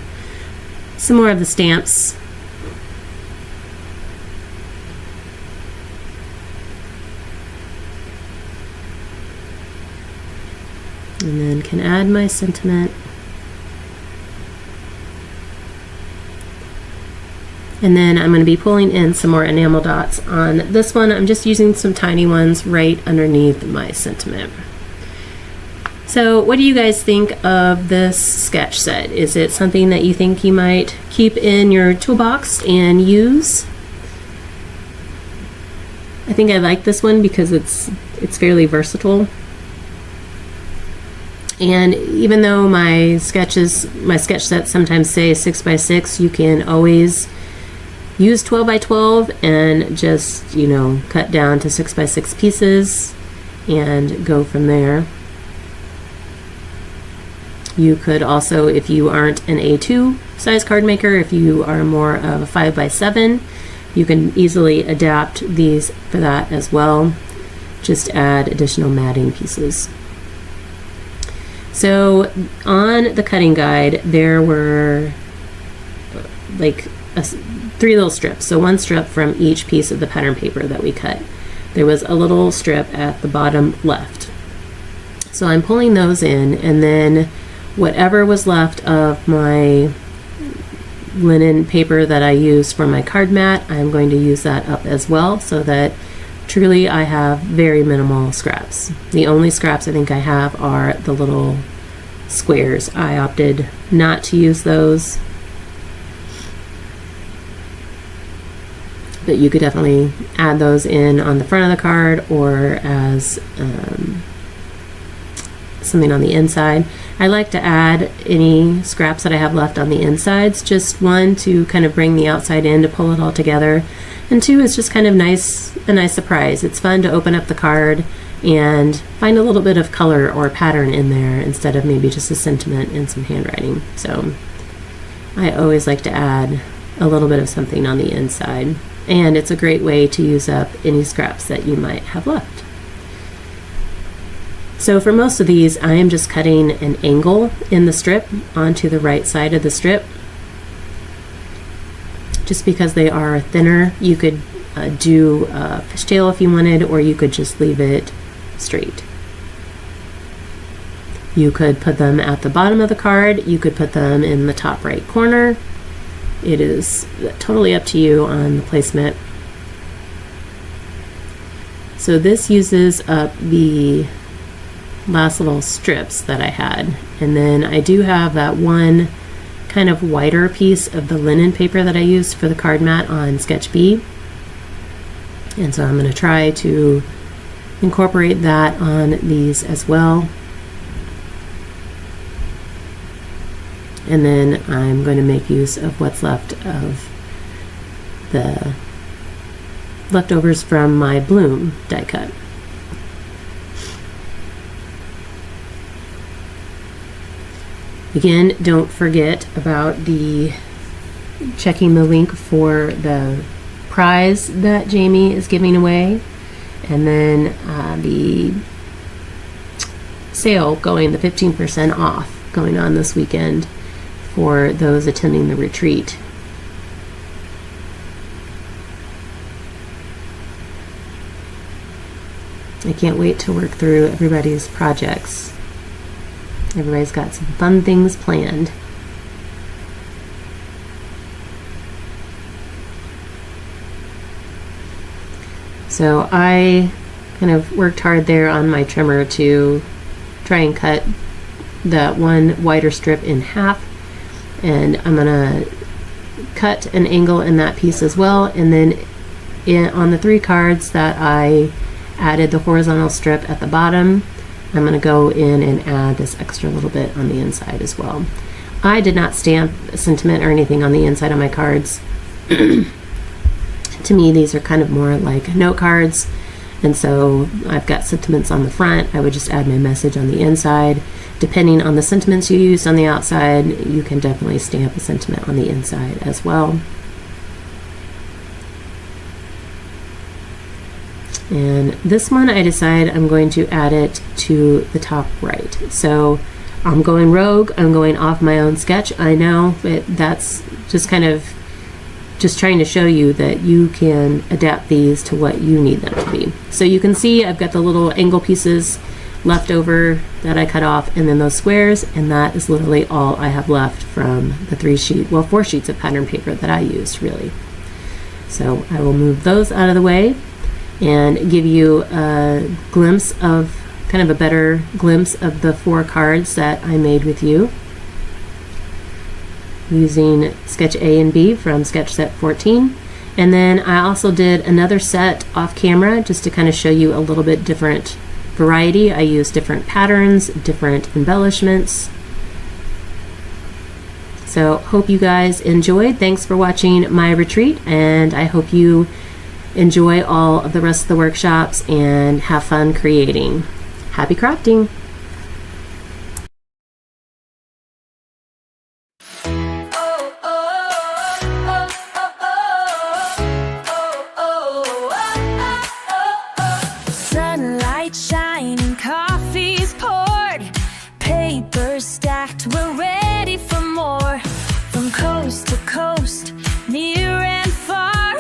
some more of the stamps. And then can add my sentiment. And then I'm going to be pulling in some more enamel dots on this one. I'm just using some tiny ones right underneath my sentiment. So what do you guys think of this sketch set? Is it something that you think you might keep in your toolbox and use? I think I like this one because it's fairly versatile. And even though my sketch sets sometimes say 6x6, you can always use 12x12 and just, you know, cut down to 6x6 pieces and go from there. You could also, if you aren't an A2 size card maker, if you are more of a 5x7, you can easily adapt these for that as well. Just add additional matting pieces. So on the cutting guide, there were like 3 little strips. So one strip from each piece of the pattern paper that we cut. There was a little strip at the bottom left. So I'm pulling those in, and then whatever was left of my linen paper that I used for my card mat, I'm going to use that up as well, so that truly I have very minimal scraps. The only scraps I think I have are the little squares. I opted not to use those, but you could definitely add those in on the front of the card or as something on the inside. I like to add any scraps that I have left on the insides, just one to kind of bring the outside in to pull it all together, and two is just kind of a nice surprise. It's fun to open up the card and find a little bit of color or pattern in there instead of maybe just a sentiment and some handwriting. So I always like to add a little bit of something on the inside, and it's a great way to use up any scraps that you might have left. So for most of these, I am just cutting an angle in the strip onto the right side of the strip. Just because they are thinner, you could do a fishtail if you wanted, or you could just leave it straight. You could put them at the bottom of the card, you could put them in the top right corner. It is totally up to you on the placement. So this uses up the last little strips that I had, and then I do have that one kind of wider piece of the linen paper that I used for the card mat on sketch B, and so I'm going to try to incorporate that on these as well. And then I'm going to make use of what's left of the leftovers from my bloom die cut. Again, don't forget about checking the link for the prize that Jamie is giving away, and then the sale going, the 15% off going on this weekend for those attending the retreat. I can't wait to work through everybody's projects. Everybody's got some fun things planned. So I kind of worked hard there on my trimmer to try and cut that one wider strip in half, and I'm gonna cut an angle in that piece as well, and then on the 3 cards that I added the horizontal strip at the bottom, I'm going to go in and add this extra little bit on the inside as well. I did not stamp a sentiment or anything on the inside of my cards. To me, these are kind of more like note cards, and so I've got sentiments on the front. I would just add my message on the inside. Depending on the sentiments you used on the outside, you can definitely stamp a sentiment on the inside as well. And this one, I decide I'm going to add it to the top right. So I'm going rogue, I'm going off my own sketch. I know, but that's just kind of just trying to show you that you can adapt these to what you need them to be. So you can see I've got the little angle pieces left over that I cut off, and then those squares, and that is literally all I have left from the 4 sheets of pattern paper that I used, really. So I will move those out of the way and give you a glimpse of, kind of a better glimpse of the 4 cards that I made with you using sketch A and B from sketch set 14. And then I also did another set off camera just to kind of show you a little bit different variety. I used different patterns, different embellishments. So hope you guys enjoyed. Thanks for watching my retreat, and I hope you enjoy all of the rest of the workshops and have fun creating. Happy crafting! Sunlight shining, coffee's poured, papers stacked, we're ready for more. From coast to coast, near and far,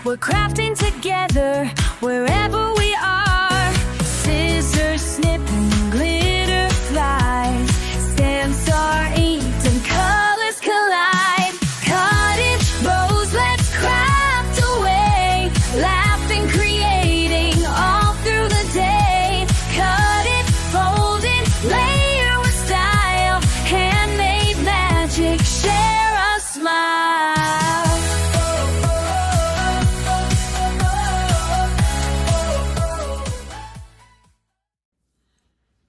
we're crafting together wherever we are. Scissors snip and glitter flies, stamps are inked and colors collide. Cottage rose, let's craft away, laughing, creating all through the day. Cut it, fold it, layer with style, handmade magic, share a smile.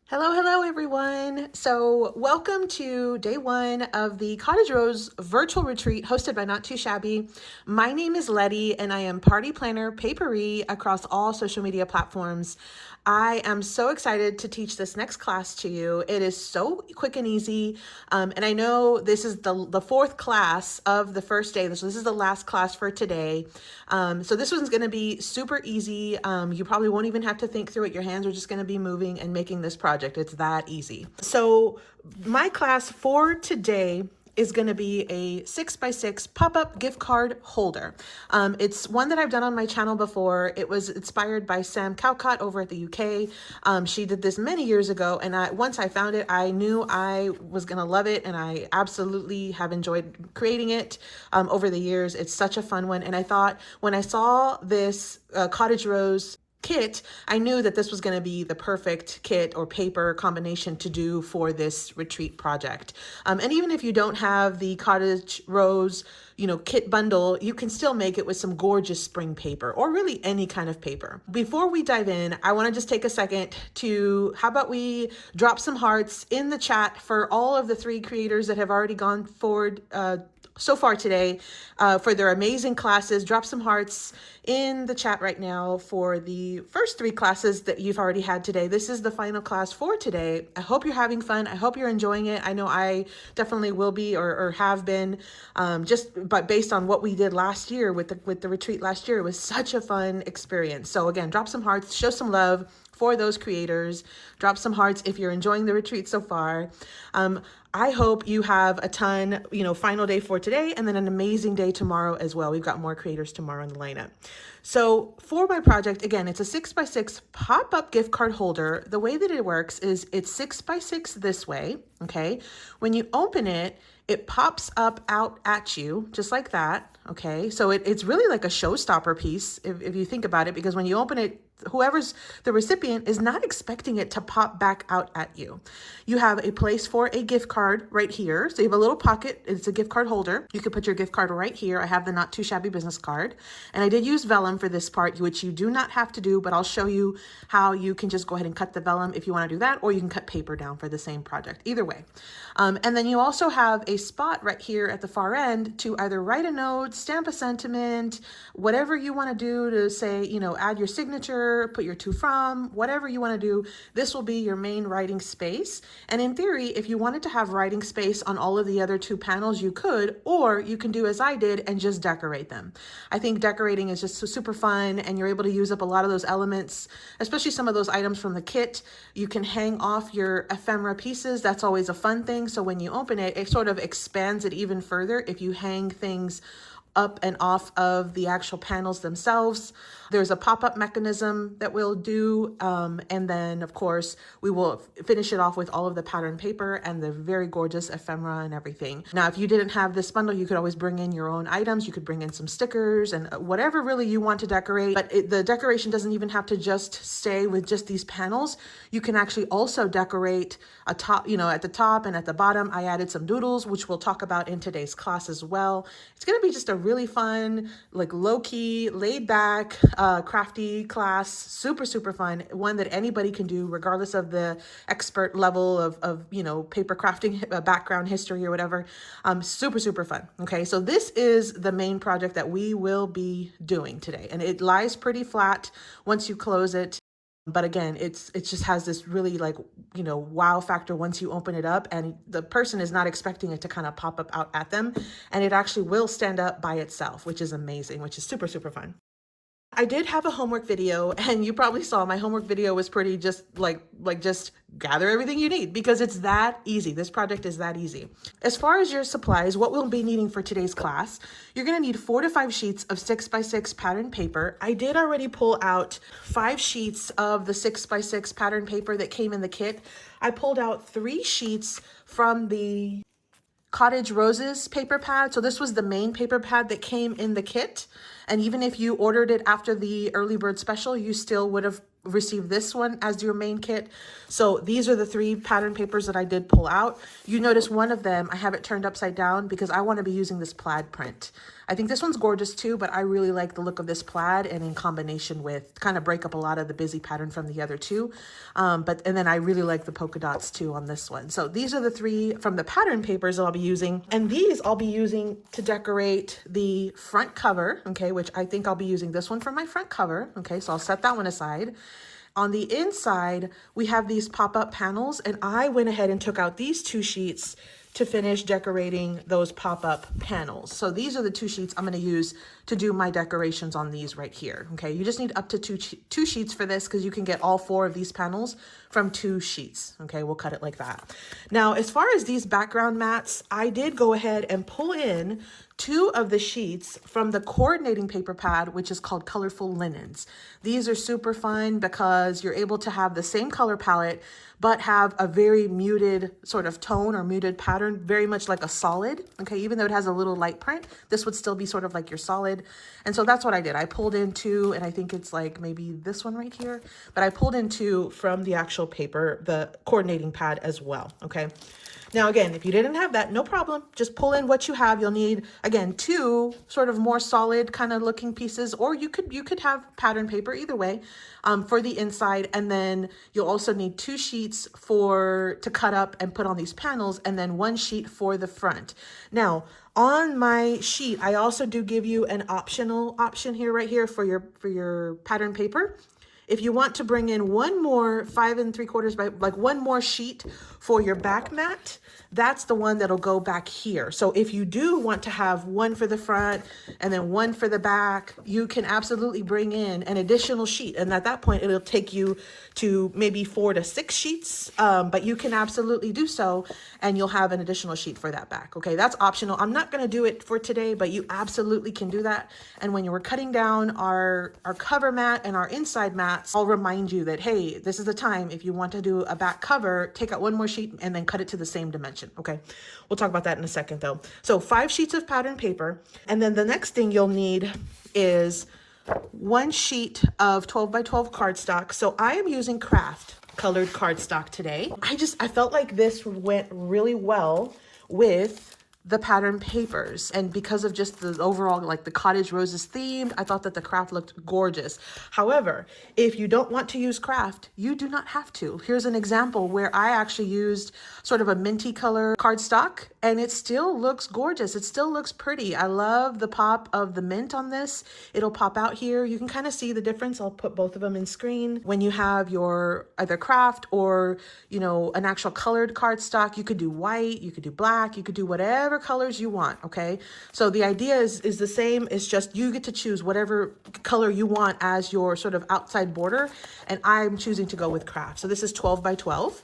Hello everyone. So welcome to day 1 of the Cottage Rose virtual retreat hosted by Not Too Shabby. My name is Letty and I am party planner, papery across all social media platforms. I am so excited to teach this next class to you. It is so quick and easy. And I know this is the 4th class of the first day. So this is the last class for today. So this one's going to be super easy. You probably won't even have to think through it. Your hands are just going to be moving and making this project. It's that easy. So my class for today is going to be a 6x6 pop-up gift card holder. It's one that I've done on my channel before. It was inspired by Sam Cowcott over at the UK. She did this many years ago, and once I found it, I knew I was going to love it, and I absolutely have enjoyed creating it over the years. It's such a fun one, and I thought when I saw this Cottage Rose kit, I knew that this was going to be the perfect kit or paper combination to do for this retreat project. And even if you don't have the Cottage Rose, kit bundle, you can still make it with some gorgeous spring paper or really any kind of paper. Before we dive in, I want to just take a second to, how about we drop some hearts in the chat for all of the 3 creators that have already gone forward so far today for their amazing classes. Drop some hearts in the chat right now for the first 3 classes that you've already had today. This is the final class for today. I hope you're having fun. I hope you're enjoying it. I know I definitely will be or have been, but based on what we did last year with the retreat last year, it was such a fun experience. So again, drop some hearts, show some love for those creators. Drop some hearts if you're enjoying the retreat so far. I hope you have a ton, final day for today and then an amazing day tomorrow as well. We've got more creators tomorrow in the lineup. So for my project, again, it's a 6x6 pop-up gift card holder. The way that it works is it's 6x6 this way, okay? When you open it, it pops up out at you just like that, okay? So it's really like a showstopper piece if you think about it, because when you open it, whoever's the recipient is not expecting it to pop back out at you. You have a place for a gift card right here. So you have a little pocket. It's a gift card holder. You could put your gift card right here. I have the Not Too Shabby business card. And I did use vellum for this part, which you do not have to do, but I'll show you how you can just go ahead and cut the vellum if you want to do that, or you can cut paper down for the same project. Either way. And then you also have a spot right here at the far end to either write a note, stamp a sentiment, whatever you want to do to say, add your signature, put your to from, whatever you want to do. This will be your main writing space. And in theory, if you wanted to have writing space on all of the other 2 panels, you could, or you can do as I did and just decorate them. I think decorating is just super fun, and you're able to use up a lot of those elements, especially some of those items from the kit. You can hang off your ephemera pieces. That's always a fun thing. So when you open it, it sort of expands it even further if you hang things up and off of the actual panels themselves. There's a pop-up mechanism that we'll do. And then of course, we will finish it off with all of the pattern paper and the very gorgeous ephemera and everything. Now, if you didn't have this bundle, you could always bring in your own items. You could bring in some stickers and whatever really you want to decorate, but the decoration doesn't even have to just stay with just these panels. You can actually also decorate a top, at the top and at the bottom. I added some doodles, which we'll talk about in today's class as well. It's going to be just a really fun, like low-key, laid-back, crafty class. Super, super fun. One that anybody can do, regardless of the expert level of paper crafting background, history, or whatever. Super, super fun. Okay, so this is the main project that we will be doing today. And it lies pretty flat once you close it. But again, it just has this really wow factor once you open it up, and the person is not expecting it to kind of pop up out at them, and it actually will stand up by itself, which is amazing, which is super, super fun. I did have a homework video, and you probably saw my homework video was pretty just just gather everything you need, because it's that easy. This project is that easy. As far as your supplies, what we'll be needing for today's class, you're going to need 4 to 5 sheets of 6x6 pattern paper. I did already pull out 5 sheets of the 6x6 pattern paper that came in the kit. I pulled out 3 sheets from the Cottage Roses paper pad. So this was the main paper pad that came in the kit. And even if you ordered it after the early bird special, you still would have received this one as your main kit. So these are the 3 pattern papers that I did pull out. You notice one of them, I have it turned upside down because I want to be using this plaid print. I think this one's gorgeous too, but I really like the look of this plaid, and in combination with kind of break up a lot of the busy pattern from the other 2. And then I really like the polka dots too on this one. So these are the 3 from the pattern papers that I'll be using. And these I'll be using to decorate the front cover, okay, which I think I'll be using this one for my front cover. Okay, so I'll set that one aside. On the inside, we have these pop-up panels, and I went ahead and took out these 2 sheets to finish decorating those pop-up panels. So these are the 2 sheets I'm going to use to do my decorations on these right here. Okay, you just need up to two sheets for this, because you can get all 4 of these panels from 2 sheets. Okay, we'll cut it like that. Now, as far as these background mats, I did go ahead and pull in 2 of the sheets from the coordinating paper pad, which is called Colorful Linens. These are super fun because you're able to have the same color palette, but have a very muted sort of tone or muted pattern, very much like a solid. Okay, even though it has a little light print, this would still be sort of like your solid. And so that's what I did. I pulled in 2, and I think it's like maybe this one right here, but I pulled in 2 from the actual paper, the coordinating pad as well. Okay. Now, again, if you didn't have that, no problem. Just pull in what you have. You'll need, again, 2 sort of more solid kind of looking pieces, or you could have pattern paper, either way, for the inside. And then you'll also need 2 sheets to cut up and put on these panels, and then 1 sheet for the front. Now, on my sheet, I also do give you an optional option here, right here, for your pattern paper. If you want to bring in 1 more 5 3/4 by, like 1 more sheet for your back mat, that's the one that'll go back here. So if you do want to have 1 for the front and then 1 for the back, you can absolutely bring in an additional sheet. And at that point, it'll take you to maybe 4 to 6 sheets, but you can absolutely do so, and you'll have an additional sheet for that back. Okay, that's optional. I'm not going to do it for today, but you absolutely can do that. And when you were cutting down our cover mat and our inside mats, I'll remind you that, hey, this is the time. If you want to do a back cover, take out 1 more sheet and then cut it to the same dimension. Okay, we'll talk about that in a second though. So 5 sheets of pattern paper, and then the next thing you'll need is 1 sheet of 12 by 12 cardstock. So I am using craft colored cardstock today. I felt like this went really well with the pattern papers, and because of just the overall, like the cottage roses themed, I thought that the craft looked gorgeous. However, if you don't want to use craft, you do not have to. Here's an example where I actually used sort of a minty color cardstock, and it still looks gorgeous. It still looks pretty. I love the pop of the mint on this. It'll pop out here. You can kind of see the difference. I'll put both of them in screen. When you have your either craft or, you know, an actual colored cardstock, you could do white, you could do black, you could do whatever colors you want. Okay, so the idea is the same. It's just you get to choose whatever color you want as your sort of outside border, and I'm choosing to go with craft. So this is 12 by 12.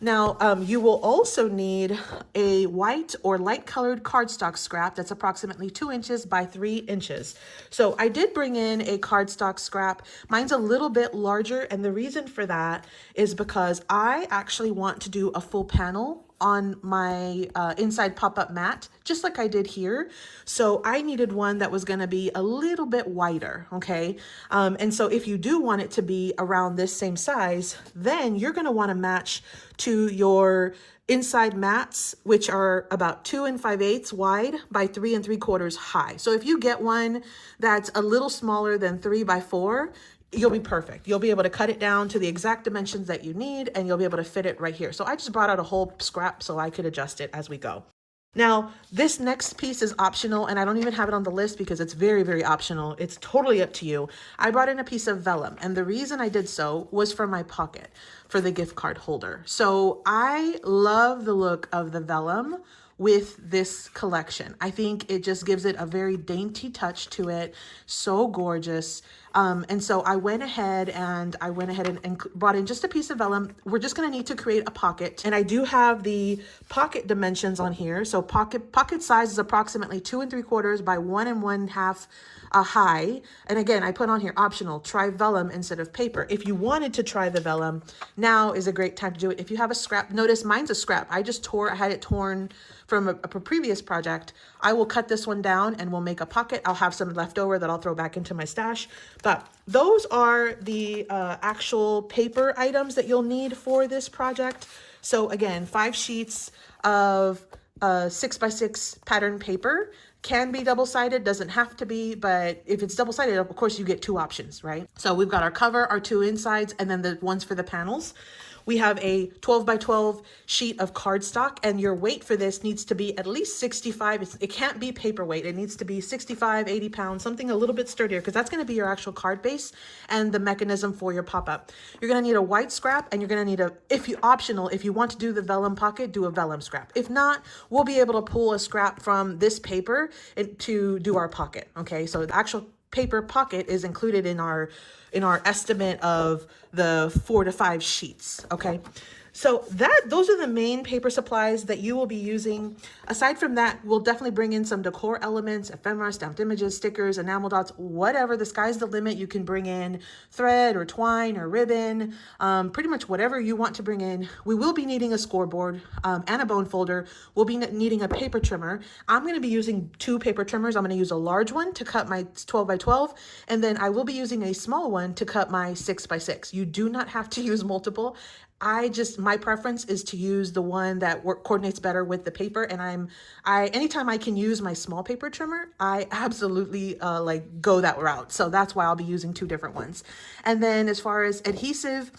Now, you will also need a white or light colored cardstock scrap that's approximately 2 inches by 3 inches. So I did bring in a cardstock scrap. Mine's a little bit larger, and the reason for that is because I actually want to do a full panel on my inside pop-up mat, just like I did here. So I needed one that was gonna be a little bit wider, okay? And so if you do want it to be around this same size, then you're gonna wanna match to your inside mats, which are about 2 5/8 wide by 3 3/4 high. So if you get one that's a little smaller than 3 by 4, you'll be perfect. You'll be able to cut it down to the exact dimensions that you need, and you'll be able to fit it right here. So I just brought out a whole scrap so I could adjust it as we go. Now, this next piece is optional, and I don't even have it on the list because it's very, very optional. It's totally up to you. I brought in a piece of vellum, and the reason I did so was for my pocket, for the gift card holder. So I love the look of the vellum with this collection. I think it just gives it a very dainty touch to it. So gorgeous. And so I went ahead and brought in just a piece of vellum. We're just gonna need to create a pocket. And I do have the pocket dimensions on here. So pocket size is approximately 2 3/4 by 1 1/2 high. And again, I put on here optional, try vellum instead of paper. If you wanted to try the vellum, now is a great time to do it. If you have a scrap, notice mine's a scrap. I had it torn from a previous project. I will cut this one down and we'll make a pocket. I'll have some left over that I'll throw back into my stash. But those are the actual paper items that you'll need for this project. So again, 5 sheets of 6 by 6 pattern paper. Can be double-sided, doesn't have to be, but if it's double-sided, of course you get 2 options, right? So we've got our cover, our 2 insides, and then the ones for the panels. We have a 12 by 12 sheet of cardstock, and your weight for this needs to be at least 65. It can't be paperweight. It needs to be 65, 80 pounds, something a little bit sturdier, because that's going to be your actual card base and the mechanism for your pop-up. You're going to need a white scrap, and you're going to need if you want to do the vellum pocket, do a vellum scrap. If not, we'll be able to pull a scrap from this paper to do our pocket. Okay, so the actual paper pocket is included in our estimate of the 4 to 5 sheets. Okay, So those are the main paper supplies that you will be using. Aside from that, we'll definitely bring in some decor elements, ephemera, stamped images, stickers, enamel dots, whatever. The sky's the limit. You can bring in thread or twine or ribbon, pretty much whatever you want to bring in. We will be needing a scoreboard and a bone folder. We'll be needing a paper trimmer. I'm going to be using 2 paper trimmers. I'm going to use a large one to cut my 12 by 12, and then I will be using a small one to cut my 6 by 6. You do not have to use multiple. My preference is to use the one that coordinates better with the paper. And anytime I can use my small paper trimmer, I absolutely like go that route. So that's why I'll be using 2 different ones. And then as far as adhesive,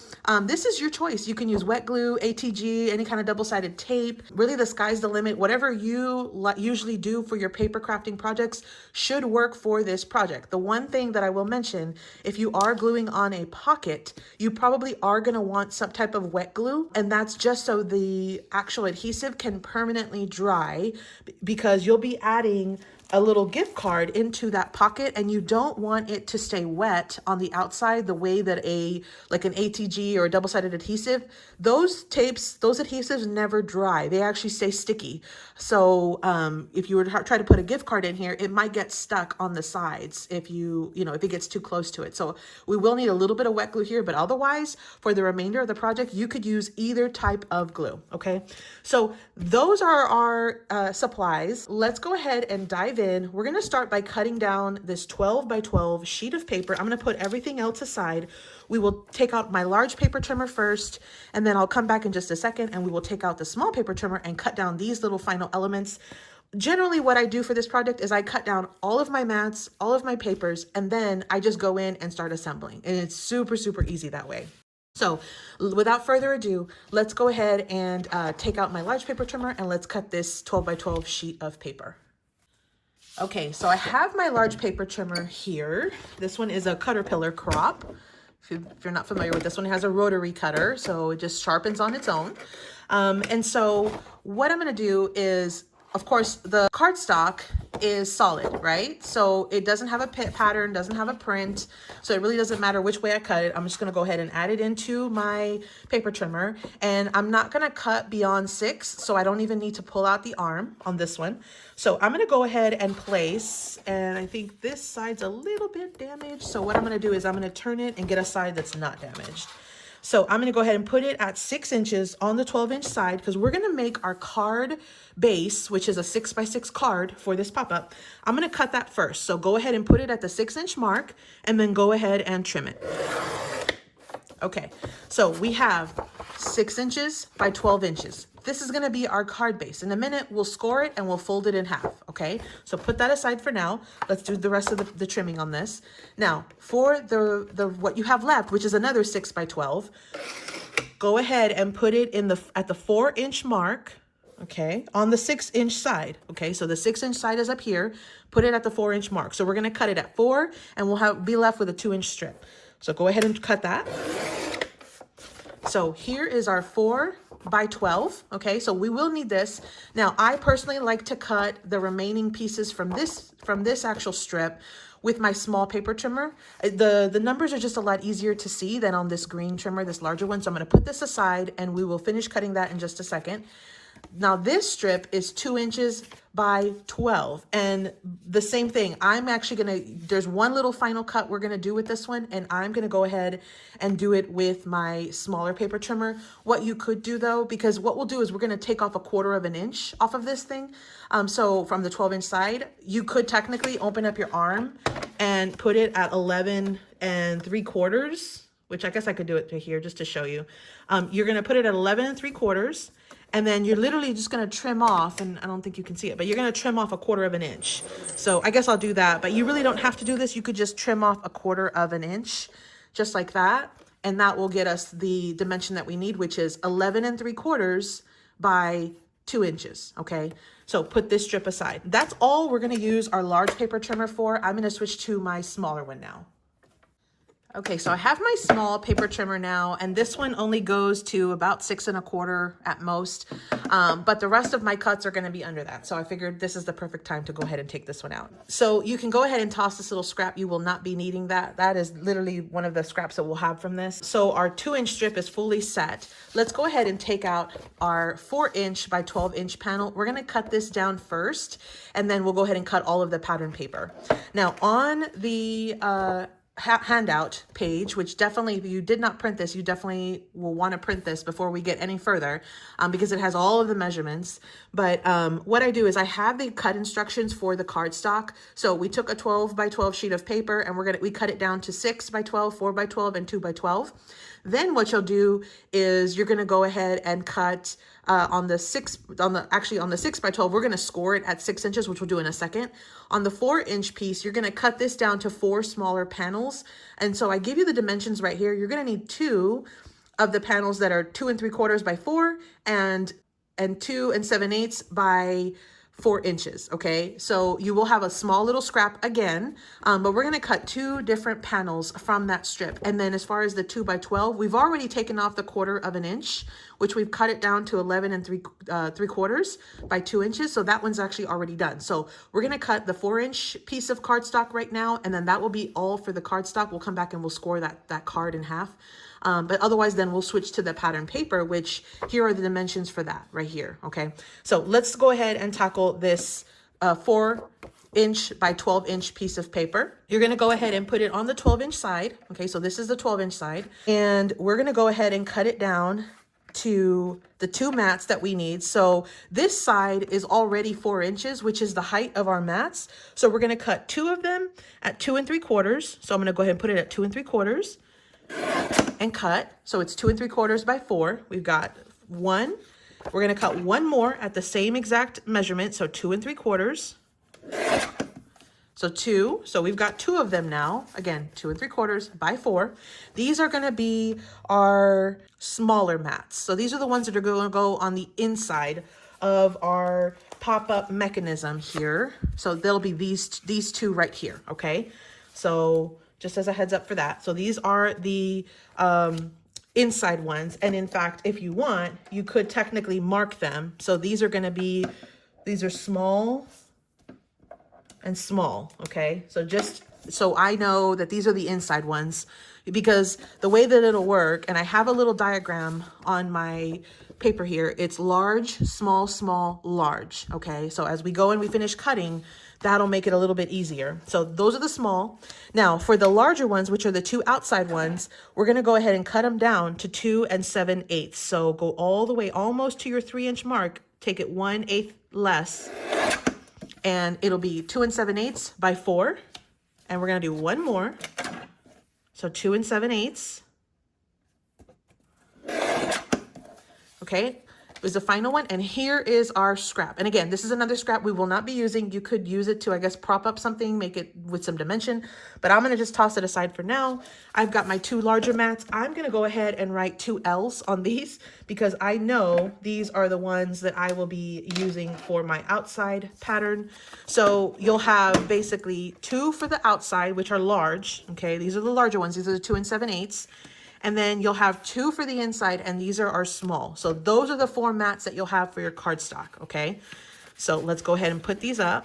this is your choice. You can use wet glue, ATG, any kind of double-sided tape. Really, the sky's the limit. Whatever you usually do for your paper crafting projects should work for this project. The one thing that I will mention, if you are gluing on a pocket, you probably are going to want some type of wet glue, and that's just so the actual adhesive can permanently dry, because you'll be adding a little gift card into that pocket, and you don't want it to stay wet on the outside the way that like an ATG or a double-sided adhesive, those adhesives never dry. They actually stay sticky. So if you were to try to put a gift card in here, it might get stuck on the sides if if it gets too close to it. So we will need a little bit of wet glue here, but otherwise for the remainder of the project, you could use either type of glue. Okay, so those are our supplies. Let's go ahead and dive in. We're going to start by cutting down this 12 by 12 sheet of paper. I'm going to put everything else aside. We will take out my large paper trimmer first, and then I'll come back in just a second and we will take out the small paper trimmer and cut down these little final elements. Generally, what I do for this project is I cut down all of my mats, all of my papers, and then I just go in and start assembling. And it's super, super easy that way. So without further ado, let's go ahead and take out my large paper trimmer and let's cut this 12 by 12 sheet of paper. Okay, so I have my large paper trimmer here. This one is a Caterpillar crop. If you're not familiar with this one, it has a rotary cutter, so it just sharpens on its own. And so what I'm going to do is, of course, the cardstock is solid, right? So it doesn't have a pattern, doesn't have a print. So it really doesn't matter which way I cut it. I'm just going to go ahead and add it into my paper trimmer. And I'm not going to cut beyond 6, so I don't even need to pull out the arm on this one. So I'm going to go ahead and place, and I think this side's a little bit damaged. So what I'm going to do is I'm going to turn it and get a side that's not damaged. So I'm going to go ahead and put it at 6 inches on the 12-inch side, because we're going to make our card base, which is a 6 by 6 card for this pop-up. I'm going to cut that first. So go ahead and put it at the 6-inch mark and then go ahead and trim it. Okay, so we have 6 inches by 12 inches. This is going to be our card base. In a minute, we'll score it and we'll fold it in half, okay? So put that aside for now. Let's do the rest of the trimming on this. Now, for the what you have left, which is another 6 by 12, go ahead and put it at the 4-inch mark, okay, on the 6-inch side, okay? So the 6-inch side is up here. Put it at the 4-inch mark. So we're going to cut it at 4, and we'll be left with a 2-inch strip. So go ahead and cut that. So here is our 4 by 12. Okay, so we will need this. Now, I personally like to cut the remaining pieces from this actual strip with my small paper trimmer. The numbers are just a lot easier to see than on this green trimmer, this larger one. So I'm going to put this aside and we will finish cutting that in just a second. Now this strip is 2 inches by 12, and the same thing. I'm actually there's one little final cut we're gonna do with this one, and I'm gonna go ahead and do it with my smaller paper trimmer. What you could do though, because what we'll do is we're gonna take off 1/4 of an inch off of this thing. So from the 12-inch side, you could technically open up your arm and put it at 11 3/4, which I guess I could do it to here just to show you. You're gonna put it at 11 3/4. And then you're literally just going to trim off, and I don't think you can see it, but you're going to trim off 1/4 of an inch. So I guess I'll do that, but you really don't have to do this. You could just trim off 1/4 of an inch, just like that. And that will get us the dimension that we need, which is 11 3/4 by 2 inches. Okay. So put this strip aside. That's all we're going to use our large paper trimmer for. I'm going to switch to my smaller one now. Okay, so I have my small paper trimmer now, and this one only goes to about 6 1/4 at most. But the rest of my cuts are going to be under that. So I figured this is the perfect time to go ahead and take this one out. So you can go ahead and toss this little scrap. You will not be needing that. That is literally one of the scraps that we'll have from this. So our 2-inch strip is fully set. Let's go ahead and take out our 4-inch by 12-inch panel. We're going to cut this down first, and then we'll go ahead and cut all of the pattern paper. Now on the handout page, which definitely, if you did not print this, you definitely will want to print this before we get any further, because it has all of the measurements. But what I do is I have the cut instructions for the cardstock. So we took a 12 by 12 sheet of paper, and we cut it down to 6 by 12, 4 by 12, and 2 by 12. Then what you'll do is you're going to go ahead and cut on the 6 by 12, we're going to score it at 6 inches, which we'll do in a second. On the 4-inch piece, you're going to cut this down to 4 smaller panels. And so I give you the dimensions right here. You're going to need 2 of the panels that are 2 3/4 by 4 and 2 7/8 by 4 inches. Okay, so you will have a small little scrap again, but we're going to cut 2 different panels from that strip. And then as far as the 2 by 12, we've already taken off the 1/4 of an inch, which we've cut it down to 11 3/4 by 2 inches. So that one's actually already done. So we're going to cut the 4-inch piece of cardstock right now, and then that will be all for the cardstock. We'll come back and we'll score that card in half. But otherwise, then we'll switch to the pattern paper, which here are the dimensions for that right here. Okay, so let's go ahead and tackle this 4-inch by 12-inch piece of paper. You're going to go ahead and put it on the 12-inch side. Okay, so this is the 12-inch side, and we're going to go ahead and cut it down to the 2 mats that we need. So this side is already 4 inches, which is the height of our mats. So we're going to cut 2 of them at 2 3/4. So I'm going to go ahead and put it at 2 3/4. And cut. So it's 2 3/4 by 4. We've got 1. We're going to cut 1 more at the same exact measurement. So 2 3/4. So 2. So we've got 2 of them now. Again, 2 3/4 by 4. These are going to be our smaller mats. So these are the ones that are going to go on the inside of our pop-up mechanism here. So they'll be these 2 right here. Okay. So just as a heads up for that. So these are the inside ones. And in fact, if you want, you could technically mark them. So these are going to be, these are small and small. Okay. So just so I know that these are the inside ones, because the way that it'll work, and I have a little diagram on my paper here, it's large, small, small, large. Okay. So as we go and we finish cutting, that'll make it a little bit easier. So those are the small. Now for the larger ones, which are the 2 outside ones, we're going to go ahead and cut them down to 2 7/8. So go all the way almost to your 3-inch mark, take it 1/8 less, and it'll be 2 7/8 by 4. And we're going to do 1 more. So 2 7/8. Okay. Is the final one, and here is our scrap. And again, this is another scrap we will not be using. You could use it to, I guess, prop up something, make it with some dimension, but I'm going to just toss it aside for now. I've got my 2 larger mats. I'm going to go ahead and write 2 L's on these, because I know these are the ones that I will be using for my outside pattern. So you'll have basically 2 for the outside, which are large. Okay, these are the larger ones. These are the 2 7/8. And then you'll have 2 for the inside, and these are our small. So those are the 4 mats that you'll have for your cardstock, okay? So let's go ahead and put these up,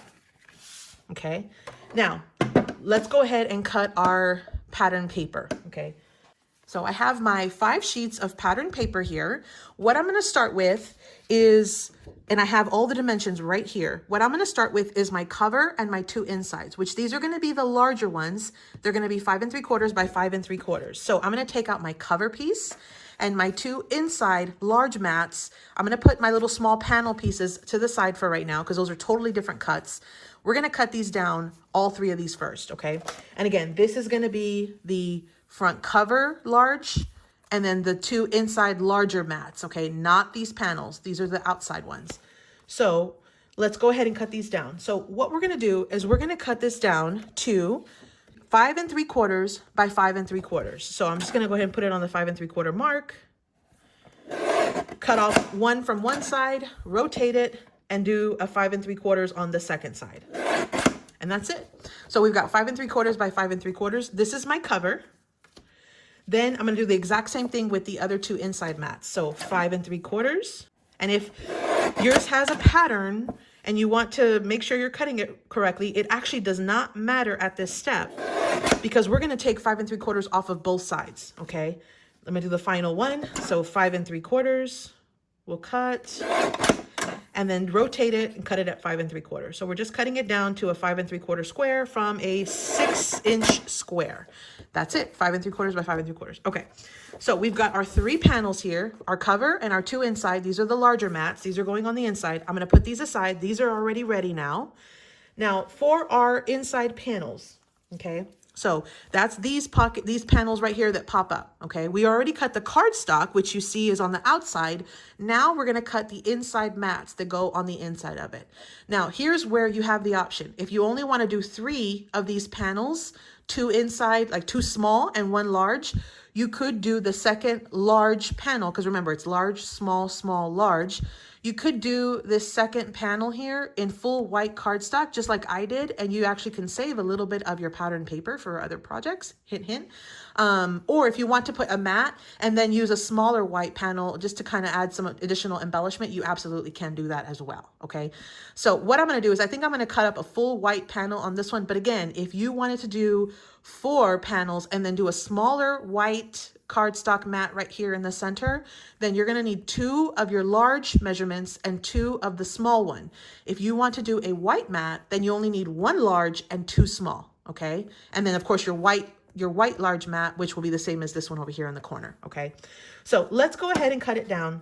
okay? Now, let's go ahead and cut our pattern paper, okay? So I have my 5 sheets of pattern paper here. What I'm gonna start with is, and I have all the dimensions right here. What I'm gonna start with is my cover and my 2 insides, which these are gonna be the larger ones. They're gonna be 5 3/4 by 5 3/4. So I'm gonna take out my cover piece and my 2 inside large mats. I'm gonna put my little small panel pieces to the side for right now, because those are totally different cuts. We're gonna cut these down, all 3 of these first, okay? And again, this is gonna be the front cover large, and then the 2 inside larger mats, okay? Not these panels. These are the outside ones. So let's go ahead and cut these down. So what we're going to do is we're going to cut this down to 5 3/4 by 5 3/4. So I'm just going to go ahead and put it on the 5 3/4 mark. Cut off 1 from one side, rotate it, and do a 5 3/4 on the second side. And that's it. So we've got 5 3/4 by 5 3/4. This is my cover. Then I'm gonna do the exact same thing with the other two inside mats. So 5 3/4. And if yours has a pattern and you want to make sure you're cutting it correctly, it actually does not matter at this step because we're gonna take 5 3/4 off of both sides, okay? Let me do the final one. So 5 3/4, we'll cut, and then rotate it and cut it at 5 3/4. So we're just cutting it down to a 5 3/4 square from a 6-inch square. That's it, 5 3/4 by 5 3/4. Okay, so we've got our 3 panels here, our cover and our 2 inside. These are the larger mats. These are going on the inside. I'm gonna put these aside. These are already ready now. Now for our inside panels, okay? So that's these panels right here that pop up, okay? We already cut the cardstock, which you see is on the outside. Now we're gonna cut the inside mats that go on the inside of it. Now, here's where you have the option. If you only wanna do 3 of these panels, 2 inside, like 2 small and 1 large, you could do the second large panel, because remember, it's large, small, small, large. You could do this second panel here in full white cardstock, just like I did, and you actually can save a little bit of your pattern paper for other projects, hint, hint. Or if you want to put a mat and then use a smaller white panel just to kind of add some additional embellishment, you absolutely can do that as well, okay? So what I'm gonna do is I think I'm gonna cut up a full white panel on this one, but again, if you wanted to do 4 panels and then do a smaller white cardstock mat right here in the center, then you're gonna need 2 of your large measurements and 2 of the small one. If you want to do a white mat, then you only need 1 large and 2 small, okay? And then of course your white large mat, which will be the same as this one over here in the corner, okay? So let's go ahead and cut it down.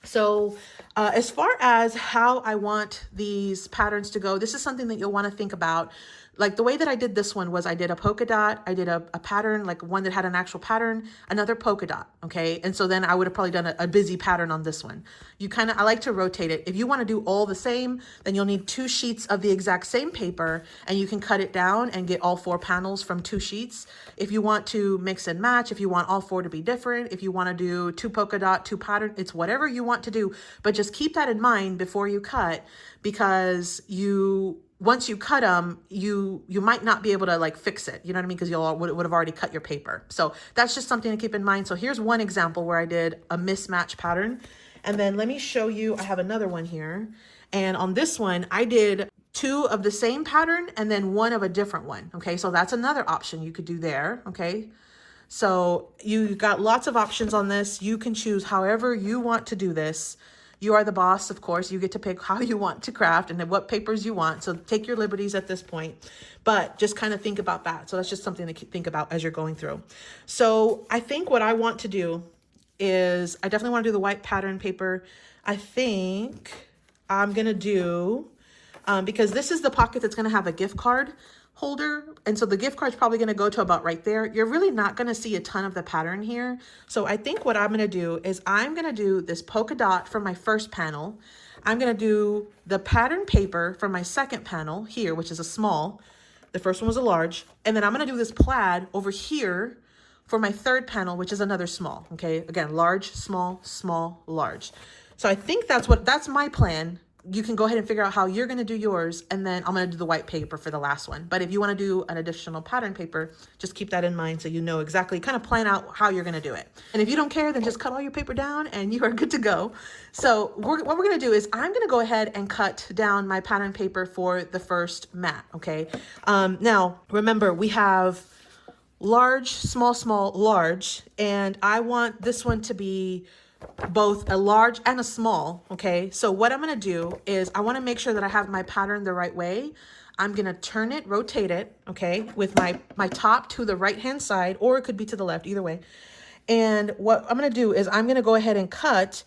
So as far as how I want these patterns to go, this is something that you'll want to think about. Like the way that I did this one was I did a polka dot, I did a pattern, like one that had an actual pattern, another polka dot, okay? And so then I would have probably done a busy pattern on this one. I like to rotate it. If you want to do all the same, then you'll need 2 sheets of the exact same paper and you can cut it down and get all 4 panels from 2 sheets. If you want to mix and match, if you want all 4 to be different, if you want to do 2 polka dot, 2 pattern, it's whatever you want to do, but just keep that in mind before you cut, because once you cut them, you might not be able to like fix it, you know what I mean? Because you would have already cut your paper. So that's just something to keep in mind. So here's one example where I did a mismatch pattern. And then let me show you, I have another one here. And on this one, I did 2 of the same pattern and then 1 of a different one. Okay, so that's another option you could do there, okay? So you got lots of options on this. You can choose however you want to do this. You are the boss, of course. You get to pick how you want to craft and what papers you want. So take your liberties at this point, but just kind of think about that. So that's just something to think about as you're going through. So I think what I want to do is I definitely want to do the white pattern paper. I think I'm going to do, because this is the pocket that's going to have a gift card holder. And so the gift card's probably going to go to about right there. You're really not going to see a ton of the pattern here. So I think what I'm going to do is I'm going to do this polka dot for my first panel. I'm going to do the pattern paper for my second panel here, which is a small. The first one was a large. And then I'm going to do this plaid over here for my third panel, which is another small. Okay. Again, large, small, small, large. So I think that's my plan. You can go ahead and figure out how you're going to do yours, and then I'm going to do the white paper for the last one. But if you want to do an additional pattern paper, just keep that in mind so you know exactly, kind of plan out how you're going to do it. And if you don't care, then just cut all your paper down and you are good to go. So what we're going to do is I'm going to go ahead and cut down my pattern paper for the first mat, okay? Now, remember, we have large, small, small, large, and I want this one to be both a large and a small, okay? So what I'm gonna do is I wanna make sure that I have my pattern the right way. I'm gonna turn it, rotate it, okay, with my top to the right-hand side, or it could be to the left, either way. And what I'm gonna do is I'm gonna go ahead and cut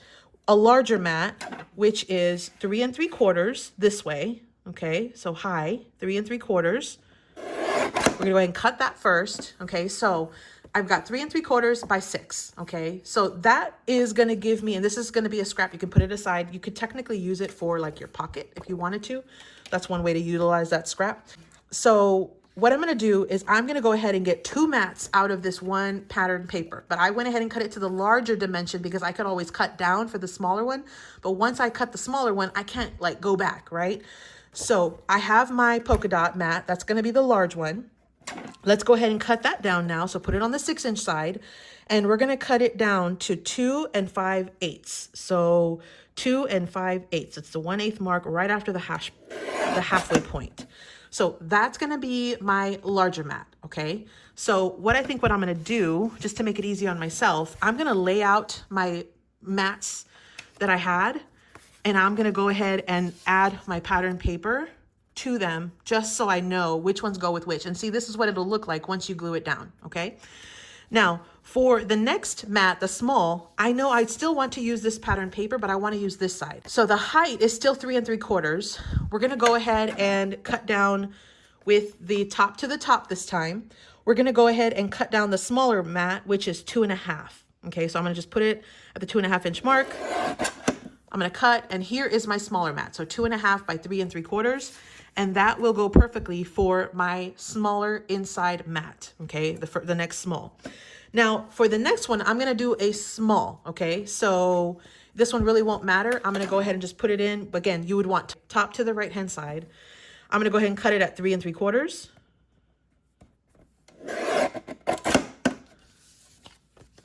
a larger mat, which is 3 3/4 this way, okay? So high, 3 3/4. We're gonna go ahead and cut that first, okay? So I've got 3 3/4 by 6. Okay. So that is going to give me, and this is going to be a scrap. You can put it aside. You could technically use it for like your pocket if you wanted to. That's one way to utilize that scrap. So what I'm going to do is I'm going to go ahead and get 2 mats out of this one pattern paper, but I went ahead and cut it to the larger dimension because I could always cut down for the smaller one. But once I cut the smaller one, I can't like go back. Right. So I have my polka dot mat. That's going to be the large one. let's go ahead and cut that down now. So put it on the 6-inch side, and we're going to cut it down to 2 5/8. So 2 5/8. It's the 1/8 mark right after the halfway point. So that's going to be my larger mat. Okay. So what I'm going to do, just to make it easy on myself, I'm going to lay out my mats that I had, and I'm going to go ahead and add my pattern paper to them just so I know which ones go with which. And see, this is what it'll look like once you glue it down. Okay. Now for the next mat, the small, I know I still want to use this pattern paper, but I want to use this side. So the height is still 3 3/4. We're going to go ahead and cut down with the top to the top this time. We're going to go ahead and cut down the smaller mat, which is 2 1/2. Okay. So I'm going to just put it at the 2 1/2-inch mark. I'm going to cut, and here is my smaller mat. So 2 1/2 by 3 3/4. And that will go perfectly for my smaller inside mat, okay, the next small. Now, for the next one, I'm going to do a small, okay? So this one really won't matter. I'm going to go ahead and just put it in. Again, you would want top to the right-hand side. I'm going to go ahead and cut it at 3 3/4.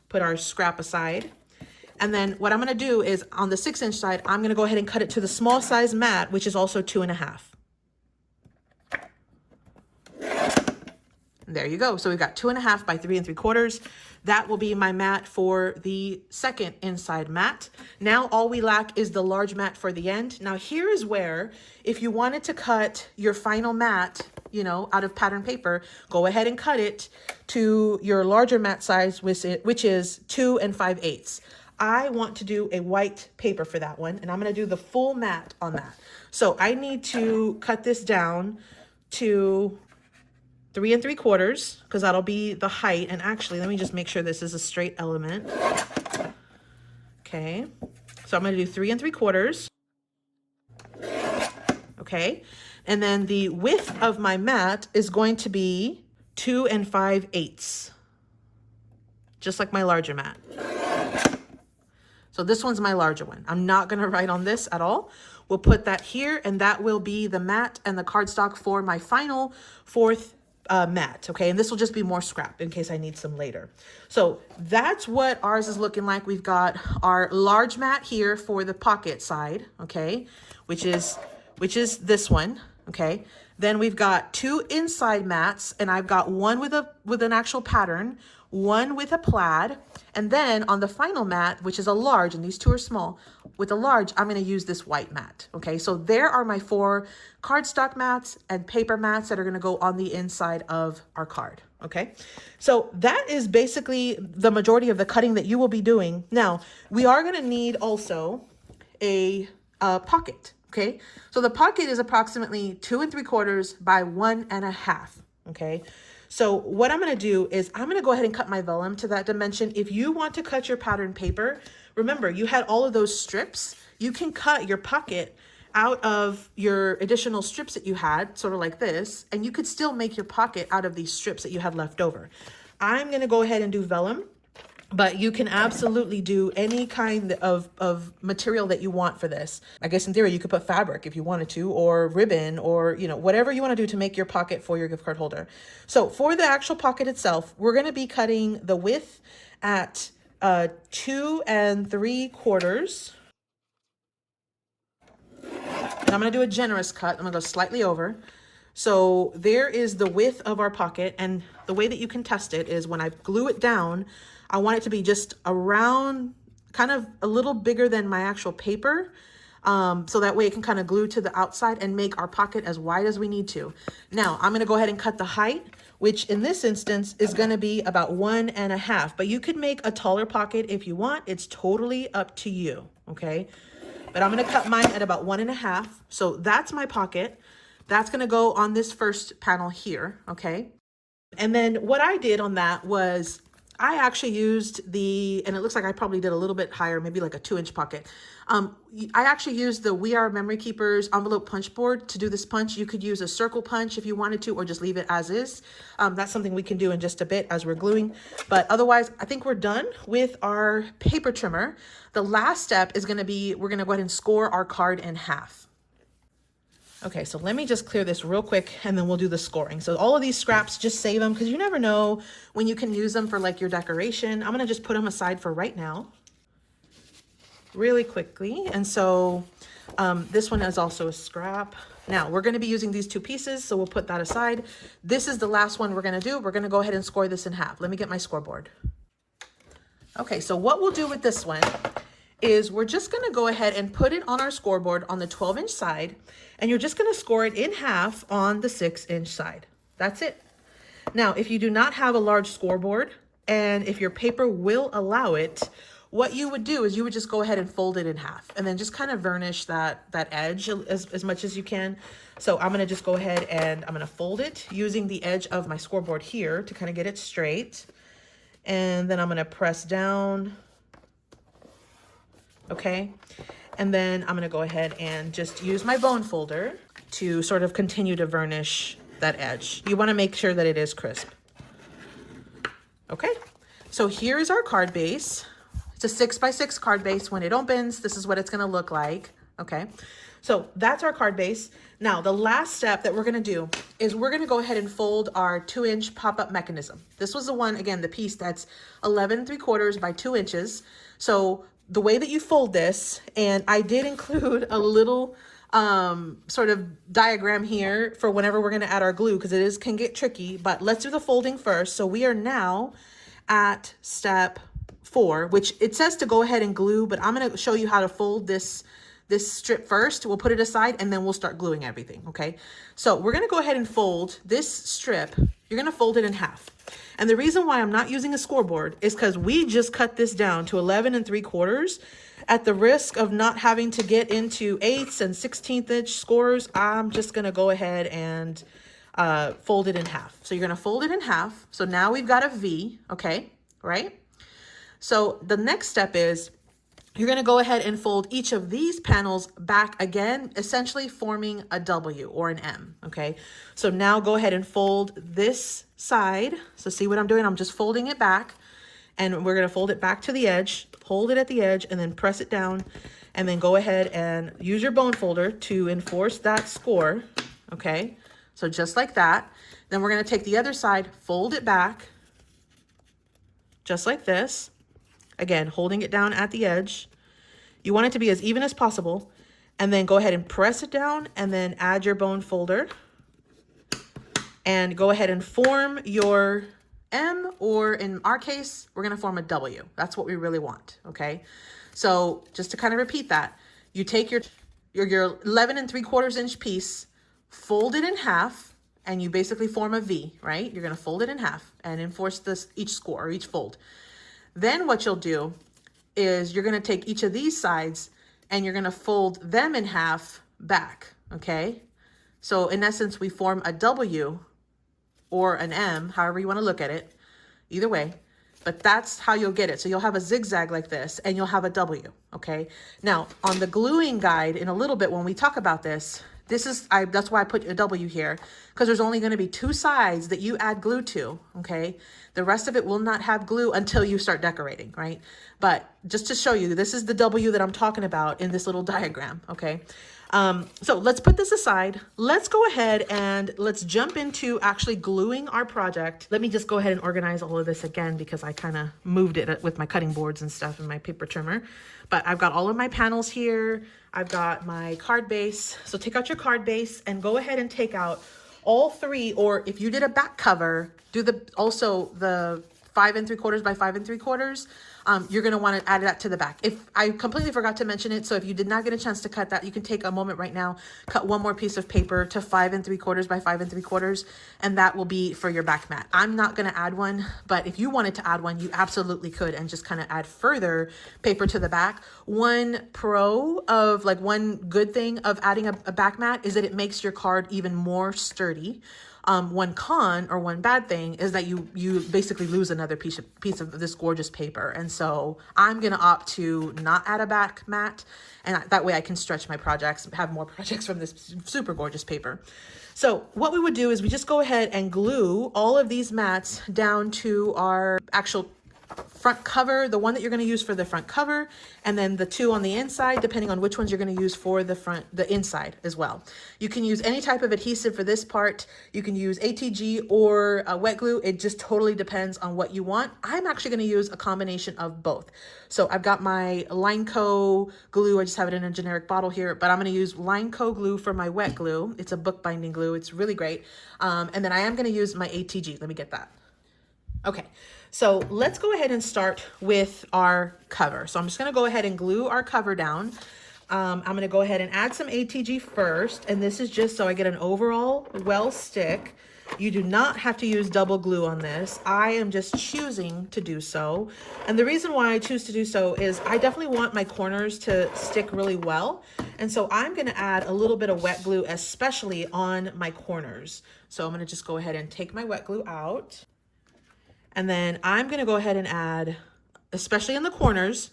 Put our scrap aside. And then what I'm going to do is on the 6-inch side, I'm going to go ahead and cut it to the small size mat, which is also 2 1/2. There you go. So we've got 2 1/2 by 3 3/4. That will be my mat for the second inside mat. Now all we lack is the large mat for the end. Now here is where, if you wanted to cut your final mat, you know, out of pattern paper, go ahead and cut it to your larger mat size, which is 2 5/8. I want to do a white paper for that one, and I'm going to do the full mat on that. So I need to cut this down to 3 3/4, because that'll be the height. And actually, let me just make sure this is a straight element. Okay, so I'm going to do 3 3/4. Okay, and then the width of my mat is going to be 2 5/8, just like my larger mat. So this one's my larger one. I'm not going to write on this at all. We'll put that here, and that will be the mat and the cardstock for my final fourth mat. Okay, and this will just be more scrap in case I need some later. So that's what ours is looking like. We've got our large mat here for the pocket side, okay, which is this one. Okay, then we've got 2 inside mats, and I've got one with an actual pattern, one with a plaid, and then on the final mat, which is a large, and these 2 are small, with a large, I'm going to use this white mat. Okay, so there are my 4 cardstock mats and paper mats that are going to go on the inside of our card. Okay, so that is basically the majority of the cutting that you will be doing. Now, we are going to need also a pocket. Okay, so the pocket is approximately 2 3/4 by 1 1/2. Okay, so what I'm going to do is I'm going to go ahead and cut my vellum to that dimension. If you want to cut your pattern paper, remember you had all of those strips. You can cut your pocket out of your additional strips that you had, sort of like this, and you could still make your pocket out of these strips that you had left over. I'm going to go ahead and do vellum, but you can absolutely do any kind of material that you want for this. I guess in theory, you could put fabric if you wanted to, or ribbon, or, you know, whatever you want to do to make your pocket for your gift card holder. So for the actual pocket itself, we're going to be cutting the width at 2 3/4. And I'm going to do a generous cut. I'm going to go slightly over. So there is the width of our pocket. And the way that you can test it is when I glue it down, I want it to be just around, kind of a little bigger than my actual paper. So that way it can kind of glue to the outside and make our pocket as wide as we need to. Now I'm going to go ahead and cut the height, which in this instance is going to be about 1 1/2. But you could make a taller pocket if you want. It's totally up to you. Okay. But I'm going to cut mine at about 1 1/2. So that's my pocket. That's going to go on this first panel here. Okay. And then what I did on that was I actually used and it looks like I probably did a little bit higher, maybe like a 2-inch pocket. I actually used the We Are Memory Keepers envelope punch board to do this punch. You could use a circle punch if you wanted to, or just leave it as is. That's something we can do in just a bit as we're gluing. But otherwise, I think we're done with our paper trimmer. The last step is going to be, we're going to go ahead and score our card in half. Okay, so let me just clear this real quick and then we'll do the scoring. So all of these scraps, just save them because you never know when you can use them for like your decoration. I'm gonna just put them aside for right now, really quickly. And so this one is also a scrap. Now we're gonna be using these two pieces, so we'll put that aside. This is the last one we're gonna do. We're gonna go ahead and score this in half. Let me get my scoreboard. Okay, so what we'll do with this one is we're just gonna go ahead and put it on our scoreboard on the 12-inch side, and you're just gonna score it in half on the 6-inch side. That's it. Now, if you do not have a large scoreboard, and if your paper will allow it, what you would do is you would just go ahead and fold it in half, and then just kind of varnish that edge as much as you can. So I'm gonna just go ahead and I'm gonna fold it using the edge of my scoreboard here to kind of get it straight. And then I'm gonna press down. Okay, and then I'm gonna go ahead and just use my bone folder to sort of continue to varnish that edge. You wanna make sure that it is crisp. Okay, so here is our card base. It's a 6x6 card base. When it opens, this is what it's gonna look like, okay? So that's our card base. Now, the last step that we're gonna do is we're gonna go ahead and fold our 2-inch pop-up mechanism. This was the one, again, the piece that's 11 3/4 by 2 inches. So the way that you fold this, and I did include a little sort of diagram here for whenever we're gonna add our glue, because it can get tricky, but let's do the folding first. So we are now at step 4, which it says to go ahead and glue, but I'm gonna show you how to fold this strip first. We'll put it aside and then we'll start gluing everything, okay? So we're gonna go ahead and fold this strip. You're gonna fold it in half. And the reason why I'm not using a scoreboard is because we just cut this down to 11 3/4. At the risk of not having to get into 1/8 and 16th inch scores, I'm just gonna go ahead and fold it in half. So you're gonna fold it in half. So now we've got a V, okay, right? So the next step is you're gonna go ahead and fold each of these panels back again, essentially forming a W or an M, okay? So now go ahead and fold this side. So see what I'm doing? I'm just folding it back, and we're gonna fold it back to the edge, hold it at the edge, and then press it down, and then go ahead and use your bone folder to enforce that score, okay? So just like that. Then we're gonna take the other side, fold it back, just like this. Again, holding it down at the edge. You want it to be as even as possible, and then go ahead and press it down, and then add your bone folder, and go ahead and form your M, or in our case, we're gonna form a W. That's what we really want, okay? So just to kind of repeat that, you take your 11 3/4 inch piece, fold it in half, and you basically form a V, right? You're gonna fold it in half and enforce this each score or each fold. Then what you'll do is you're gonna take each of these sides and you're gonna fold them in half back, okay? So in essence, we form a W or an M, however you wanna look at it, either way, but that's how you'll get it. So you'll have a zigzag like this and you'll have a W, okay? Now, on the gluing guide in a little bit, when we talk about this, that's why I put a W here, because there's only gonna be 2 sides that you add glue to, okay? The rest of it will not have glue until you start decorating, right? But just to show you, this is the W that I'm talking about in this little diagram, okay? So let's put this aside. Let's go ahead and let's jump into actually gluing our project. Let me just go ahead and organize all of this again because I kind of moved it with my cutting boards and stuff and my paper trimmer. But I've got all of my panels here. I've got my card base. So take out your card base and go ahead and take out all 3, or if you did a back cover, do also the 5 3/4 by 5 3/4. You're gonna wanna add that to the back. If I completely forgot to mention it, so if you did not get a chance to cut that, you can take a moment right now, cut one more piece of paper to 5 3/4 by 5 3/4, and that will be for your back mat. I'm not gonna add one, but if you wanted to add one, you absolutely could, and just kind of add further paper to the back. One good thing of adding a back mat is that it makes your card even more sturdy. One con or one bad thing is that you basically lose another piece of this gorgeous paper. And so I'm going to opt to not add a back mat, and that way I can stretch my projects, have more projects from this super gorgeous paper. So what we would do is we just go ahead and glue all of these mats down to our actual front cover, the one that you're going to use for the front cover, and then the two on the inside, depending on which ones you're going to use for the inside as well. You can use any type of adhesive for this part. You can use ATG or wet glue. It just totally depends on what you want. I'm actually going to use a combination of both. So I've got my Lineco glue. I just have it in a generic bottle here, but I'm going to use Lineco glue for my wet glue. It's a bookbinding glue. It's really great. And then I am going to use my ATG. Let me get that. Okay, so let's go ahead and start with our cover. So I'm just gonna go ahead and glue our cover down. I'm gonna go ahead and add some ATG first, and this is just so I get an overall well stick. You do not have to use double glue on this. I am just choosing to do so. And the reason why I choose to do so is I definitely want my corners to stick really well. And so I'm gonna add a little bit of wet glue, especially on my corners. So I'm gonna just go ahead and take my wet glue out. And then I'm gonna go ahead and add, especially in the corners,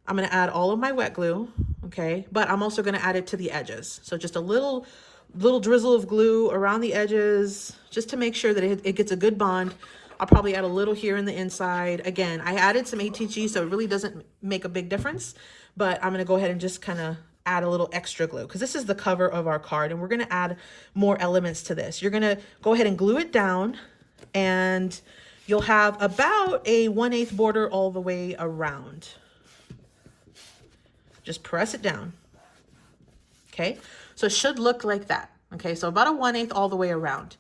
I'm gonna add all of my wet glue, okay? But I'm also gonna add it to the edges. So just a little drizzle of glue around the edges, just to make sure that it gets a good bond. I'll probably add a little here in the inside. Again, I added some ATG, so it really doesn't make a big difference, but I'm gonna go ahead and just kind of add a little extra glue because this is the cover of our card and we're gonna add more elements to this. You're gonna go ahead and glue it down and you'll have about a 1/8 border all the way around. Just press it down. Okay, so it should look like that. Okay, so about a 1/8 all the way around.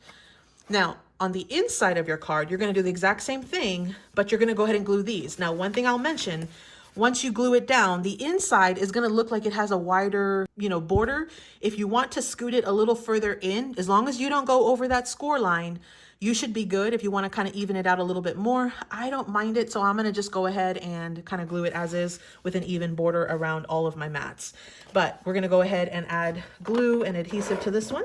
Now, on the inside of your card, you're gonna do the exact same thing, but you're gonna go ahead and glue these. Now, one thing I'll mention, once you glue it down, the inside is gonna look like it has a wider, border. If you want to scoot it a little further in, as long as you don't go over that score line, you should be good. If you want to kind of even it out a little bit more, I don't mind it. So I'm going to just go ahead and kind of glue it as is with an even border around all of my mats. But we're going to go ahead and add glue and adhesive to this one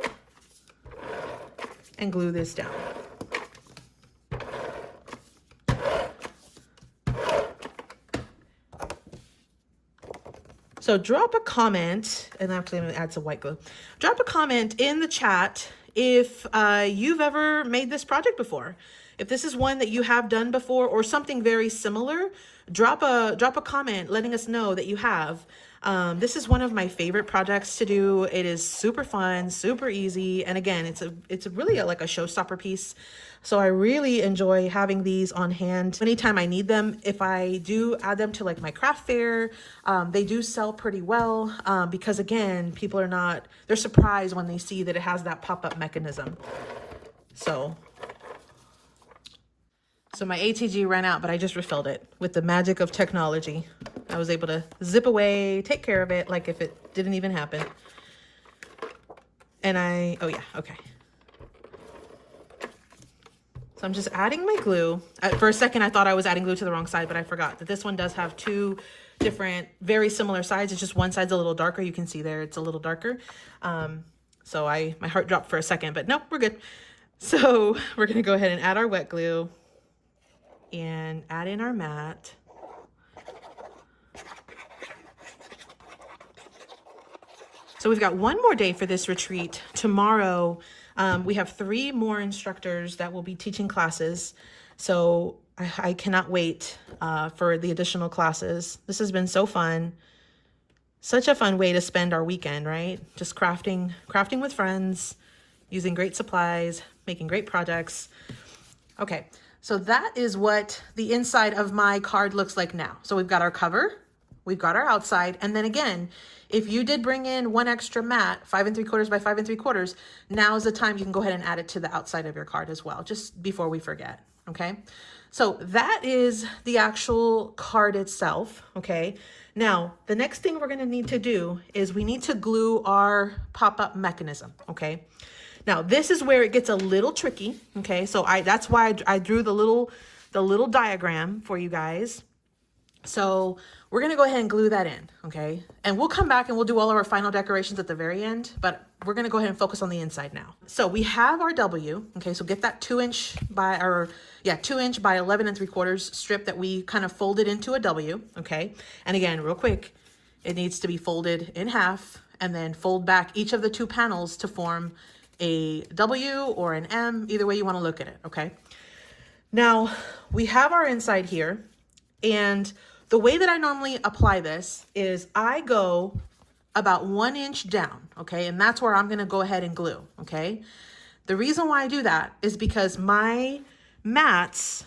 and glue this down. So drop a comment, and actually I'm going to add some white glue. Drop a comment in the chat if you've ever made this project before. If this is one that you have done before or something very similar, drop a comment letting us know that you have. This is one of my favorite projects to do. It is super fun, super easy, and again, it's really like a showstopper piece. So I really enjoy having these on hand anytime I need them. If I do add them to like my craft fair, they do sell pretty well because again, they're surprised when they see that it has that pop-up mechanism. So my ATG ran out, but I just refilled it with the magic of technology. I was able to zip away, take care of it like if it didn't even happen. And oh yeah, okay. So I'm just adding my glue. For a second, I thought I was adding glue to the wrong side, but I forgot that this one does have two different, very similar sides. It's just one side's a little darker. You can see there, it's a little darker. So my heart dropped for a second, but no, we're good. So we're gonna go ahead and add our wet glue and add in our mat. So we've got one more day for this retreat. Tomorrow, we have 3 more instructors that will be teaching classes. So I cannot wait for the additional classes. This has been so fun. Such a fun way to spend our weekend, right? Just crafting with friends, using great supplies, making great projects. Okay, so that is what the inside of my card looks like now. So we've got our cover, we've got our outside, and then again, if you did bring in one extra mat, 5 3/4 by 5 3/4, now is the time you can go ahead and add it to the outside of your card as well, just before we forget, okay? So that is the actual card itself, okay? Now, the next thing we're gonna need to do is we need to glue our pop-up mechanism, okay? Now, this is where it gets a little tricky, okay? So that's why I drew the little diagram for you guys. So we're gonna go ahead and glue that in, okay? And we'll come back and we'll do all of our final decorations at the very end, but we're gonna go ahead and focus on the inside now. So we have our W, okay? So get that 2 inch by 11 3/4 strip that we kind of folded into a W, okay? And again, real quick, it needs to be folded in half and then fold back each of the 2 panels to form a W or an M, either way you wanna look at it, okay? Now we have our inside here, and the way that I normally apply this is I go about 1 inch down, okay? And that's where I'm gonna go ahead and glue, okay? The reason why I do that is because my mats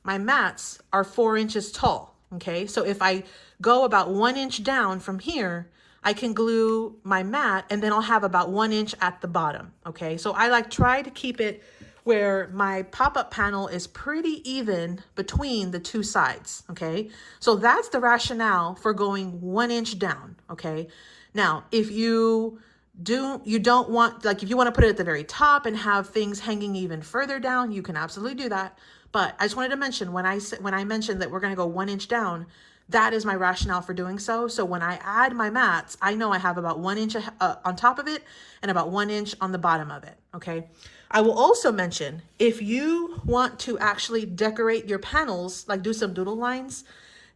are 4 inches tall, okay? So if I go about 1 inch down from here, I can glue my mat and then I'll have about 1 inch at the bottom, okay? So I try to keep it where my pop-up panel is pretty even between the two sides, okay? So that's the rationale for going 1 inch down, okay? Now, if you don't want, like if you want to put it at the very top and have things hanging even further down, you can absolutely do that. But I just wanted to mention when I mentioned that we're going to go 1 inch down, that is my rationale for doing so. So when I add my mats, I know I have about 1 inch on top of it and about 1 inch on the bottom of it, okay? I will also mention, if you want to actually decorate your panels, like do some doodle lines,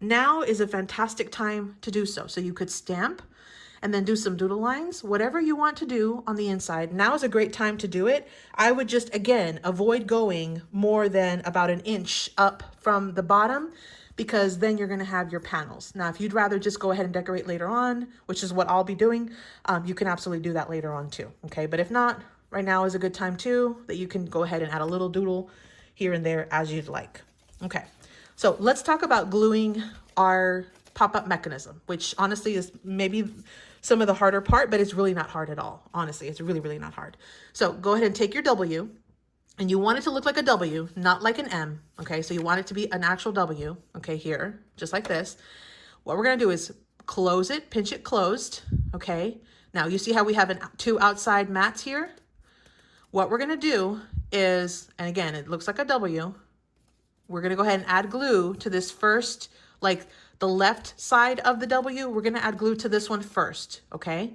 now is a fantastic time to do so. So you could stamp and then do some doodle lines, whatever you want to do on the inside. Now is a great time to do it. I would just, again, avoid going more than about 1 inch up from the bottom, because then you're gonna have your panels. Now, if you'd rather just go ahead and decorate later on, which is what I'll be doing, you can absolutely do that later on too, okay? But if not, right now is a good time too, that you can go ahead and add a little doodle here and there as you'd like. Okay, so let's talk about gluing our pop-up mechanism, which honestly is maybe some of the harder part, but it's really not hard at all. Honestly, it's really, really not hard. So go ahead and take your W, and you want it to look like a W, not like an M, okay? So you want it to be an actual W, okay, here, just like this. What we're gonna do is close it, pinch it closed, okay? Now you see how we have two outside mats here? What we're gonna do is, and again, it looks like a W, we're gonna go ahead and add glue to this first, like the left side of the W, we're gonna add glue to this one first, okay?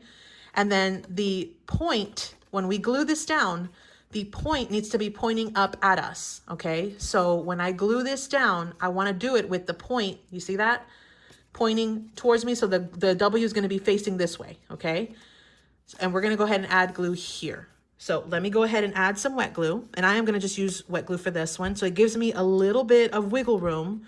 And then the point, when we glue this down, the point needs to be pointing up at us, okay? So when I glue this down, I wanna do it with the point, you see that? Pointing towards me, so the W is gonna be facing this way, okay? And we're gonna go ahead and add glue here. So let me go ahead and add some wet glue, and I am gonna just use wet glue for this one. So it gives me a little bit of wiggle room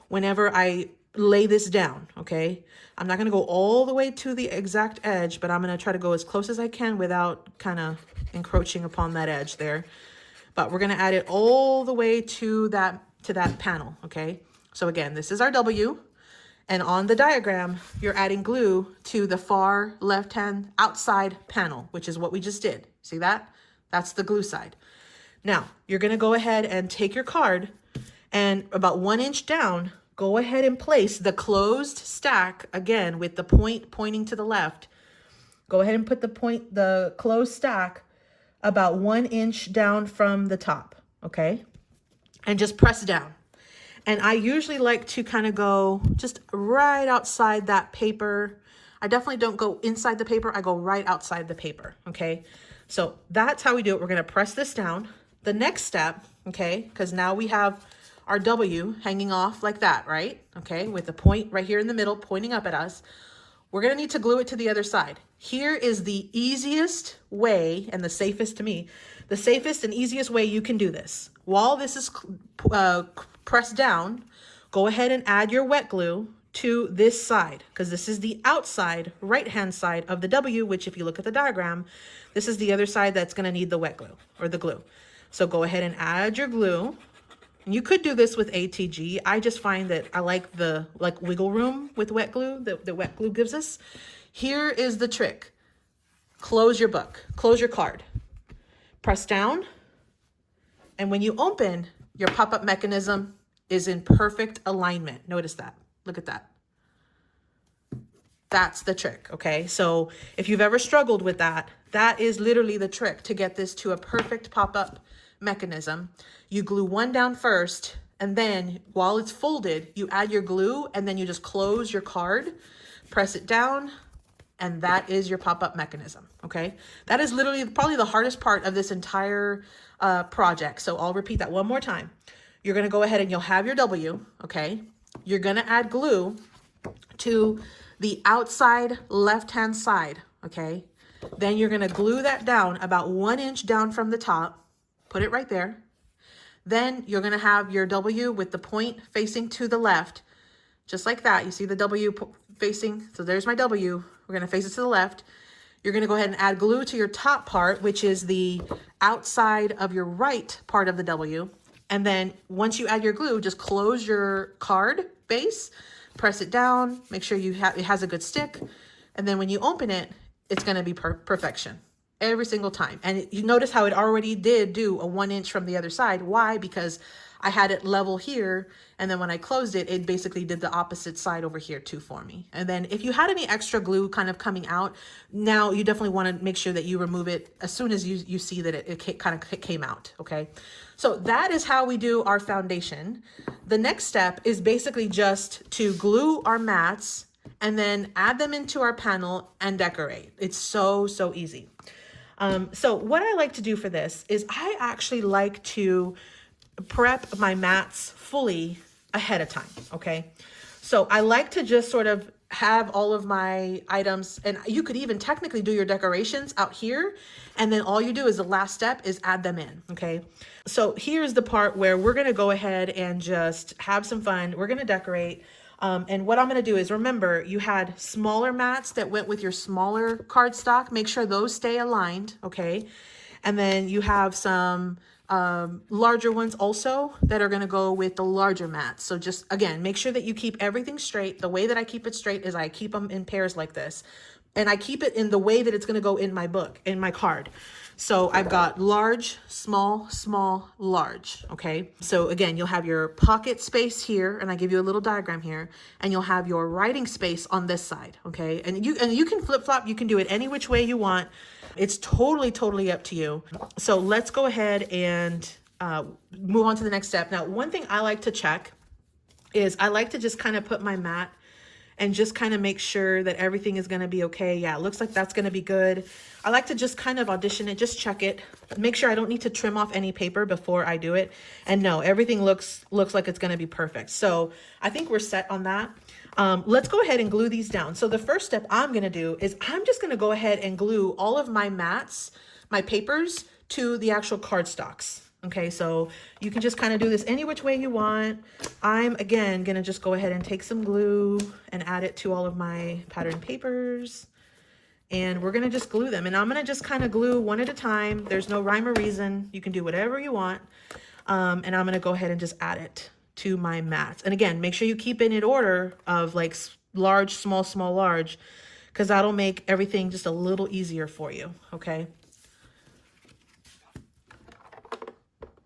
whenever I lay this down, okay? I'm not gonna go all the way to the exact edge, but I'm gonna try to go as close as I can without kind of encroaching upon that edge there. But we're gonna add it all the way to that panel, okay? So again, this is our W, and on the diagram, you're adding glue to the far left-hand outside panel, which is what we just did. See that? That's the glue side. Now, you're gonna go ahead and take your card, and about 1 inch down, go ahead and place the closed stack, again, with the point pointing to the left. Go ahead and put the closed stack about 1 inch down from the top, okay? And just press down. And I usually like to kind of go just right outside that paper. I definitely don't go inside the paper, I go right outside the paper, okay? So that's how we do it. We're gonna press this down. The next step, okay, because now we have our W hanging off like that, right? Okay, with the point right here in the middle pointing up at us. We're gonna need to glue it to the other side. Here is the easiest way, and the safest to me, the safest and easiest way you can do this. While this is pressed down, go ahead and add your wet glue to this side, because this is the outside right-hand side of the W, which if you look at the diagram, this is the other side that's gonna need the wet glue, or the glue. So go ahead and add your glue. And you could do this with ATG. I just find that I like the wiggle room with wet glue that the wet glue gives us. Here is the trick. Close your book, close your card, press down, and when you open, your pop-up mechanism is in perfect alignment. Notice that, look at that. That's the trick, okay? So if you've ever struggled with that, that is literally the trick to get this to a perfect pop-up mechanism. You glue one down first, and then while it's folded, you add your glue, and then you just close your card, press it down, and that is your pop-up mechanism, okay? That is literally probably the hardest part of this entire project. So I'll repeat that one more time. You're gonna go ahead and you'll have your W, okay? You're gonna add glue to the outside left-hand side, okay? Then you're gonna glue that down about 1 inch down from the top, put it right there. Then you're gonna have your W with the point facing to the left, just like that. You see the W facing, so there's my W. We're gonna face it to the left. You're gonna go ahead and add glue to your top part, which is the outside of your right part of the W. And then once you add your glue, just close your card base, press it down, make sure it has a good stick. And then when you open it, it's gonna be perfection every single time. And you notice how it already did do a 1 inch from the other side. Why? Because I had it level here, and then when I closed it, it basically did the opposite side over here too for me. And then if you had any extra glue kind of coming out, now you definitely want to make sure that you remove it as soon as you see that it kind of came out, okay? So that is how we do our foundation. The next step is basically just to glue our mats and then add them into our panel and decorate. It's so easy. So what I like to do for this is I actually like to prep my mats fully ahead of time, okay? So I like to just sort of have all of my items, and you could even technically do your decorations out here, and then all you do is the last step is add them in, okay? So here's the part where we're gonna go ahead and just have some fun. We're gonna decorate. And what I'm going to do is, remember, you had smaller mats that went with your smaller cardstock. Make sure those stay aligned, okay? And then you have some larger ones also that are going to go with the larger mats. So just, again, make sure that you keep everything straight. The way that I keep it straight is I keep them in pairs like this. And I keep it in the way that it's going to go in my book, in my card. So I've got large, small, small, large, okay? So again, you'll have your pocket space here, and I give you a little diagram here, and you'll have your writing space on this side, okay? And you can flip-flop, you can do it any which way you want. It's totally up to you. So let's go ahead and move on to the next step. Now, one thing I like to check is I like to just kind of put my mat and just kind of make sure that everything is going to be okay. Yeah, it looks like that's going to be good. I like to just kind of audition it, just check it, make sure I don't need to trim off any paper before I do it. And no, everything looks like it's going to be perfect. So I think we're set on that. Let's go ahead and glue these down. So the first step I'm going to do is I'm just going to go ahead and glue all of my mats, my papers, to the actual cardstocks. Okay, so you can just kind of do this any which way you want. I'm, again, going to just go ahead and take some glue and add it to all of my pattern papers. And we're going to just glue them. And I'm going to just kind of glue one at a time. There's no rhyme or reason. You can do whatever you want. And I'm going to go ahead and just add it to my mats. And again, make sure you keep it in order of like large, small, small, large, because that'll make everything just a little easier for you, okay?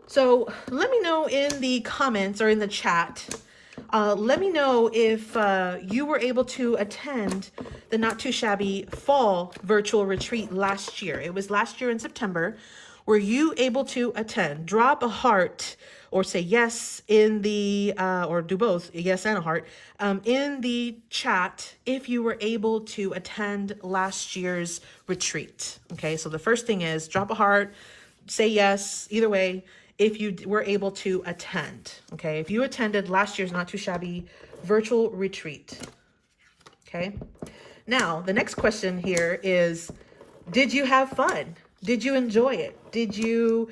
So let me know in the comments or in the chat, let me know if you were able to attend the Not Too Shabby Fall Virtual Retreat last year. It was last year in September. Were you able to attend? Drop a heart or say yes in the, or do both, yes and a heart, in the chat if you were able to attend last year's retreat. Okay, so the first thing is drop a heart, say yes, either way, if you were able to attend. Okay, if you attended last year's Not Too Shabby virtual retreat. Okay, now the next question here is, did you have fun? Did you enjoy it? Did you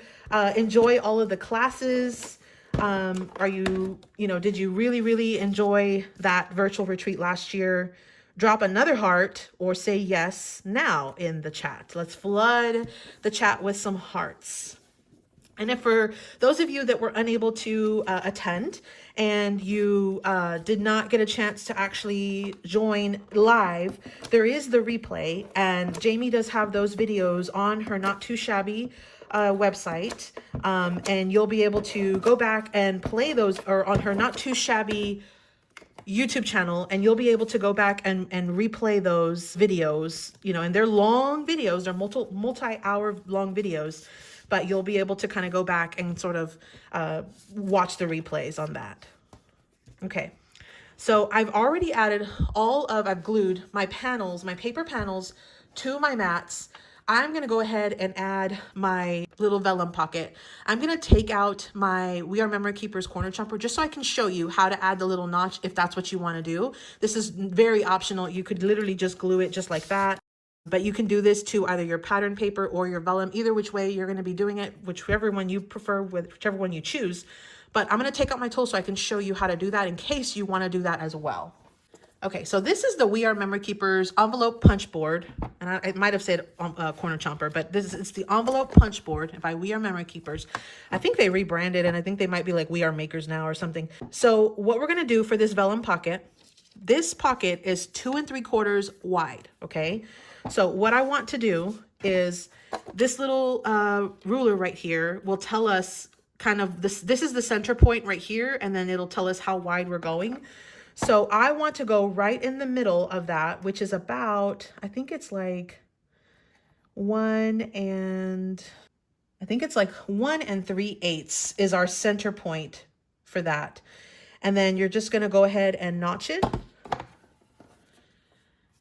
enjoy all of the classes? Did you really enjoy that virtual retreat last year? Drop another heart or say yes now in the chat. Let's flood the chat with some hearts. And if for those of you that were unable to attend and you did not get a chance to actually join live, there is the replay, and Jamie does have those videos on her Not Too Shabby website, and you'll be able to go back and play those, or on her Not Too Shabby YouTube channel, and you'll be able to go back and replay those videos, and they're long videos, they're multi-hour long videos, but you'll be able to kind of go back and sort of watch the replays on that. Okay, so I've already added I've glued my panels, my paper panels to my mats. I'm gonna go ahead and add my little vellum pocket. I'm gonna take out my We Are Memory Keepers corner chomper just so I can show you how to add the little notch if that's what you wanna do. This is very optional. You could literally just glue it just like that. But you can do this to either your pattern paper or your vellum, either which way you're going to be doing it, whichever one you prefer, whichever one you choose. But I'm going to take out my tool so I can show you how to do that in case you want to do that as well. Okay, so this is the We Are Memory Keepers envelope punch board. And it might have said corner chomper, but it's the envelope punch board by We Are Memory Keepers. I think they rebranded, and I think they might be like We Are Makers now or something. So what we're going to do for this vellum pocket, this pocket is 2 3/4 wide, okay? So what I want to do is this little ruler right here will tell us kind of this is the center point right here, and then it'll tell us how wide we're going. So I want to go right in the middle of that, which is about, I think it's like 1 3/8 is our center point for that. And then you're just going to go ahead and notch it.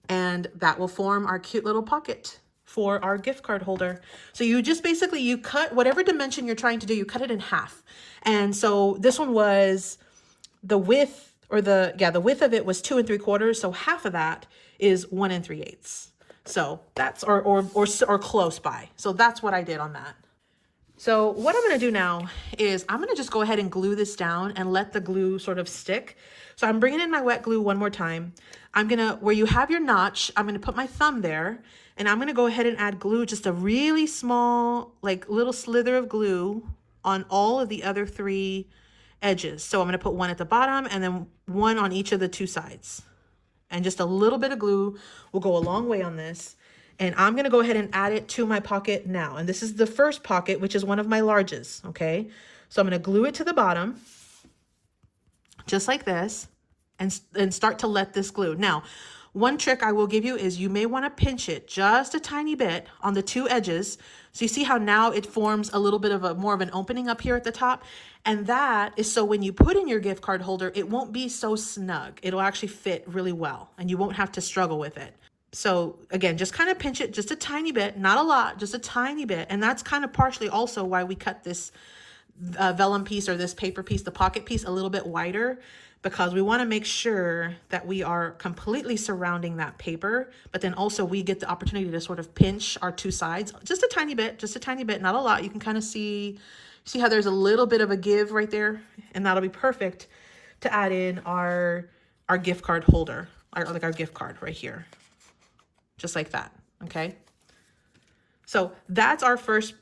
And that will form our cute little pocket for our gift card holder. So you just basically, you cut whatever dimension you're trying to do, you cut it in half. And so this one was the width, or the width of it was 2 3/4. So half of that is 1 3/8. So that's, or close by. So that's what I did on that. So what I'm going to do now is I'm going to just go ahead and glue this down and let the glue sort of stick. So I'm bringing in my wet glue one more time. I'm going to, where you have your notch, I'm going to put my thumb there, and I'm going to go ahead and add glue, just a really small, like little slither of glue on all of the other 3 edges. So I'm going to put 1 at the bottom and then 1 on each of the 2 sides. And just a little bit of glue will go a long way on this. And I'm going to go ahead and add it to my pocket now. And this is the first pocket, which is one of my larges, okay? So I'm going to glue it to the bottom, just like this, and start to let this glue. Now, one trick I will give you is you may want to pinch it just a tiny bit on the 2 edges. So you see how now it forms a little bit of more of an opening up here at the top. And that is so when you put in your gift card holder, it won't be so snug. It'll actually fit really well, and you won't have to struggle with it. So again, just kind of pinch it just a tiny bit, not a lot, just a tiny bit. And that's kind of partially also why we cut this vellum piece, or this paper piece, the pocket piece, a little bit wider, because we want to make sure that we are completely surrounding that paper, but then also we get the opportunity to sort of pinch our 2 sides just a tiny bit, not a lot. You can kind of see how there's a little bit of a give right there, and that'll be perfect to add in our gift card holder, like our gift card right here, just like that. Okay. So that's our first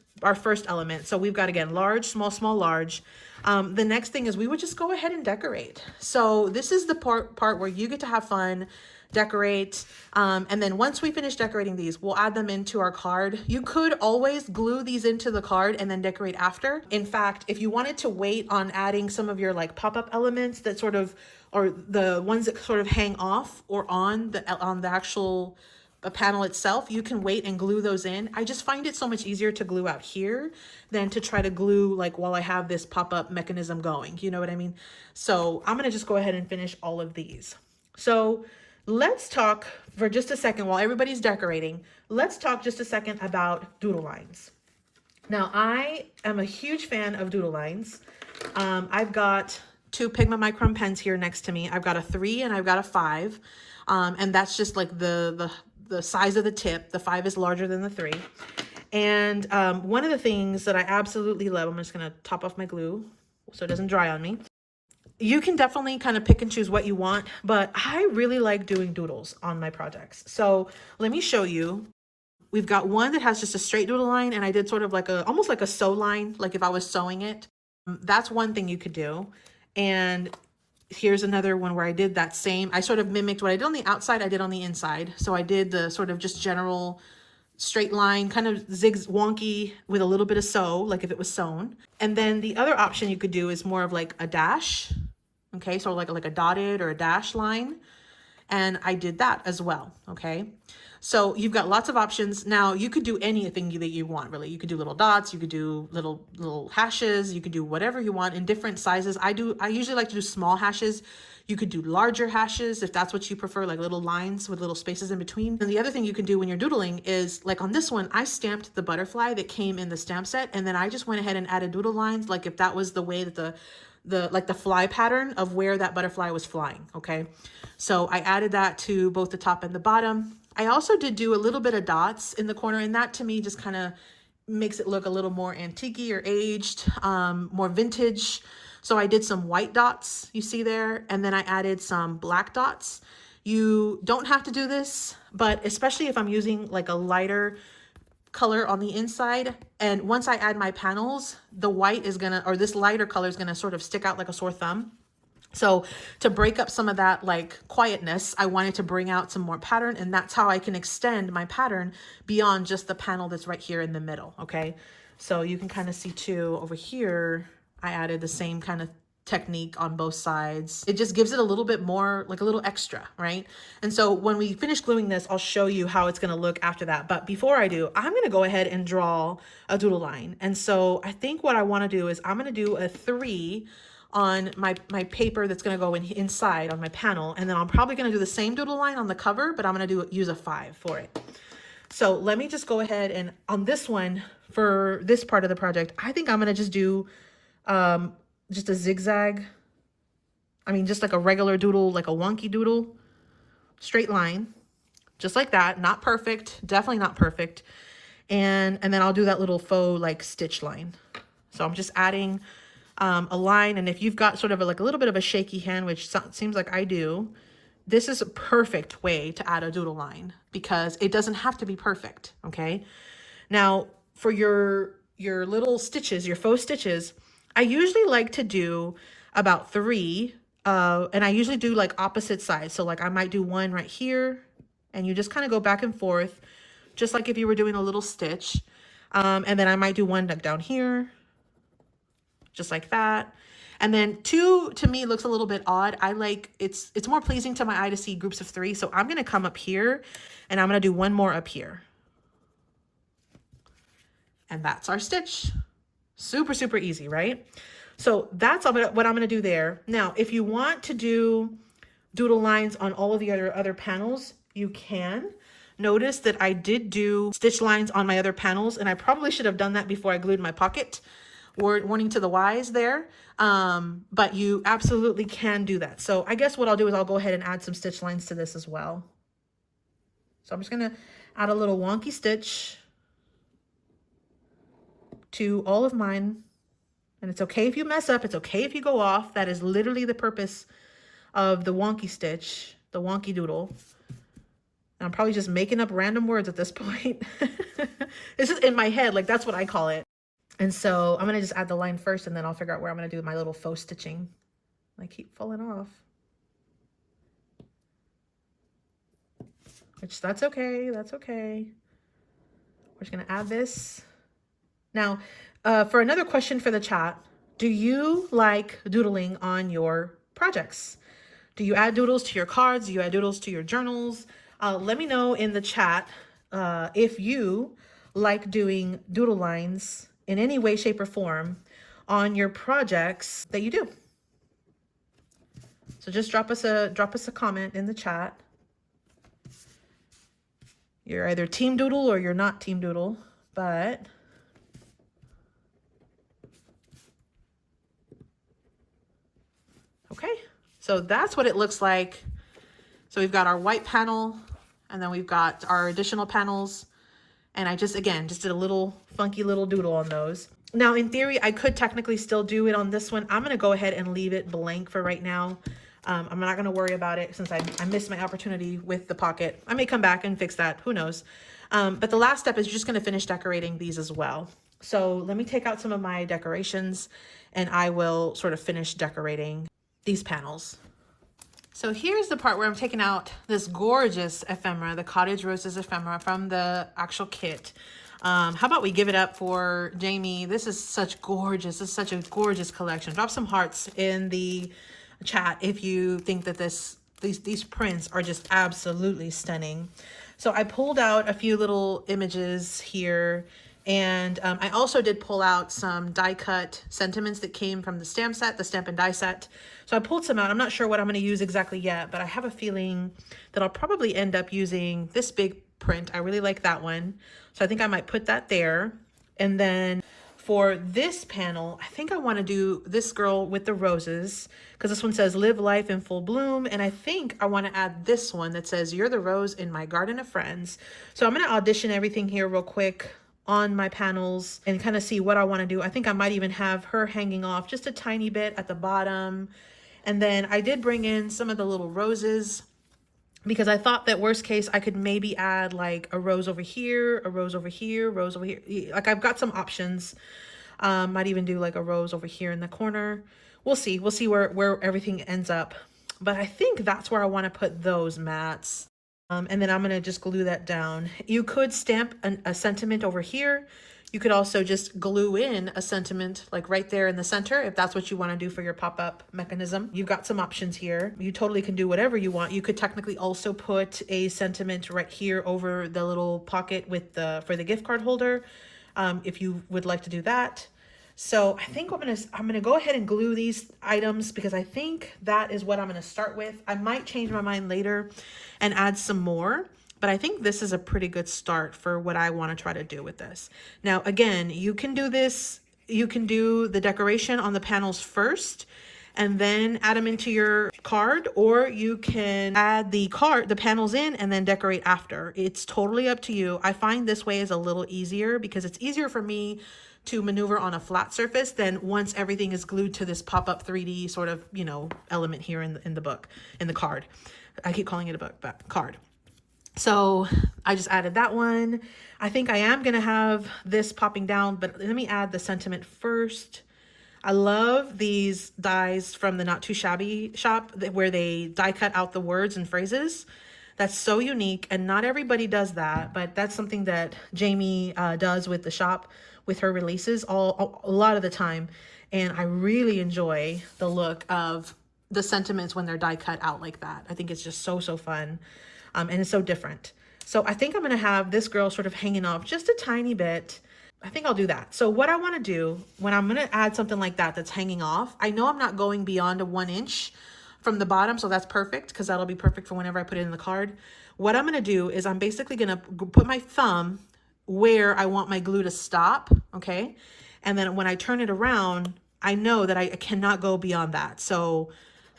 element. So we've got, again, large, small, small, large. The next thing is we would just go ahead and decorate. So this is the part where you get to have fun, decorate. And then once we finish decorating these, we'll add them into our card. You could always glue these into the card and then decorate after. In fact, if you wanted to wait on adding some of your like pop-up elements that sort of, or the ones that sort of hang off or on the actual panel itself, you can wait and glue those in. I just find it so much easier to glue out here than to try to glue like while I have this pop-up mechanism going. You know what I mean? So I'm going to just go ahead and finish all of these. So let's talk for just a second while everybody's decorating. Let's talk just a second about doodle lines. Now, I am a huge fan of doodle lines. I've got 2 Pigma Micron pens here next to me. I've got a 3 and I've got a 5. And that's just like the size of the tip. The 5 is larger than the 3. And one of the things that I absolutely love, I'm just going to top off my glue so it doesn't dry on me. You can definitely kind of pick and choose what you want, but I really like doing doodles on my projects. So let me show you. We've got one that has just a straight doodle line, and I did sort of like almost like a sew line, like if I was sewing it. That's one thing you could do. And here's another one where I did that same, I sort of mimicked what I did on the outside, I did on the inside. So I did the sort of just general straight line, kind of wonky with a little bit of sew, like if it was sewn. And then the other option you could do is more of like a dash. Okay, so like a dotted or a dash line. And I did that as well, okay? So you've got lots of options. Now you could do anything that you want, really. You could do little dots, you could do little hashes, you could do whatever you want in different sizes. I usually like to do small hashes. You could do larger hashes if that's what you prefer, like little lines with little spaces in between. And the other thing you can do when you're doodling is, like on this one, I stamped the butterfly that came in the stamp set, and then I just went ahead and added doodle lines, like if that was the way that the fly pattern of where that butterfly was flying. Okay. So I added that to both the top and the bottom. I also did do a little bit of dots in the corner, and that to me just kind of makes it look a little more antique or aged, more vintage. So I did some white dots, you see there, and then I added some black dots. You don't have to do this, but especially if I'm using like a lighter color on the inside, and once I add my panels, the white is gonna, or this lighter color is gonna sort of stick out like a sore thumb. So to break up some of that like quietness, I wanted to bring out some more pattern, and that's how I can extend my pattern beyond just the panel that's right here in the middle, okay? So you can kind of see too, over here, I added the same kind of technique on both sides. It just gives it a little bit more, like a little extra, right? And so when we finish gluing this, I'll show you how it's gonna look after that. But before I do, I'm gonna go ahead and draw a doodle line. And so I think what I wanna do is I'm gonna do a 3 on my paper that's gonna go inside on my panel. And then I'm probably gonna do the same doodle line on the cover, but I'm gonna use a 5 for it. So let me just go ahead and on this one, for this part of the project, I think I'm gonna just do just a zigzag. I mean, just like a regular doodle, like a wonky doodle, straight line, just like that. Not perfect, definitely not perfect. And then I'll do that little faux like stitch line. So I'm just adding a line. And if you've got sort of like a little bit of a shaky hand, which seems like I do, this is a perfect way to add a doodle line because it doesn't have to be perfect, okay? Now, for your little stitches, your faux stitches, I usually like to do about 3, and I usually do like opposite sides. So like I might do one right here, and you just kind of go back and forth, just like if you were doing a little stitch. And then I might do one like down here, just like that. And then 2 to me looks a little bit odd. I like, it's more pleasing to my eye to see groups of 3. So I'm gonna come up here and I'm gonna do one more up here. And that's our stitch. Super, super easy, right? So that's what I'm gonna do there. Now, if you want to do doodle lines on all of the other panels, you can. Notice that I did do stitch lines on my other panels, and I probably should have done that before I glued my pocket. Warning to the wise there. But you absolutely can do that. So I guess what I'll do is I'll go ahead and add some stitch lines to this as well. So I'm just gonna add a little wonky stitch to all of mine. And it's okay if you mess up, it's okay if you go off. That is literally the purpose of the wonky stitch, the wonky doodle. And I'm probably just making up random words at this point. This is in my head, like that's what I call it. And so I'm gonna just add the line first, and then I'll figure out where I'm gonna do my little faux stitching. I keep falling off. Which that's okay, that's okay. We're just gonna add this. Now, for another question for the chat, do you like doodling on your projects? Do you add doodles to your cards? Do you add doodles to your journals? Let me know in the chat if you like doing doodle lines in any way, shape, or form on your projects that you do. So just drop us a comment in the chat. You're either team doodle or you're not team doodle, but okay, so that's what it looks like. So we've got our white panel, and then we've got our additional panels. And I just, again, just did a little funky little doodle on those. Now, in theory, I could technically still do it on this one. I'm gonna go ahead and leave it blank for right now. I'm not gonna worry about it since I missed my opportunity with the pocket. I may come back and fix that, who knows. But the last step is just gonna finish decorating these as well. So let me take out some of my decorations and I will sort of finish decorating these panels. So here's the part where I'm taking out this gorgeous ephemera, the Cottage Roses ephemera from the actual kit. How about we give it up for Jamie? This is such gorgeous. This is such a gorgeous collection. Drop some hearts in the chat if you think that these prints are just absolutely stunning. So I pulled out a few little images here, and I also did pull out some die cut sentiments that came from the stamp set, the stamp and die set. So I pulled some out. I'm not sure what I'm going to use exactly yet, but I have a feeling that I'll probably end up using this big print. I really like that one. So I think I might put that there. And then for this panel, I think I want to do this girl with the roses, because this one says live life in full bloom. And I think I want to add this one that says you're the rose in my garden of friends. So I'm going to audition everything here real quick on my panels and kind of see what I want to do. I think I might even have her hanging off just a tiny bit at the bottom. And then I did bring in some of the little roses, because I thought that worst case, I could maybe add like a rose over here, a rose over here, rose over here. Like I've got some options. Might even do like a rose over here in the corner. We'll see. We'll see where everything ends up. But I think that's where I want to put those mats. And then I'm going to just glue that down. You could stamp a sentiment over here. You could also just glue in a sentiment like right there in the center if that's what you want to do for your pop-up mechanism. You've got some options here. You totally can do whatever you want. You could technically also put a sentiment right here over the little pocket with for the gift card holder, if you would like to do that. So I think I'm gonna go ahead and glue these items, because I think that is what I'm gonna start with. I might change my mind later and add some more, but I think this is a pretty good start for what I want to try to do with this. Now, again, you can do this. You can do the decoration on the panels first and then add them into your card, or you can add the panels in and then decorate after. It's totally up to you. I find this way is a little easier, because it's easier for me to maneuver on a flat surface than once everything is glued to this pop-up 3D sort of, element here in the book, in the card. I keep calling it a book, but card. So I just added that one. I think I am going to have this popping down, but let me add the sentiment first. I love these dies from the Not Too Shabby shop where they die cut out the words and phrases. That's so unique, and not everybody does that, but that's something that Jamie does with the shop with her releases a lot of the time. And I really enjoy the look of the sentiments when they're die cut out like that. I think it's just so fun. And it's so different. So I think I'm going to have this girl sort of hanging off just a tiny bit. I think I'll do that. So what I want to do when I'm going to add something like that that's hanging off, I know I'm not going beyond a 1 inch from the bottom. So that's perfect, because that'll be perfect for whenever I put it in the card. What I'm going to do is I'm basically going to put my thumb where I want my glue to stop. Okay. And then when I turn it around, I know that I cannot go beyond that. So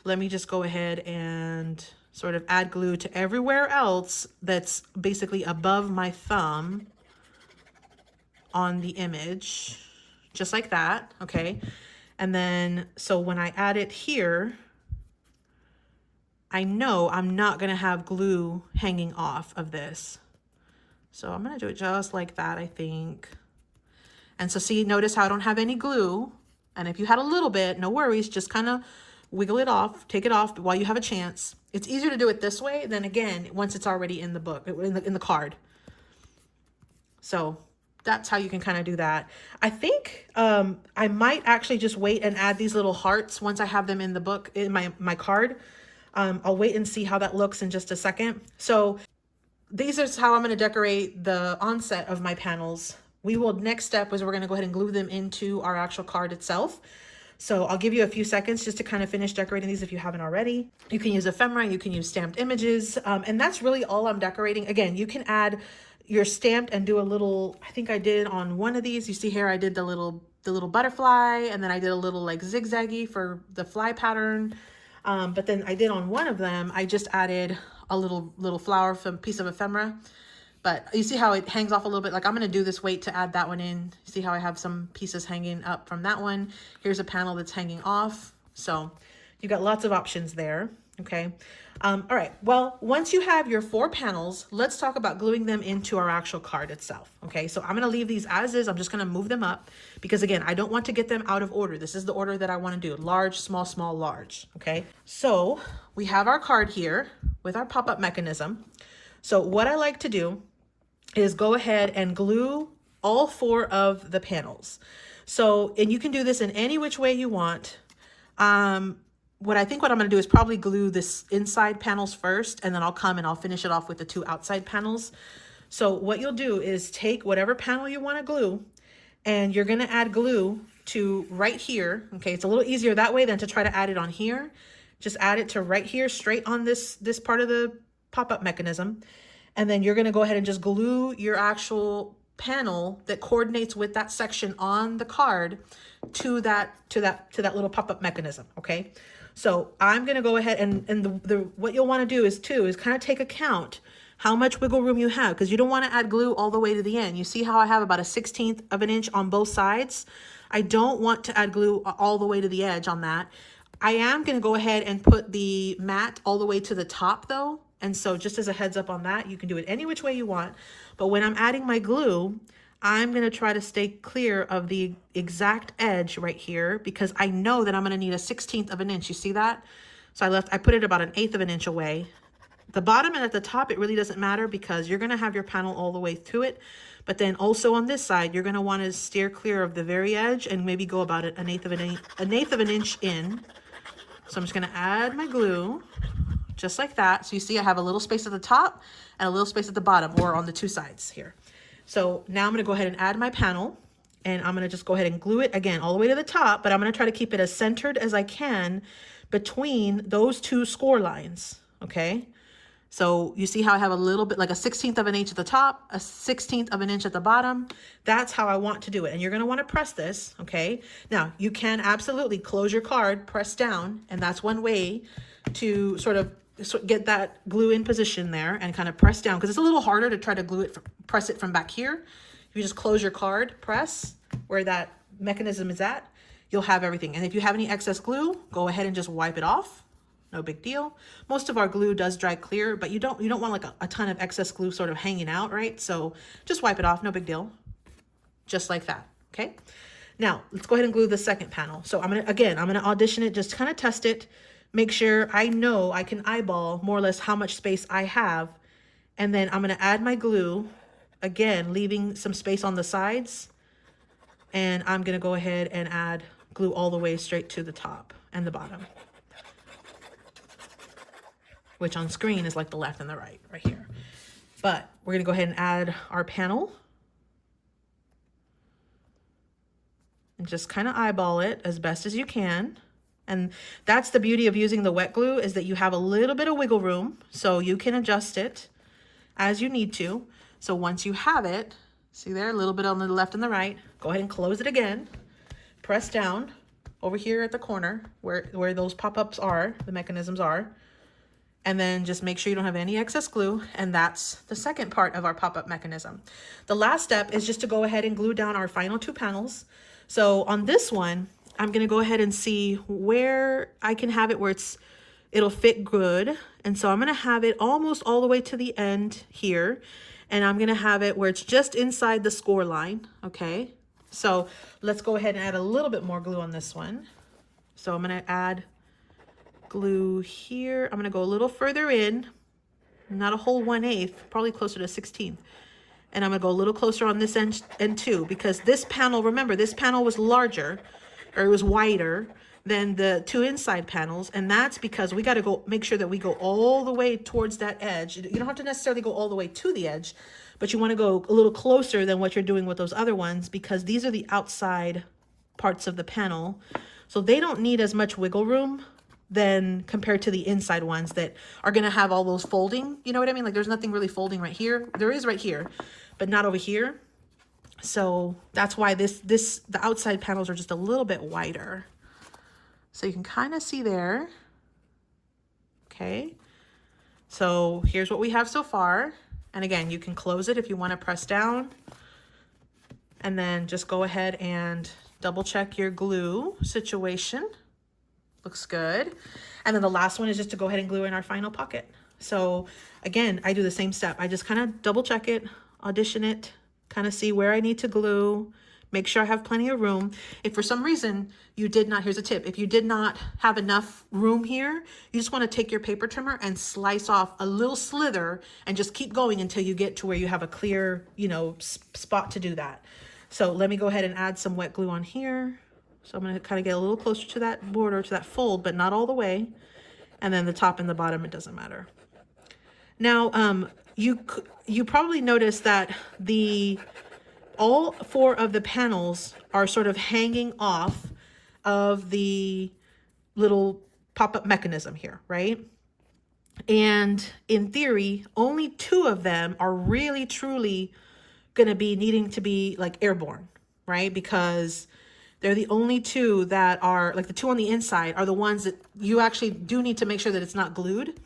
let me just go ahead and sort of add glue to everywhere else that's basically above my thumb on the image, just like that, okay? And then, so when I add it here, I know I'm not gonna have glue hanging off of this. So I'm gonna do it just like that, I think. And so see, notice how I don't have any glue. And if you had a little bit, no worries, just kind of wiggle it off, take it off while you have a chance. It's easier to do it this way than, again, once it's already in the book, in the card. So that's how you can kind of do that. I think I might actually just wait and add these little hearts once I have them in the book, in my card. I'll wait and see how that looks in just a second. So these are how I'm going to decorate the onset of my panels. Next step is we're going to go ahead and glue them into our actual card itself. So I'll give you a few seconds just to kind of finish decorating these if you haven't already. You can use ephemera, you can use stamped images, and that's really all I'm decorating. Again, you can add your stamped and do a little, I think I did on one of these, you see here I did the little butterfly, and then I did a little like zigzaggy for the fly pattern. But then I did on one of them, I just added a little flower from piece of ephemera. But you see how it hangs off a little bit? Like I'm going to do this weight to add that one in. See how I have some pieces hanging up from that one. Here's a panel that's hanging off. So you've got lots of options there. Okay. All right. Well, once you have your 4 panels, let's talk about gluing them into our actual card itself. Okay. So I'm going to leave these as is. I'm just going to move them up because again, I don't want to get them out of order. This is the order that I want to do: large, small, small, large. Okay. So we have our card here with our pop-up mechanism. So what I like to do is go ahead and glue all 4 of the panels. So, and you can do this in any which way you want. What I'm going to do is probably glue this inside panels first, and then I'll come and I'll finish it off with the 2 outside panels. So what you'll do is take whatever panel you want to glue, and you're going to add glue to right here. Okay. It's a little easier that way than to try to add it on here. Just add it to right here, straight on this part of the pop-up mechanism. And then you're going to go ahead and just glue your actual panel that coordinates with that section on the card to that little pop-up mechanism. Okay, so I'm going to go ahead and what you'll want to do is kind of take account how much wiggle room you have, because you don't want to add glue all the way to the end. You see how I have about a 1/16 of an inch on both sides? I don't want to add glue all the way to the edge on that. I am going to go ahead and put the mat all the way to the top though. And so just as a heads up on that, you can do it any which way you want. But when I'm adding my glue, I'm going to try to stay clear of the exact edge right here, because I know that I'm going to need a 1/16 of an inch. You see that? So I put it about 1/8 of an inch away. The bottom and at the top, it really doesn't matter, because you're going to have your panel all the way through it. But then also on this side, you're going to want to steer clear of the very edge and maybe go about 1/8 of an inch in. So I'm just going to add my glue just like that. So you see I have a little space at the top and a little space at the bottom, or on the two sides here. So now I'm going to go ahead and add my panel, and I'm going to just go ahead and glue it again all the way to the top, but I'm going to try to keep it as centered as I can between those two score lines. Okay. So you see how I have a little bit, like a 1/16 of an inch at the top, a 1/16 of an inch at the bottom. That's how I want to do it. And you're going to want to press this. Okay. Now you can absolutely close your card, press down. And that's one way to sort of get that glue in position there and kind of press down, because it's a little harder to try to glue it, press it from back here. If you just close your card, press where that mechanism is at, you'll have everything. And if you have any excess glue, go ahead and just wipe it off. No big deal. Most of our glue does dry clear, but you don't want like a ton of excess glue sort of hanging out, right? So just wipe it off, no big deal. Just like that, okay? Now, let's go ahead and glue the second panel. So I'm gonna audition it, just kind of test it, make sure I know I can eyeball more or less how much space I have. And then I'm gonna add my glue, again, leaving some space on the sides. And I'm gonna go ahead and add glue all the way straight to the top and the bottom, which on screen is like the left and the right here. But we're gonna go ahead and add our panel and just kind of eyeball it as best as you can. And that's the beauty of using the wet glue, is that you have a little bit of wiggle room, so you can adjust it as you need to. So once you have it, see there, a little bit on the left and the right, go ahead and close it again, press down over here at the corner where those pop-ups are, the mechanisms are. And then just make sure you don't have any excess glue. And that's the second part of our pop-up mechanism. The last step is just to go ahead and glue down our final two panels. So on this one, I'm going to go ahead and see where I can have it where it'll fit good. And so I'm going to have it almost all the way to the end here. And I'm going to have it where it's just inside the score line. Okay. So let's go ahead and add a little bit more glue on this one. So I'm going to add glue here. I'm going to go a little further in, not a whole 1/8, probably closer to 16th. And I'm going to go a little closer on this end too, because this panel, remember, this panel was larger, or it was wider than the two inside panels. And that's because we got to go make sure that we go all the way towards that edge. You don't have to necessarily go all the way to the edge, but you want to go a little closer than what you're doing with those other ones, because these are the outside parts of the panel. So they don't need as much wiggle room than compared to the inside ones that are going to have all those folding. You know what I mean? Like there's nothing really folding right here. There is right here, but not over here. So that's why the outside panels are just a little bit wider. So you can kind of see there. Okay. So here's what we have so far. And again, you can close it if you want to press down. And then just go ahead and double check your glue situation. Looks good. And then the last one is just to go ahead and glue in our final pocket. So again, I do the same step. I just kind of double check it, audition it, kind of see where I need to glue, make sure I have plenty of room. If for some reason you did not, here's a tip. If you did not have enough room here, you just want to take your paper trimmer and slice off a little slither and just keep going until you get to where you have a clear, spot to do that. So let me go ahead and add some wet glue on here. So I'm going to kind of get a little closer to that border, to that fold, but not all the way. And then the top and the bottom, it doesn't matter. Now, you probably noticed that all four of the panels are sort of hanging off of the little pop-up mechanism here, right? And in theory, only two of them are really, truly going to be needing to be like airborne, right? Because they're the only two that are, like the two on the inside are the ones that you actually do need to make sure that it's not glued.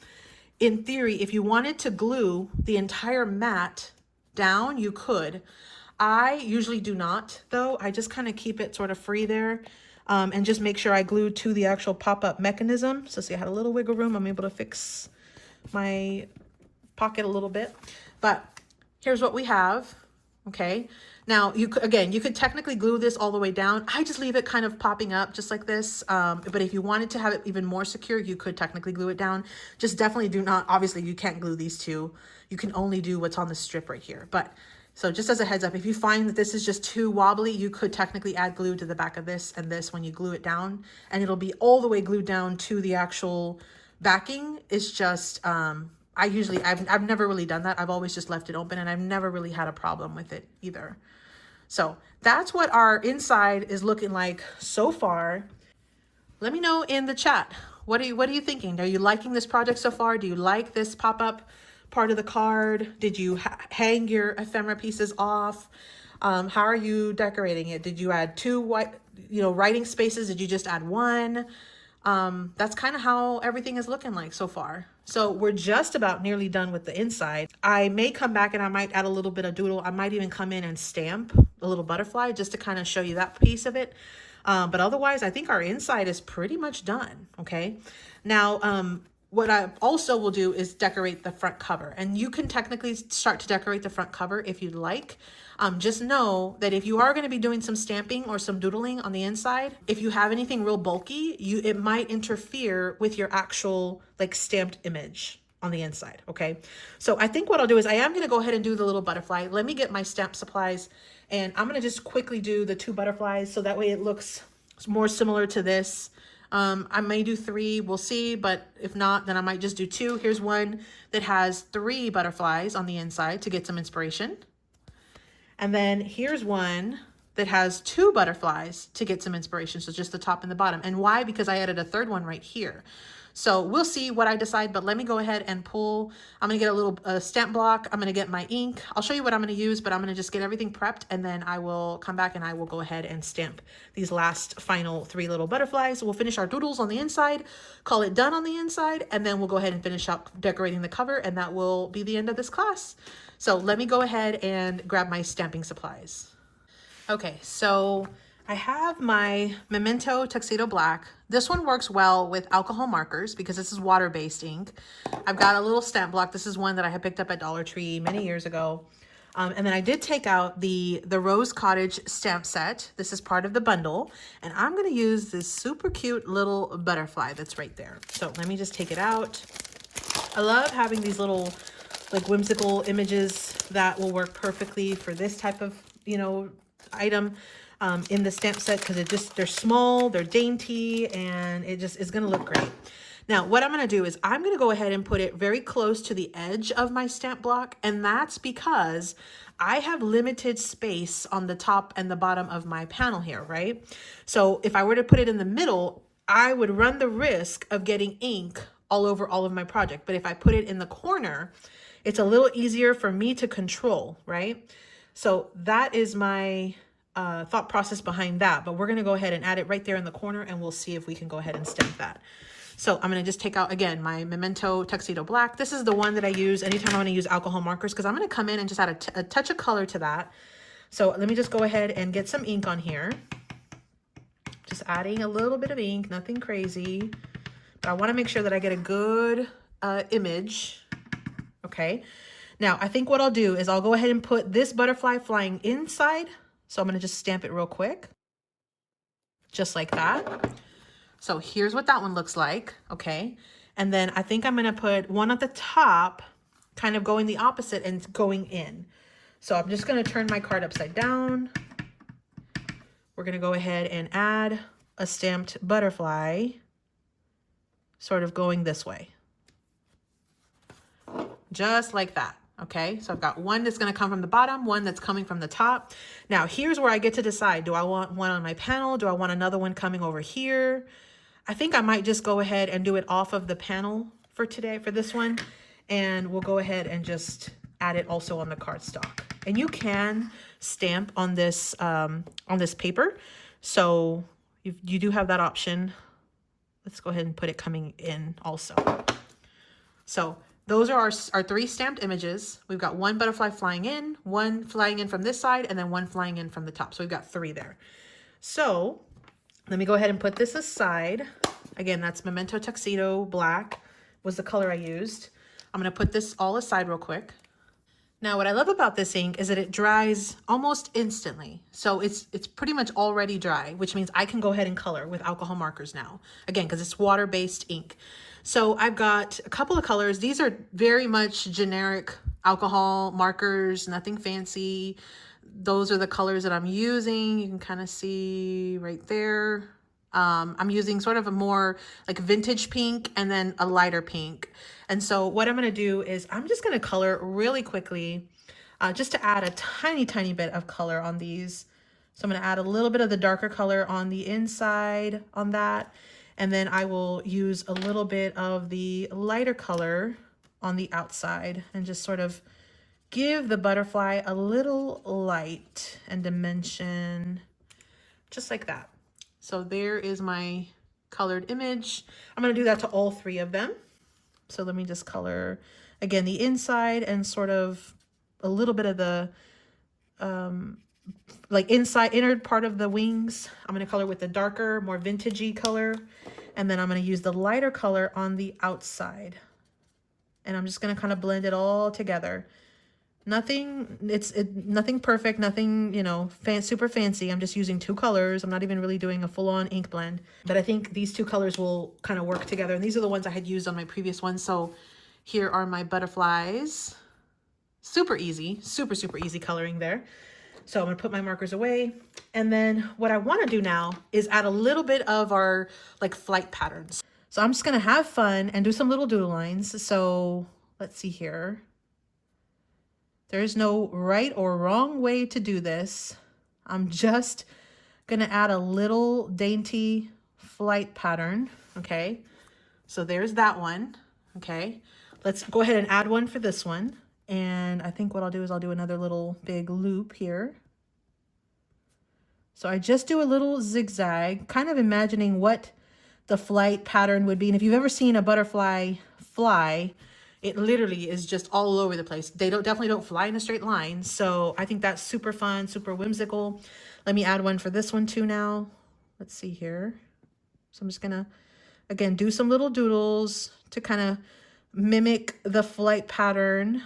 In theory, if you wanted to glue the entire mat down, you could. I usually do not, though. I just kind of keep it sort of free there, and just make sure I glue to the actual pop-up mechanism. So see, I had a little wiggle room. I'm able to fix my pocket a little bit. But here's what we have. Okay. Now, you could technically glue this all the way down. I just leave it kind of popping up just like this. But if you wanted to have it even more secure, you could technically glue it down. Just definitely do not, obviously you can't glue these two. You can only do what's on the strip right here. But so just as a heads up, if you find that this is just too wobbly, you could technically add glue to the back of this and this when you glue it down, and it'll be all the way glued down to the actual backing. It's just, I've never really done that. I've always just left it open, and I've never really had a problem with it either. So that's what our inside is looking like so far. Let me know in the chat. What are you thinking? Are you liking this project so far? Do you like this pop-up part of the card? Did you hang your ephemera pieces off? How are you decorating it? Did you add two writing spaces? Did you just add one? That's kind of how everything is looking like so far. So we're just about nearly done with the inside. I may come back and I might add a little bit of doodle. I might even come in and stamp a little butterfly just to kind of show you that piece of it. But otherwise, I think our inside is pretty much done. Okay. Now, what I also will do is decorate the front cover, and you can technically start to decorate the front cover if you'd like. Just know that if you are going to be doing some stamping or some doodling on the inside, if you have anything real bulky, it might interfere with your actual like stamped image on the inside. Okay. So I think what I'll do is I am going to go ahead and do the little butterfly. Let me get my stamp supplies, and I'm going to just quickly do the 2 butterflies. So that way it looks more similar to this. I may do 3, we'll see, but if not, then I might just do 2. Here's one that has 3 butterflies on the inside to get some inspiration. And then here's one that has 2 butterflies to get some inspiration. So just the top and the bottom. And why? Because I added a 3rd one right here. So we'll see what I decide, but let me go ahead and pull. I'm going to get a little stamp block. I'm going to get my ink. I'll show you what I'm going to use, but I'm going to just get everything prepped, and then I will come back and I will go ahead and stamp these last final 3 little butterflies. We'll finish our doodles on the inside, call it done on the inside, and then we'll go ahead and finish up decorating the cover, and that will be the end of this class. So let me go ahead and grab my stamping supplies. Okay, so I have my Memento Tuxedo Black. This one works well with alcohol markers because this is water-based ink. I've got a little stamp block. This is one that I had picked up at Dollar Tree many years ago. And then I did take out the Rose Cottage stamp set. This is part of the bundle. And I'm going to use this super cute little butterfly that's right there. So let me just take it out. I love having these little like whimsical images that will work perfectly for this type of, item. In the stamp set, because they're small, they're dainty, and it just is going to look great. Now, what I'm going to do is I'm going to go ahead and put it very close to the edge of my stamp block, and that's because I have limited space on the top and the bottom of my panel here, right? So if I were to put it in the middle, I would run the risk of getting ink all over all of my project. But if I put it in the corner, it's a little easier for me to control, right? So that is my thought process behind that, but we're going to go ahead and add it right there in the corner, and we'll see if we can go ahead and stamp that. So I'm going to just take out, again, my Memento Tuxedo Black. This is the one that I use anytime I want to use alcohol markers, because I'm going to come in and just add a touch of color to that. So let me just go ahead and get some ink on here. Just adding a little bit of ink, nothing crazy, but I want to make sure that I get a good image. Okay. Now I think what I'll do is I'll go ahead and put this butterfly flying inside. So I'm going to just stamp it real quick, just like that. So here's what that one looks like. Okay. And then I think I'm going to put one at the top, kind of going the opposite and going in. So I'm just going to turn my card upside down. We're going to go ahead and add a stamped butterfly, sort of going this way, just like that. Okay, so I've got one that's going to come from the bottom, one that's coming from the top. Now, here's where I get to decide. Do I want one on my panel? Do I want another one coming over here? I think I might just go ahead and do it off of the panel for today, for this one. And we'll go ahead and just add it also on the cardstock. And you can stamp on this paper. So you do have that option. Let's go ahead and put it coming in also. So those are our 3 stamped images. We've got 1 butterfly flying in, 1 flying in from this side, and then 1 flying in from the top. So we've got 3 there. So let me go ahead and put this aside. Again, that's Memento Tuxedo Black was the color I used. I'm gonna put this all aside real quick. Now, what I love about this ink is that it dries almost instantly. So it's pretty much already dry, which means I can go ahead and color with alcohol markers now. Again, because it's water-based ink. So I've got a couple of colors. These are very much generic alcohol markers, nothing fancy. Those are the colors that I'm using. You can kind of see right there. I'm using sort of a more like vintage pink and then a lighter pink. And so what I'm going to do is I'm just going to color really quickly just to add a tiny bit of color on these. So I'm going to add a little bit of the darker color on the inside on that. And then I will use a little bit of the lighter color on the outside and just sort of give the butterfly a little light and dimension, just like that. So there is my colored image. I'm going to do that to all 3 of them. So let me just color again the inside and sort of a little bit of the like inner part of the wings. I'm going to color with the darker, more vintagey color, and then I'm going to use the lighter color on the outside. And I'm just going to kind of blend it all together. Nothing perfect, nothing, you know, super fancy. I'm just using 2 colors. I'm not even really doing a full-on ink blend, but I think these 2 colors will kind of work together. And these are the ones I had used on my previous one. So here are my butterflies. Super easy, super easy coloring there. So I'm gonna put my markers away. And then what I wanna do now is add a little bit of our like flight patterns. So I'm just gonna have fun and do some little doodle lines. So let's see here. There is no right or wrong way to do this. I'm just gonna add a little dainty flight pattern, okay? So there's that one, okay? Let's go ahead and add one for this one. And I think what I'll do is I'll do another little big loop here. So I just do a little zigzag, kind of imagining what the flight pattern would be. And if you've ever seen a butterfly fly, it literally is just all over the place. They definitely don't fly in a straight line. So I think that's super fun, super whimsical. Let me add one for this one too now. Let's see here. So I'm just gonna, again, do some little doodles to kind of mimic the flight pattern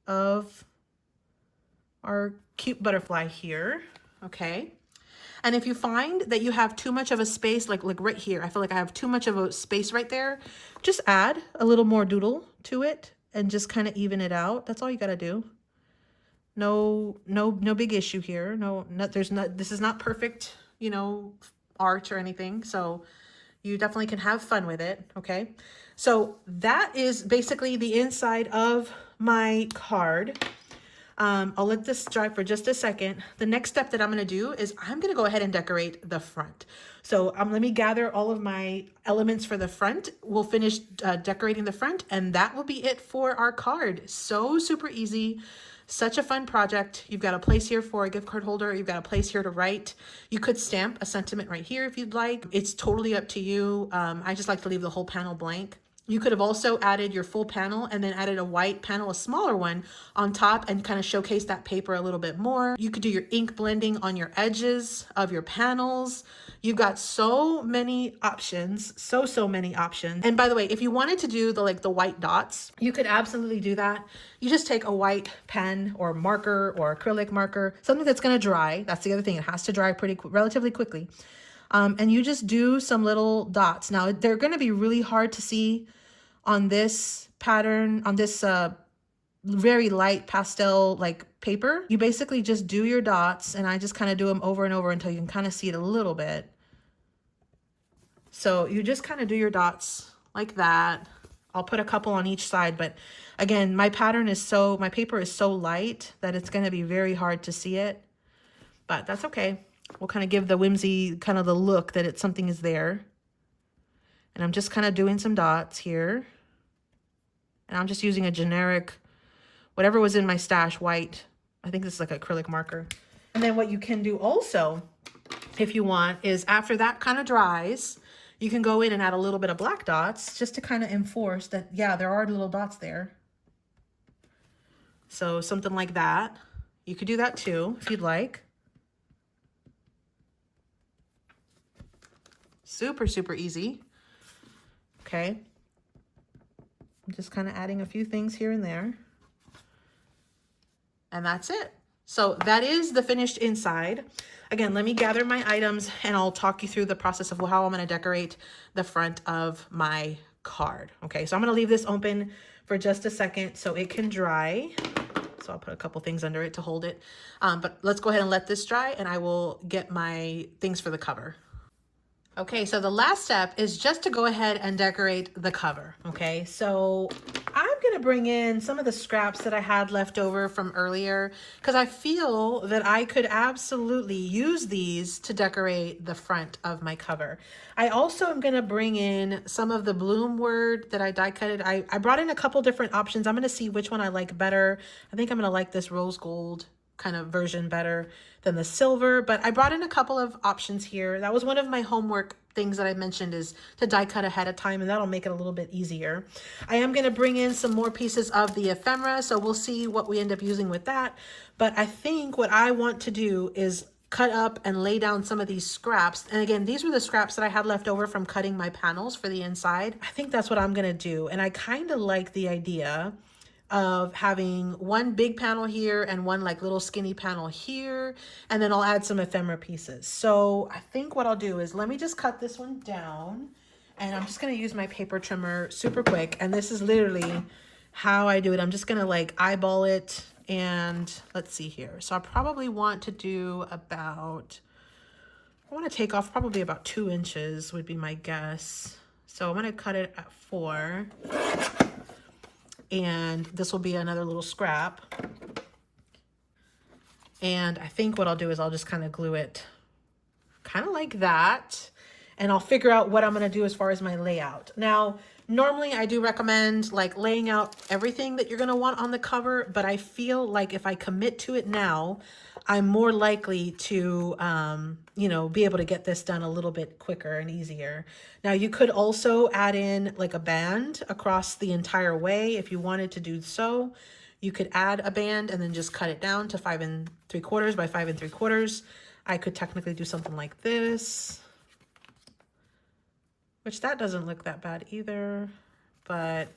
of our cute butterfly here, okay? And if you find that you have too much of a space, like right here, I feel like I have too much of a space right there, just add a little more doodle to it and just kind of even it out. That's all you gotta do. No big issue here. This is not perfect, you know, art or anything. So you definitely can have fun with it, okay? So that is basically the inside of my card. I'll let this dry for just a second. The next step that I'm going to do is I'm going to go ahead and decorate the front. So let me gather all of my elements for the front. We'll finish decorating the front, and that will be it for our card. So super easy. Such a fun project. You've got a place here for a gift card holder. You've got a place here to write. You could stamp a sentiment right here if you'd like. It's totally up to you. I just like to leave the whole panel blank. You could have also added your full panel and then added a white panel, a smaller one on top, and kind of showcase that paper a little bit more. You could do your ink blending on your edges of your panels. You've got so many options, so many options. And by the way, if you wanted to do the white dots, you could absolutely do that. You just take a white pen or marker or acrylic marker, something that's going to dry. That's the other thing. It has to dry relatively quickly. And you just do some little dots. Now, they're going to be really hard to see on this pattern, on this very light pastel like paper. You basically just do your dots, and I just kind of do them over and over until you can kind of see it a little bit. So you just kind of do your dots like that. I'll put a couple on each side, but again, my paper is so light that it's going to be very hard to see it, but that's okay. We'll kind of give the whimsy kind of the look that something is there. And I'm just kind of doing some dots here. And I'm just using a generic, whatever was in my stash, white I think this is like acrylic marker. And then what you can do also, if you want, is after that kind of dries, you can go in and add a little bit of black dots just to kind of enforce that, yeah, there are little dots there. So something like that. You could do that too, if you'd like. Super, super easy. Okay. I'm just kind of adding a few things here and there. And that's it. So that is the finished inside. Again, let me gather my items and I'll talk you through the process of how I'm going to decorate the front of my card. Okay, so I'm going to leave this open for just a second so it can dry. So I'll put a couple things under it to hold it. But let's go ahead and let this dry and I will get my things for the cover. Okay, so the last step is just to go ahead and decorate the cover. Okay, so I'm gonna bring in some of the scraps that I had left over from earlier because I feel that I could absolutely use these to decorate the front of my cover. I also am gonna bring in some of the bloom word that I die cutted. I brought in a couple different options. I'm gonna see which one I like better. I think I'm gonna like this rose gold kind of version better than the silver, but I brought in a couple of options here. That was one of my homework things that I mentioned, is to die cut ahead of time, and that'll make it a little bit easier. I am going to bring in some more pieces of the ephemera, so we'll see what we end up using with that. But I think what I want to do is cut up and lay down some of these scraps. And again, these were the scraps that I had left over from cutting my panels for the inside. I think that's what I'm going to do. And I kind of like the idea of having one big panel here and one like little skinny panel here, and then I'll add some ephemera pieces. So I think what I'll do is, let me just cut this one down, and I'm just going to use my paper trimmer super quick. And this is literally how I do it. I'm just going to like eyeball it, and let's see here. So I probably want to do about, I want to take off probably about 2 inches would be my guess. So I'm going to cut it at 4. And this will be another little scrap. And I think what I'll do is I'll just kind of glue it kind of like that. And I'll figure out what I'm going to do as far as my layout. Now, normally I do recommend like laying out everything that you're going to want on the cover, but I feel like if I commit to it now, I'm more likely to, you know, be able to get this done a little bit quicker and easier. Now, you could also add in like a band across the entire way if you wanted to do so. You could add a band and then just cut it down to 5 3/4 by 5 3/4. I could technically do something like this, which that doesn't look that bad either, but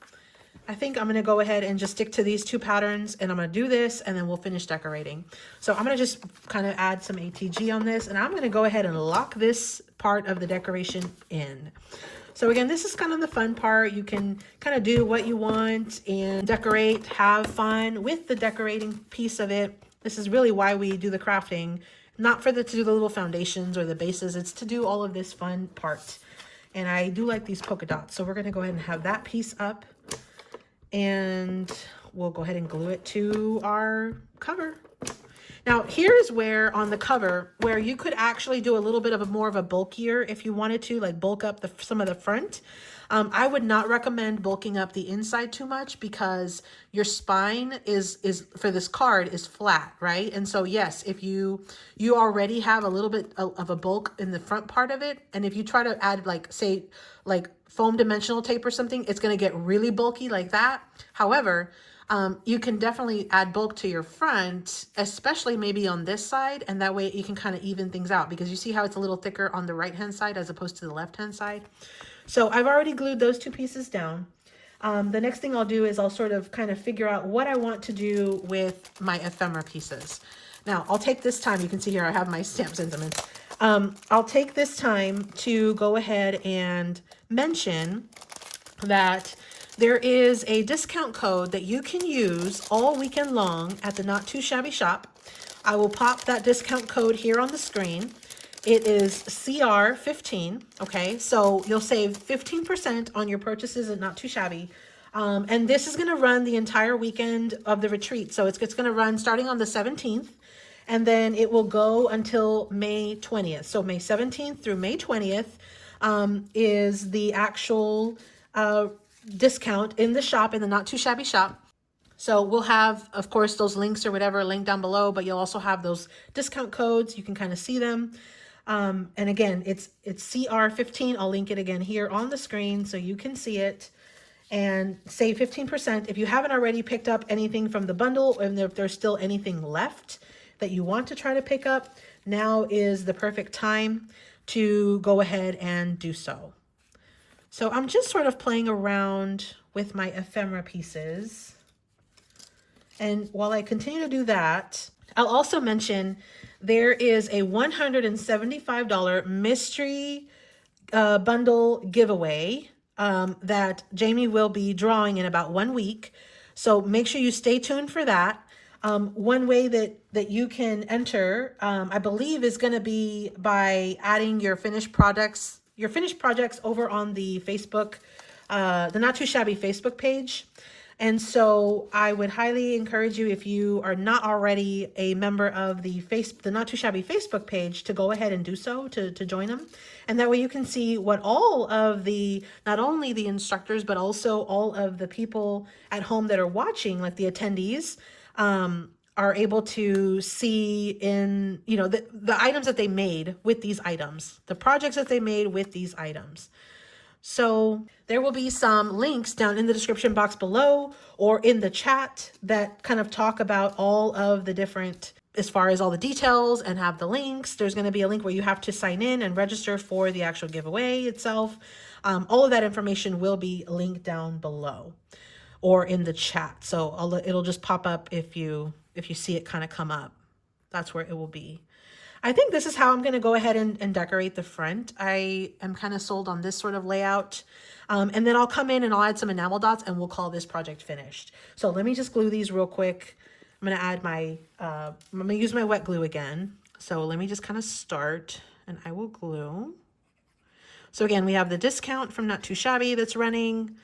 I think I'm going to go ahead and just stick to these 2 patterns, and I'm going to do this and then we'll finish decorating. So I'm going to just kind of add some ATG on this, and I'm going to go ahead and lock this part of the decoration in. So again, this is kind of the fun part. You can kind of do what you want and decorate, have fun with the decorating piece of it. This is really why we do the crafting, not to do the little foundations or the bases. It's to do all of this fun part. And I do like these polka dots. So we're going to go ahead and have that piece up, and we'll go ahead and glue it to our cover. Now, here's where on the cover, where you could actually do a little bit of more of a bulkier, if you wanted to, like bulk up some of the front. I would not recommend bulking up the inside too much, because your spine is for this card is flat, right? And so yes, if you already have a little bit of a bulk in the front part of it, and if you try to add like, say, like foam dimensional tape or something, it's going to get really bulky like that. However, you can definitely add bulk to your front, especially maybe on this side, and that way you can kind of even things out, because you see how it's a little thicker on the right hand side as opposed to the left hand side. So I've already glued those 2 pieces down. The next thing I'll do is I'll sort of kind of figure out what I want to do with my ephemera pieces. Now I'll take this time, you can see here I have my stamp sentiments. I'll take this time to go ahead and mention that there is a discount code that you can use all weekend long at the Not Too Shabby shop. I will pop that discount code here on the screen. It is CR15, okay? So you'll save 15% on your purchases at Not Too Shabby. And this is going to run the entire weekend of the retreat. So it's going to run starting on the 17th, and then it will go until May 20th. So May 17th through May 20th is the actual discount in the shop, in the Not Too Shabby shop. So we'll have, of course, those links or whatever linked down below, but you'll also have those discount codes. You can kind of see them. And again, it's CR15. I'll link it again here on the screen so you can see it, and save 15%. If you haven't already picked up anything from the bundle, and if there's still anything left that you want to try to pick up, now is the perfect time to go ahead and do so. So I'm just sort of playing around with my ephemera pieces. And while I continue to do that, I'll also mention there is a $175 mystery bundle giveaway that Jamie will be drawing in about 1 week. So make sure you stay tuned for that. One way that you can enter, I believe, is going to be by adding your finished projects over on the Facebook, the Not Too Shabby Facebook page. And so I would highly encourage you, if you are not already a member of the Not Too Shabby Facebook page, to go ahead and do so, to join them. And that way you can see what all of the, not only the instructors, but also all of the people at home that are watching, like the attendees, are able to see in, you know, the items that they made with these items, the projects that they made with these items. So there will be some links down in the description box below or in the chat that kind of talk about all of the different, as far as all the details, and have the links. There's going to be a link where you have to sign in and register for the actual giveaway itself. All of that information will be linked down below or in the chat. So it'll just pop up if you see it kind of come up. That's where it will be. I think this is how I'm going to go ahead and decorate the front. I am kind of sold on this sort of layout. And then I'll come in and I'll add some enamel dots and we'll call this project finished. So let me just glue these real quick. I'm going to add I'm going to use my wet glue again. So let me just kind of start and I will glue. So again, we have the discount from Not Too Shabby that's running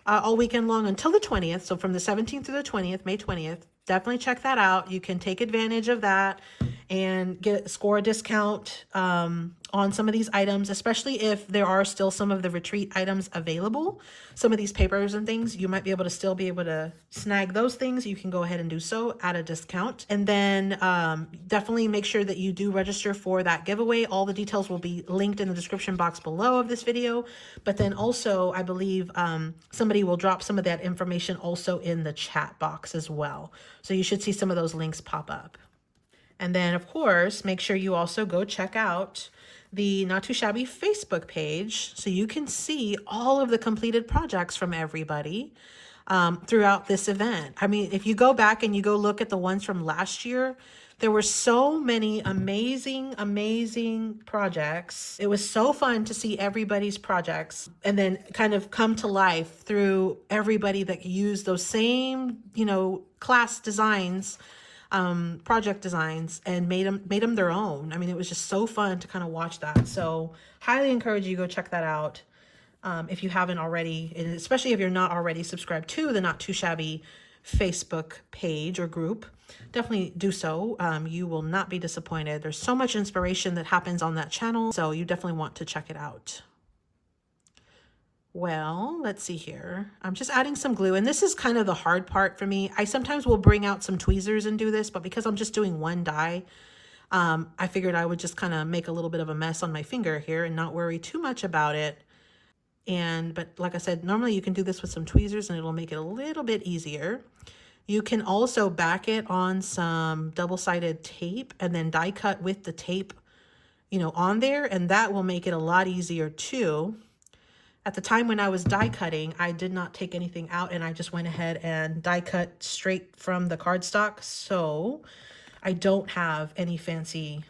all weekend long until the 20th. So from the 17th through the 20th, May 20th, definitely check that out. You can take advantage of that and score a discount on some of these items, especially if there are still some of the retreat items available. Some of these papers and things, you might be able to snag those things. You can go ahead and do so at a discount. And then definitely make sure that you do register for that giveaway. All the details will be linked in the description box below of this video. But then also, I believe somebody will drop some of that information also in the chat box as well. So you should see some of those links pop up. And then, of course, make sure you also go check out the Not Too Shabby Facebook page so you can see all of the completed projects from everybody throughout this event. I mean, if you go back and you go look at the ones from last year, there were so many amazing, amazing projects. It was so fun to see everybody's projects and then kind of come to life through everybody that used those same, class designs, project designs, and made them their own. I mean, it was just so fun to kind of watch that. So highly encourage you to go check that out if you haven't already, and especially if you're not already subscribed to the Not Too Shabby Facebook page or group. Definitely do so. You will not be disappointed. There's so much inspiration that happens on that channel, so you definitely want to check it out. Well, let's see here. I'm just adding some glue, and this is kind of the hard part for me. I sometimes will bring out some tweezers and do this, but because I'm just doing one die, I figured I would just kind of make a little bit of a mess on my finger here and not worry too much about it. But like I said, normally you can do this with some tweezers and it'll make it a little bit easier. You can also back it on some double-sided tape and then die cut with the tape, on there, and that will make it a lot easier too. At the time when I was die cutting, I did not take anything out and I just went ahead and die cut straight from the cardstock. So I don't have any fancy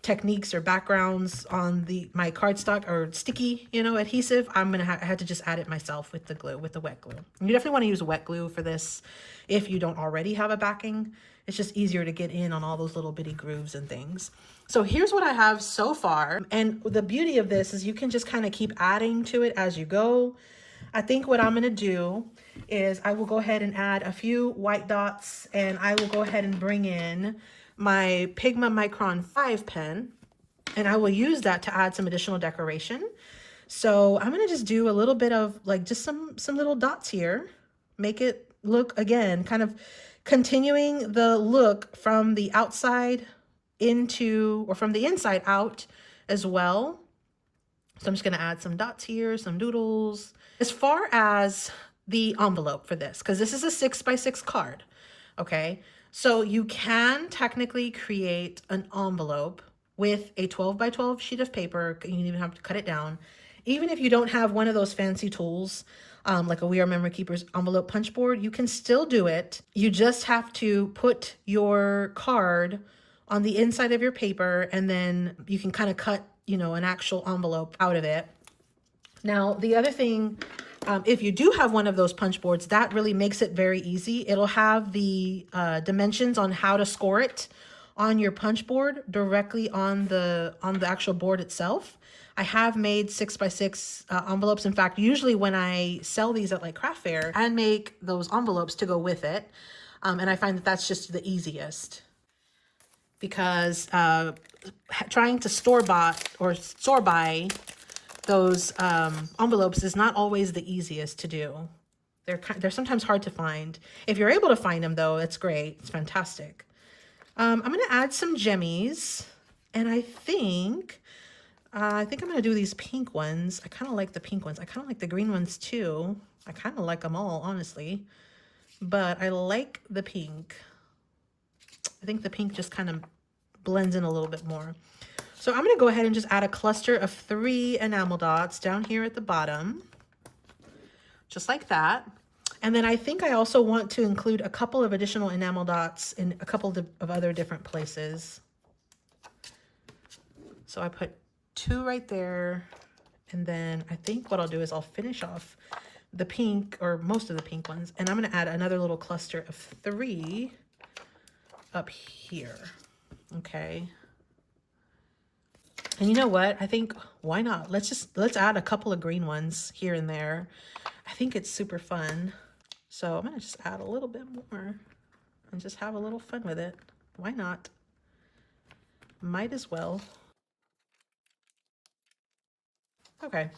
techniques or backgrounds on my cardstock or sticky, adhesive. I had to just add it myself with the glue, with the wet glue. You definitely want to use wet glue for this if you don't already have a backing. It's just easier to get in on all those little bitty grooves and things. So here's what I have so far. And the beauty of this is you can just kind of keep adding to it as you go. I think what I'm going to do is I will go ahead and add a few white dots, and I will go ahead and bring in my Pigma Micron 5 pen, and I will use that to add some additional decoration. So I'm going to just do a little bit of just some little dots here, make it look again, kind of continuing the look from the outside into, or from the inside out as well. So I'm just gonna add some dots here, some doodles. As far as the envelope for this, because this is a 6x6 card, okay? So you can technically create an envelope with a 12x12 sheet of paper. You can even have to cut it down. Even if you don't have one of those fancy tools, like a We Are Memory Keepers envelope punch board, you can still do it. You just have to put your card on the inside of your paper, and then you can kind of cut, you know, an actual envelope out of it. Now, the other thing, if you do have one of those punch boards, that really makes it very easy. It'll have the dimensions on how to score it on your punch board directly on the actual board itself. I have made 6x6 envelopes. In fact, usually when I sell these at like craft fair, I make those envelopes to go with it. And I find that that's just the easiest, because trying to store-bought or store-buy those envelopes is not always the easiest to do. They're sometimes hard to find. If you're able to find them though, it's great. It's fantastic. I'm gonna add some jemmies, and I think I'm gonna do these pink ones. I kind of like the pink ones. I kind of like the green ones too. I kind of like them all, honestly, but I like the pink. I think the pink just kind of blends in a little bit more. So I'm gonna go ahead and just add a cluster of 3 enamel dots down here at the bottom, just like that. And then I think I also want to include a couple of additional enamel dots in a couple of other different places. So I put 2 right there. And then I think what I'll do is I'll finish off the pink, or most of the pink ones. And I'm gonna add another little cluster of 3 up here, okay? And you know what? I think, why not? Let's add a couple of green ones here and there. I think it's super fun. So I'm gonna just add a little bit more and just have a little fun with it. Why not? Might as well. Okay.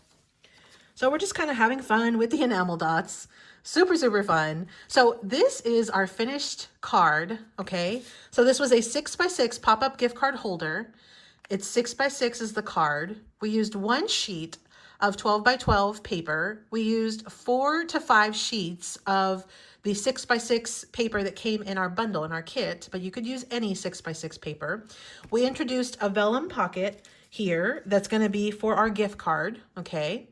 So we're just kind of having fun with the enamel dots. Super, super fun. So this is our finished card, okay? So this was a 6x6 pop-up gift card holder. It's 6x6 is the card. We used 1 sheet of 12x12 paper. We used 4 to 5 sheets of the 6x6 paper that came in our bundle, in our kit, but you could use any 6x6 paper. We introduced a vellum pocket here that's going to be for our gift card, okay?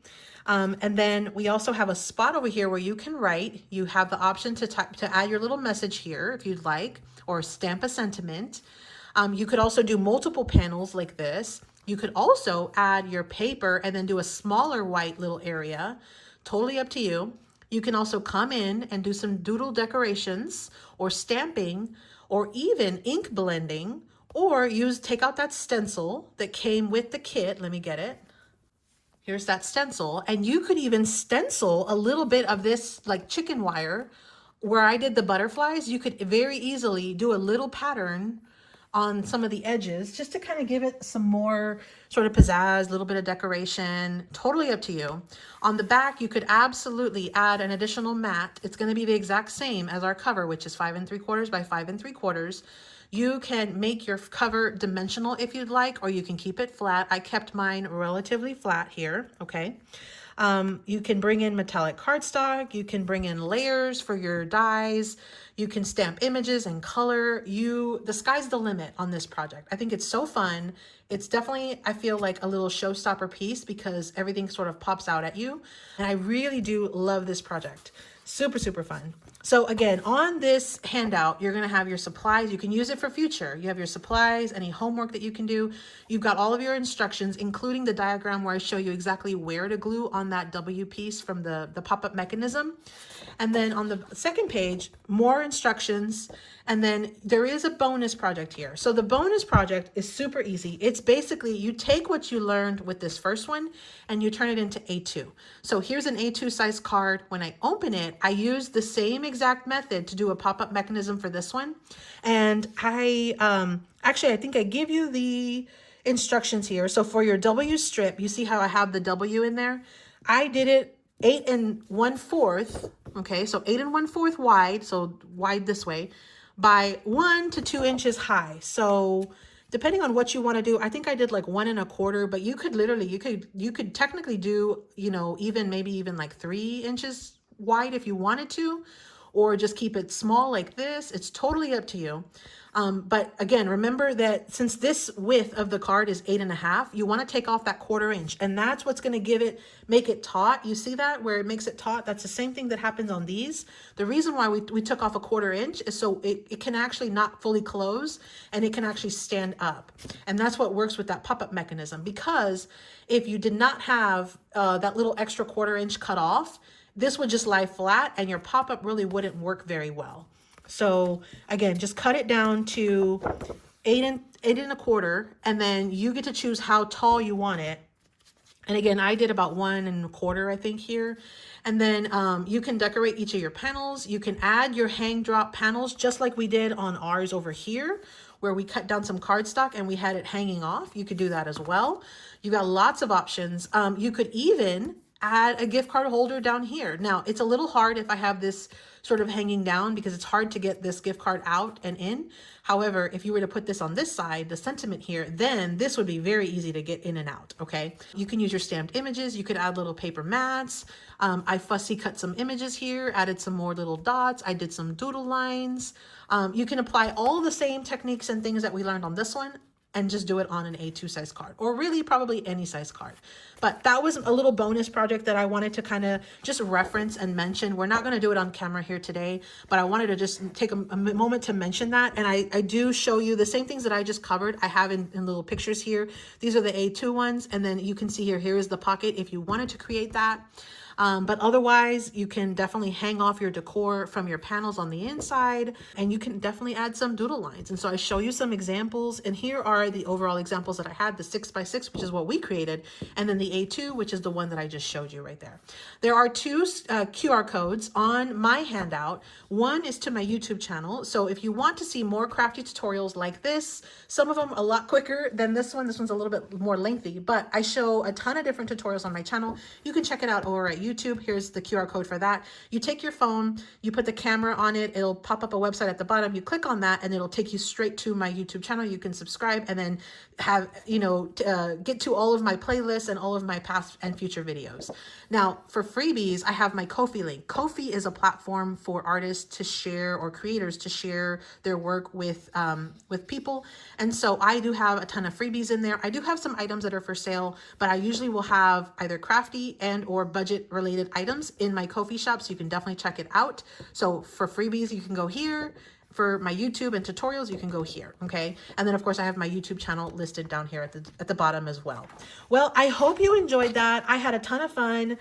And then we also have a spot over here where you can write. You have the option to add your little message here if you'd like, or stamp a sentiment. You could also do multiple panels like this. You could also add your paper and then do a smaller white little area. Totally up to you. You can also come in and do some doodle decorations or stamping or even ink blending, or take out that stencil that came with the kit. Let me get it. Here's that stencil. And you could even stencil a little bit of this like chicken wire where I did the butterflies. You could very easily do a little pattern on some of the edges just to kind of give it some more sort of pizzazz, a little bit of decoration. Totally up to you. On the back, you could absolutely add an additional mat. It's going to be the exact same as our cover, which is 5 3/4 by 5 3/4. You can make your cover dimensional if you'd like, or you can keep it flat. I kept mine relatively flat here, okay? You can bring in metallic cardstock. You can bring in layers for your dies. You can stamp images and color. The sky's the limit on this project. I think it's so fun. It's definitely, I feel like, a little showstopper piece because everything sort of pops out at you. And I really do love this project. Super, super fun. So again, on this handout, you're going to have your supplies. You can use it for future. You have your supplies, any homework that you can do. You've got all of your instructions, including the diagram where I show you exactly where to glue on that W piece from the pop-up mechanism. And then on the second page, more instructions. And then there is a bonus project here. So the bonus project is super easy. It's basically you take what you learned with this first one and you turn it into A2. So here's an A2 size card. When I open it, I use the same exact method to do a pop-up mechanism for this one. And actually, I think I give you the instructions here. So for your W strip, you see how I have the W in there? I did it 8 1/4, okay, so 8 1/4 wide, so wide this way, by 1 to 2 inches high. So depending on what you want to do, I think I did like 1 1/4, but you could literally, you could technically do, you know, even maybe even like 3 inches wide if you wanted to, or just keep it small like this. It's totally up to you. But again, remember that since this width of the card is 8 1/2, you want to take off that 1/4 inch, and that's what's going to make it taut. You see that where it makes it taut? That's the same thing that happens on these. The reason why we took off a 1/4 inch is so it can actually not fully close, and it can actually stand up. And that's what works with that pop-up mechanism, because if you did not have that little extra 1/4 inch cut off, this would just lie flat and your pop-up really wouldn't work very well. So again, just cut it down to 8 1/4, and then you get to choose how tall you want it. And again, I did about 1 1/4, I think, here. And then you can decorate each of your panels. You can add your hang drop panels just like we did on ours over here, where we cut down some cardstock and we had it hanging off. You could do that as well. You got lots of options. You could even add a gift card holder down here. Now, it's a little hard if I have this sort of hanging down because it's hard to get this gift card out and in. However, if you were to put this on this side, the sentiment here, then this would be very easy to get in and out, okay? You can use your stamped images. You could add little paper mats. I fussy cut some images here, added some more little dots. I did some doodle lines. You can apply all the same techniques and things that we learned on this one and just do it on an A2 size card, or really probably any size card. But that was a little bonus project that I wanted to kind of just reference and mention. We're not going to do it on camera here today, but I wanted to just take a moment to mention that. And I do show you the same things that I just covered. I have in little pictures here. These are the A2 ones. And then you can see here is the pocket if you wanted to create that. But otherwise, you can definitely hang off your decor from your panels on the inside, and you can definitely add some doodle lines. And so I show you some examples, and here are the overall examples that I had, the 6x6, which is what we created, and then the A2, which is the one that I just showed you right there. There are two QR codes on my handout. One is to my YouTube channel. So if you want to see more crafty tutorials like this, some of them a lot quicker than this one. This one's a little bit more lengthy, but I show a ton of different tutorials on my channel. You can check it out over at YouTube. Here's the QR code for that. You take your phone, you put the camera on it, it'll pop up a website at the bottom. You click on that and it'll take you straight to my YouTube channel. You can subscribe and then have, get to all of my playlists and all of my past and future videos. Now for freebies, I have my Ko-fi link. Ko-fi is a platform for artists to share, or creators to share their work with people. And so I do have a ton of freebies in there. I do have some items that are for sale, but I usually will have either crafty and or budget related items in my Ko-fi shop. So you can definitely check it out. So for freebies, you can go here. For my YouTube and tutorials, you can go here, okay? And then of course I have my YouTube channel listed down here at the bottom as well. Well, I hope you enjoyed that. I had a ton of fun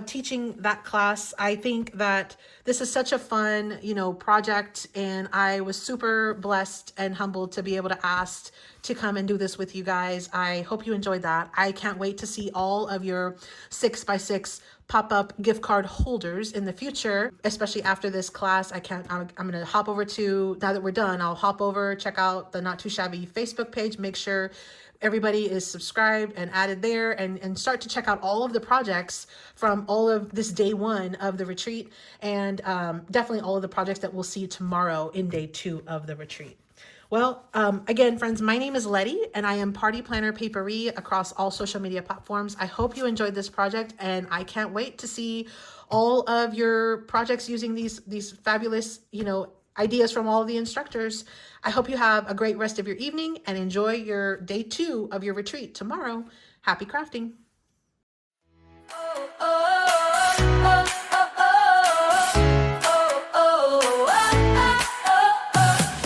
teaching that class. I think that this is such a fun, project, and I was super blessed and humbled to be able to ask to come and do this with you guys. I hope you enjoyed that. I can't wait to see all of your 6x6 pop-up gift card holders in the future, especially after this class. I'm going to hop over to, now that we're done, I'll hop over, check out the Not Too Shabby Facebook page, make sure everybody is subscribed and added there, and start to check out all of the projects from all of this day one of the retreat, and definitely all of the projects that we'll see tomorrow in day 2 of the retreat. Well, again, friends, my name is Letty, and I am Party Planner Paperie across all social media platforms. I hope you enjoyed this project, and I can't wait to see all of your projects using these fabulous, ideas from all of the instructors. I hope you have a great rest of your evening and enjoy your day 2 of your retreat tomorrow. Happy crafting.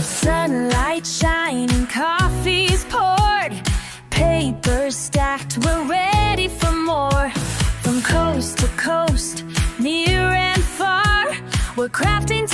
Sunlight shining, coffee's poured, paper stacked, we're ready for more. From coast to coast, near and far, we're crafting